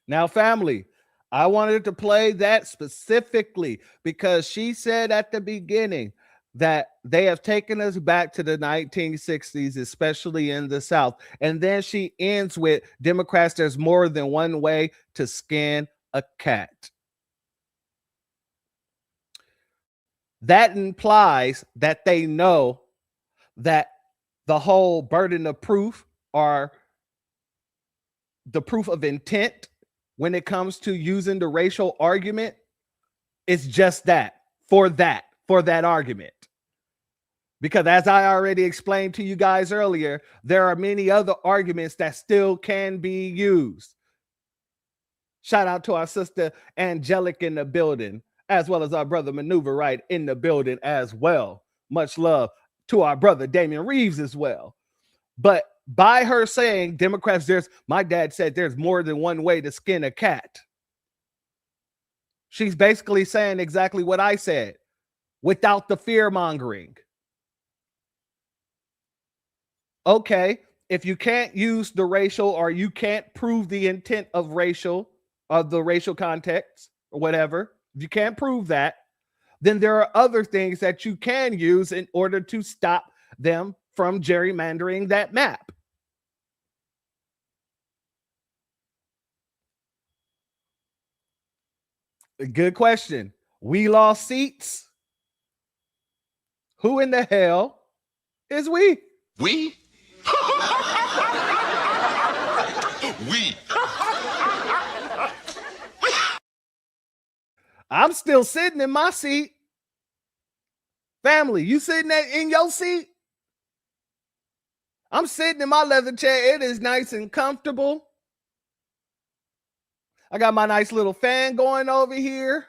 Now, family, I wanted to play that specifically because she said at the beginning that they have taken us back to the 1960s, especially in the South. And then she ends with Democrats, there's more than one way to skin a cat. That implies that they know that the whole burden of proof or the proof of intent when it comes to using the racial argument is just that, for that argument. Because as I already explained to you guys earlier, there are many other arguments that still can be used. Shout out to our sister Angelic in the building, as well as our brother Maneuver Right in the building as well. Much love to our brother Damian Reeves as well. But by her saying Democrats, my dad said there's more than one way to skin a cat. She's basically saying exactly what I said without the fear-mongering. Okay, if you can't use the racial or you can't prove the intent of racial or the racial context or whatever, if you can't prove that, then there are other things that you can use in order to stop them from gerrymandering that map. A good question. We lost seats. Who in the hell is we? We? We. I'm still sitting in my seat. Family, you sitting in your seat? I'm sitting in my leather chair. It is nice and comfortable. I got my nice little fan going over here.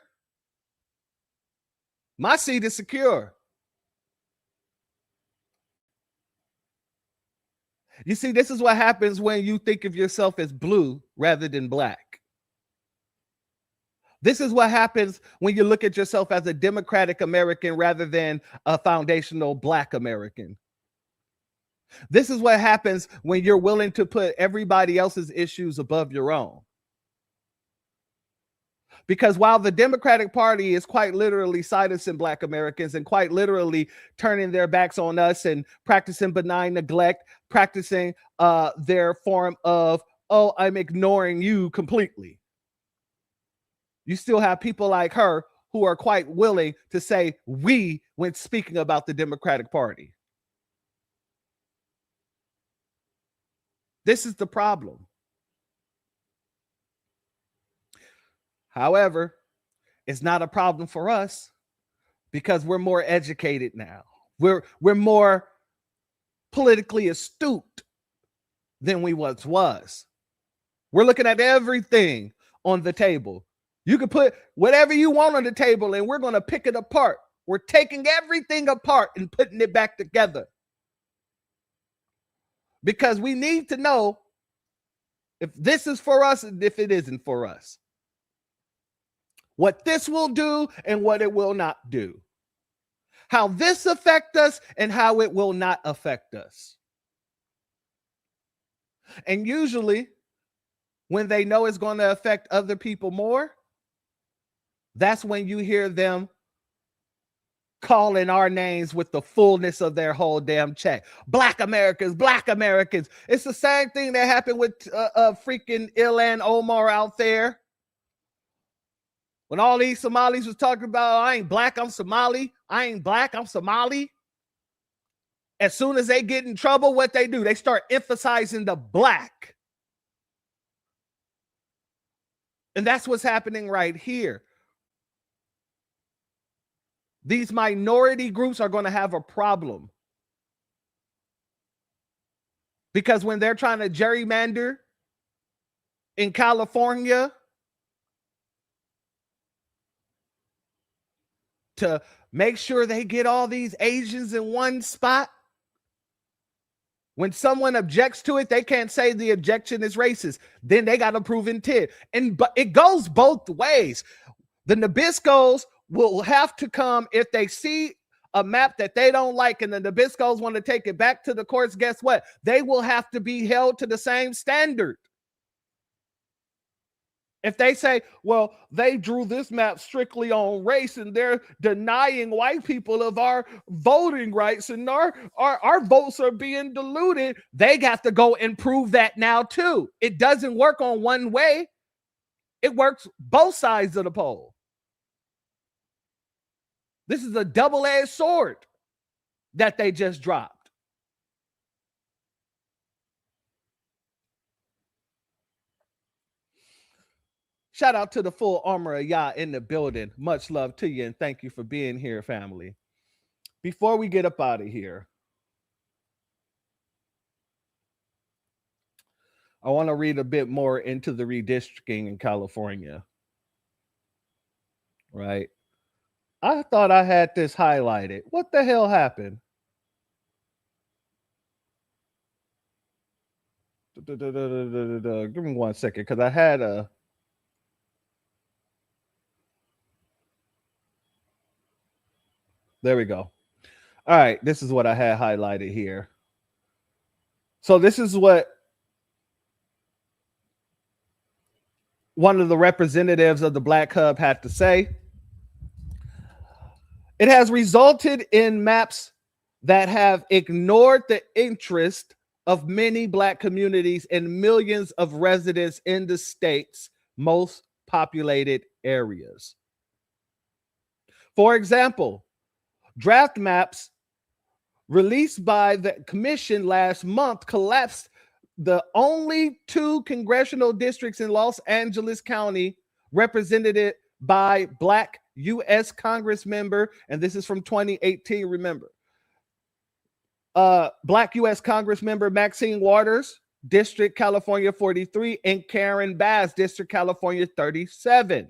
My seat is secure. You see, this is what happens when you think of yourself as blue rather than black. This is what happens when you look at yourself as a democratic American rather than a foundational black American. This is what happens when you're willing to put everybody else's issues above your own. Because while the Democratic Party is quite literally silencing Black Americans and quite literally turning their backs on us and practicing benign neglect, practicing their form of, oh, I'm ignoring you completely. You still have people like her who are quite willing to say we when speaking about the Democratic Party. This is the problem. However, it's not a problem for us because we're more educated now. We're more politically astute than we once was. We're looking at everything on the table. You can put whatever you want on the table and we're going to pick it apart. We're taking everything apart and putting it back together. Because we need to know if this is for us and if it isn't for us. What this will do and what it will not do. How this affects us and how it will not affect us. And usually, when they know it's going to affect other people more, that's when you hear them calling our names with the fullness of their whole damn check. Black Americans, Black Americans. It's the same thing that happened with freaking Ilhan Omar out there. When all these Somalis was talking about, I ain't black, I'm Somali. I ain't black, I'm Somali. As soon as they get in trouble, what they do? They start emphasizing the black. And that's what's happening right here. These minority groups are going to have a problem. Because when they're trying to gerrymander in California to make sure they get all these Asians in one spot, when someone objects to it, they can't say the objection is racist. Then they got to prove intent. But it goes both ways. The Nabiscos will have to come if they see a map that they don't like and the Nabiscos want to take it back to the courts. Guess what? They will have to be held to the same standard. If they say, well, they drew this map strictly on race and they're denying white people of our voting rights and our votes are being diluted, they got to go and prove that now too. It doesn't work on one way. It works both sides of the pole. This is a double-edged sword that they just dropped. Shout out to the full armor of Yah in the building. Much love to you and thank you for being here, family. Before we get up out of here, I want to read a bit more into the redistricting in California. Right? I thought I had this highlighted. What the hell happened? Give me 1 second because I had a... There we go. All right, this is what I had highlighted here. So this is what one of the representatives of the Black Hub had to say. It has resulted in maps that have ignored the interest of many Black communities and millions of residents in the state's most populated areas. For example, draft maps released by the commission last month collapsed the only 2 congressional districts in Los Angeles County represented by Black U.S. Congress member, and this is from 2018, remember. Black U.S. Congress member Maxine Waters, District California 43, and Karen Bass, District California 37,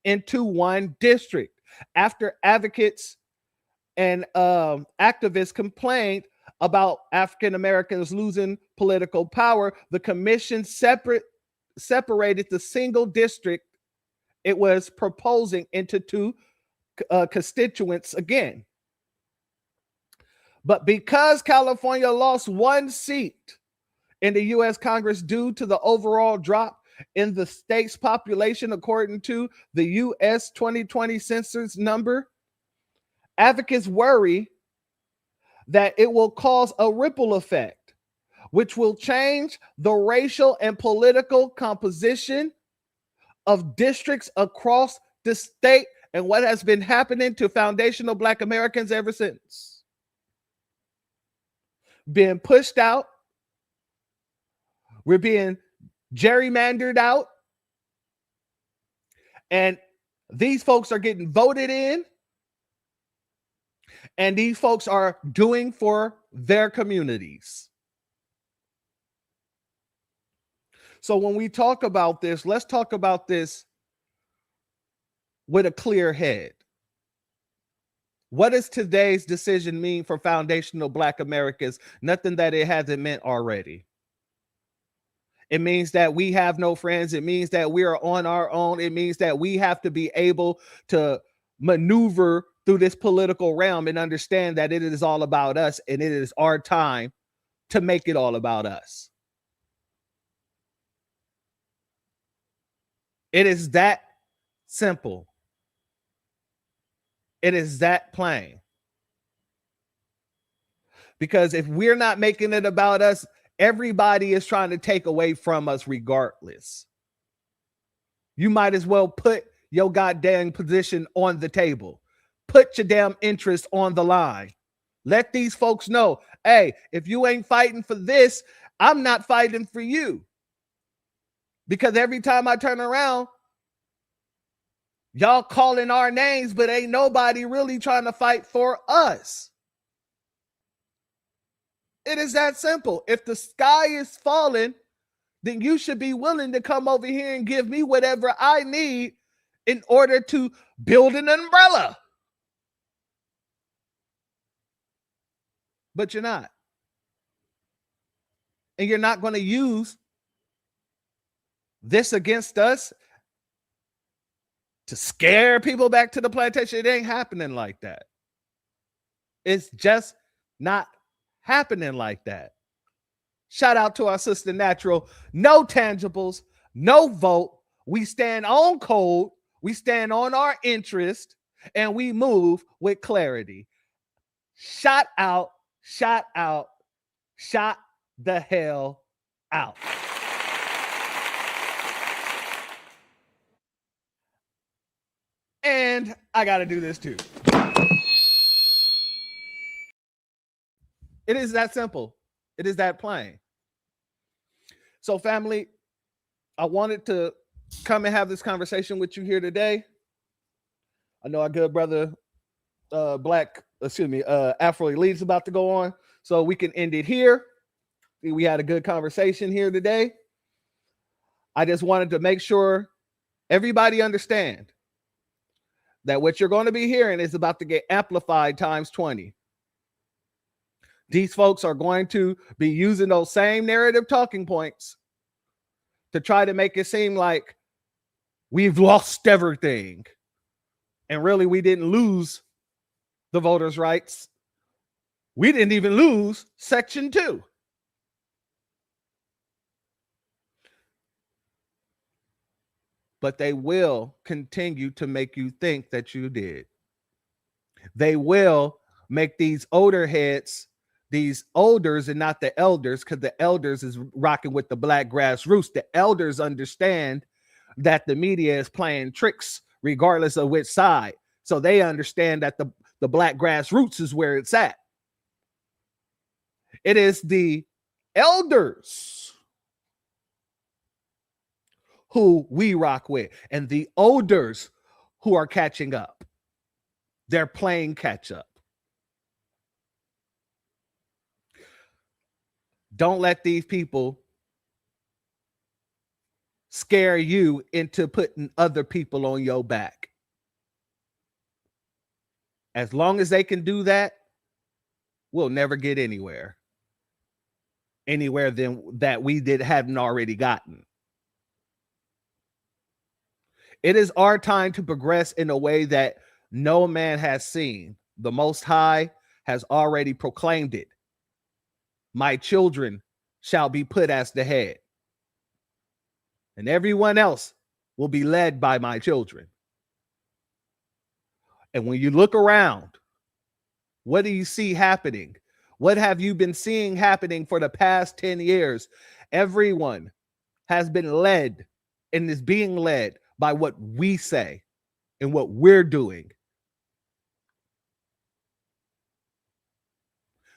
into one district. After advocates and activists complained about African Americans losing political power, the commission separated the single district it was proposing into 2 constituents again. But because California lost 1 seat in the U.S. Congress due to the overall drop in the state's population, according to the U.S. 2020 census number, advocates worry that it will cause a ripple effect, which will change the racial and political composition of districts across the state and what has been happening to foundational Black Americans ever since. Being pushed out, we're being gerrymandered out, and these folks are getting voted in, And these folks are doing for their communities. So when we talk about this, let's talk about this with a clear head. What does today's decision mean for foundational Black Americans? Nothing that it hasn't meant already. It means that we have no friends. It means that we are on our own. It means that we have to be able to maneuver through this political realm and understand that it is all about us, and it is our time to make it all about us. It is that simple. It is that plain. Because if we're not making it about us, everybody is trying to take away from us regardless. You might as well put your goddamn position on the table. Put your damn interest on the line. Let these folks know, hey, if you ain't fighting for this, I'm not fighting for you. Because every time I turn around, y'all calling our names, but ain't nobody really trying to fight for us. It is that simple. If the sky is falling, then you should be willing to come over here and give me whatever I need in order to build an umbrella. But you're not. And you're not going to use this against us to scare people back to the plantation. It ain't happening like that. It's just not happening like that. Shout out to our sister Natural. No tangibles, no vote. We stand on code. We stand on our interest, and we move with clarity. Shot out, shot out, shot the hell out. And I got to do this too. It is that simple. It is that plain. So, family, I wanted to come and have this conversation with you here today. I know our good brother, Afro Elite's about to go on, so we can end it here. We had a good conversation here today. I just wanted to make sure everybody understand that what you're going to be hearing is about to get amplified times 20. These folks are going to be using those same narrative talking points to try to make it seem like we've lost everything. And really, we didn't lose the voters' rights. We didn't even lose Section 2. But they will continue to make you think that you did. They will make these older heads, these elders and not the elders, because the elders is rocking with the black grassroots. The elders understand that the media is playing tricks regardless of which side. So they understand that the black grassroots is where it's at. It is the elders who we rock with, and the elders who are catching up. They're playing catch up. Don't let these people scare you into putting other people on your back. As long as they can do that, we'll never get anywhere than that we hadn't already gotten. It is our time to progress in a way that no man has seen. The Most High has already proclaimed it. My children shall be put as the head, and everyone else will be led by my children. And when you look around, what do you see happening? What have you been seeing happening for the past 10 years? Everyone has been led and is being led by what we say and what we're doing.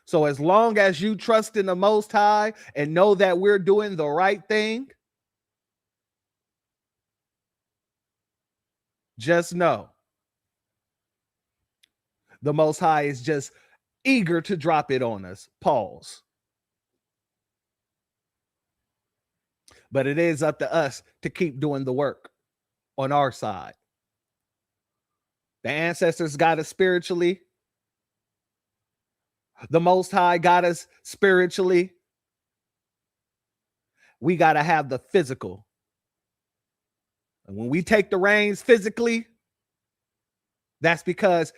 So as long as you trust in the Most High and know that we're doing the right thing, just know The Most High is just eager to drop it on us. Pause. But it is up to us to keep doing the work on our side. The ancestors got us spiritually. The Most High got us spiritually. We got to have the physical. And when we take the reins physically, that's because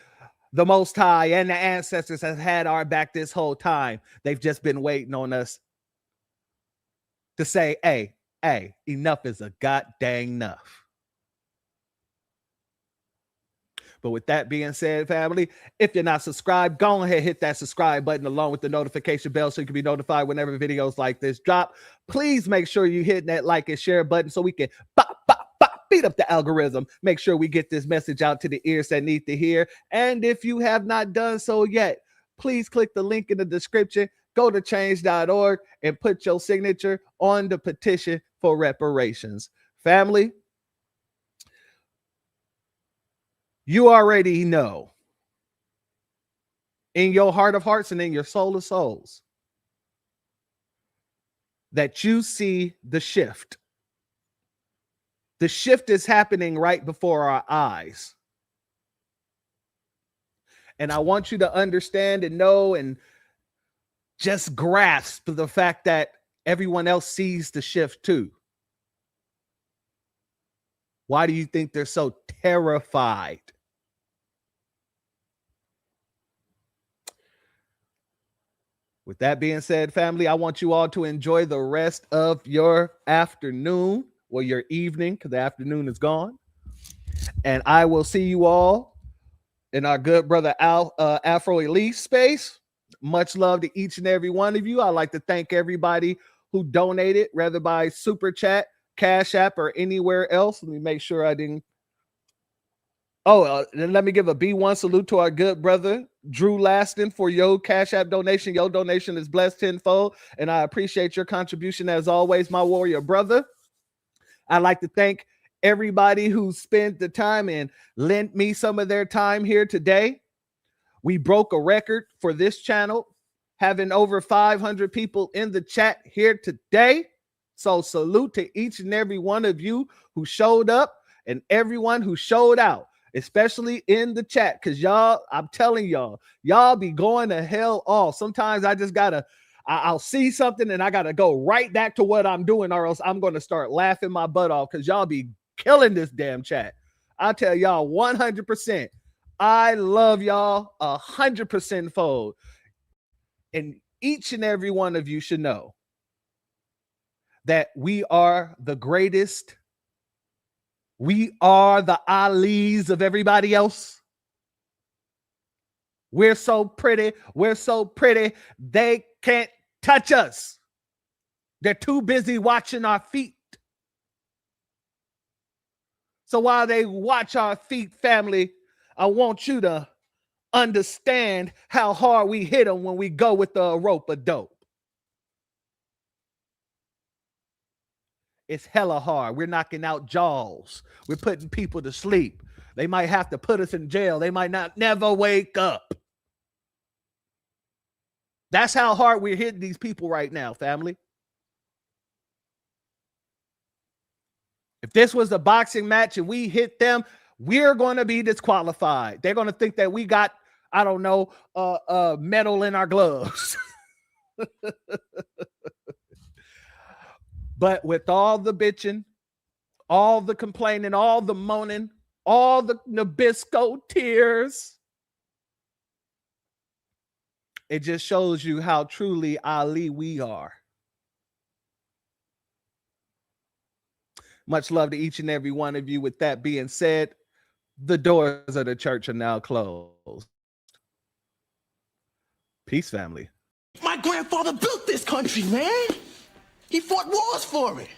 the Most High and the ancestors have had our back this whole time. They've just been waiting on us to say, hey, enough is a goddamn enough. But with that being said, family, if you're not subscribed, go ahead, hit that subscribe button along with the notification bell so you can be notified whenever videos like this drop. Please make sure you hit that like and share button so we can beat up the algorithm. Make sure we get this message out to the ears that need to hear. And if you have not done so yet, please click the link in the description, go to change.org and put your signature on the petition for reparations. Family, you already know in your heart of hearts and in your soul of souls that you see the shift. The shift is happening right before our eyes. And I want you to understand and know and just grasp the fact that everyone else sees the shift too. Why do you think they're so terrified? With that being said, family, I want you all to enjoy the rest of your afternoon or your evening, because the afternoon is gone. And I will see you all in our good brother Afro Elite space. Much love to each and every one of you. I'd like to thank everybody who donated, whether by Super Chat, Cash App, or anywhere else. Let me make sure I didn't. Then let me give a B1 salute to our good brother, Drew Laston, for your Cash App donation. Your donation is blessed tenfold, and I appreciate your contribution as always, my warrior brother. I'd like to thank everybody who spent the time and lent me some of their time here today. We broke a record for this channel, having over 500 people in the chat here today. So salute to each and every one of you who showed up and everyone who showed out, especially in the chat, because y'all, I'm telling y'all be going to hell off. Sometimes I just gotta, I'll see something and I gotta go right back to what I'm doing, or else I'm gonna start laughing my butt off because y'all be killing this damn chat. I tell y'all 100%. I love y'all 100% fold. And each and every one of you should know that we are the greatest. We are the Alis of everybody else. We're so pretty. We're so pretty. They can't touch us. They're too busy watching our feet. So while they watch our feet, family, I want you to understand how hard we hit them when we go with the rope of dope. It's hella hard. We're knocking out jaws. We're putting people to sleep. They might have to put us in jail. They might not never wake up. That's how hard we're hitting these people right now, family. If this was a boxing match and we hit them, we're going to be disqualified. They're going to think that we got, I don't know, metal in our gloves. But with all the bitching, all the complaining, all the moaning, all the Nabisco tears, it just shows you how truly Ali we are. Much love to each and every one of you. With that being said, the doors of the church are now closed. Peace, family. My grandfather built this country, man. He fought wars for it.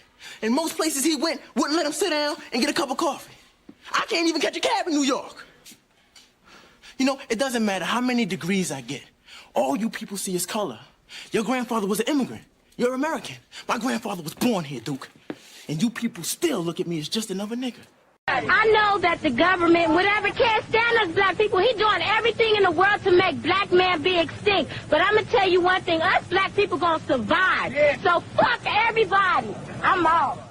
And most places he went wouldn't let him sit down and get a cup of coffee. I can't even catch a cab in New York. You know, it doesn't matter how many degrees I get. All you people see is color. Your grandfather was an immigrant. You're American. My grandfather was born here, Duke. And you people still look at me as just another nigga. I know that the government, whatever can't stand us black people, he doing everything in the world extinct. But I'm gonna tell you one thing: us black people gonna survive. So fuck everybody. I'm out.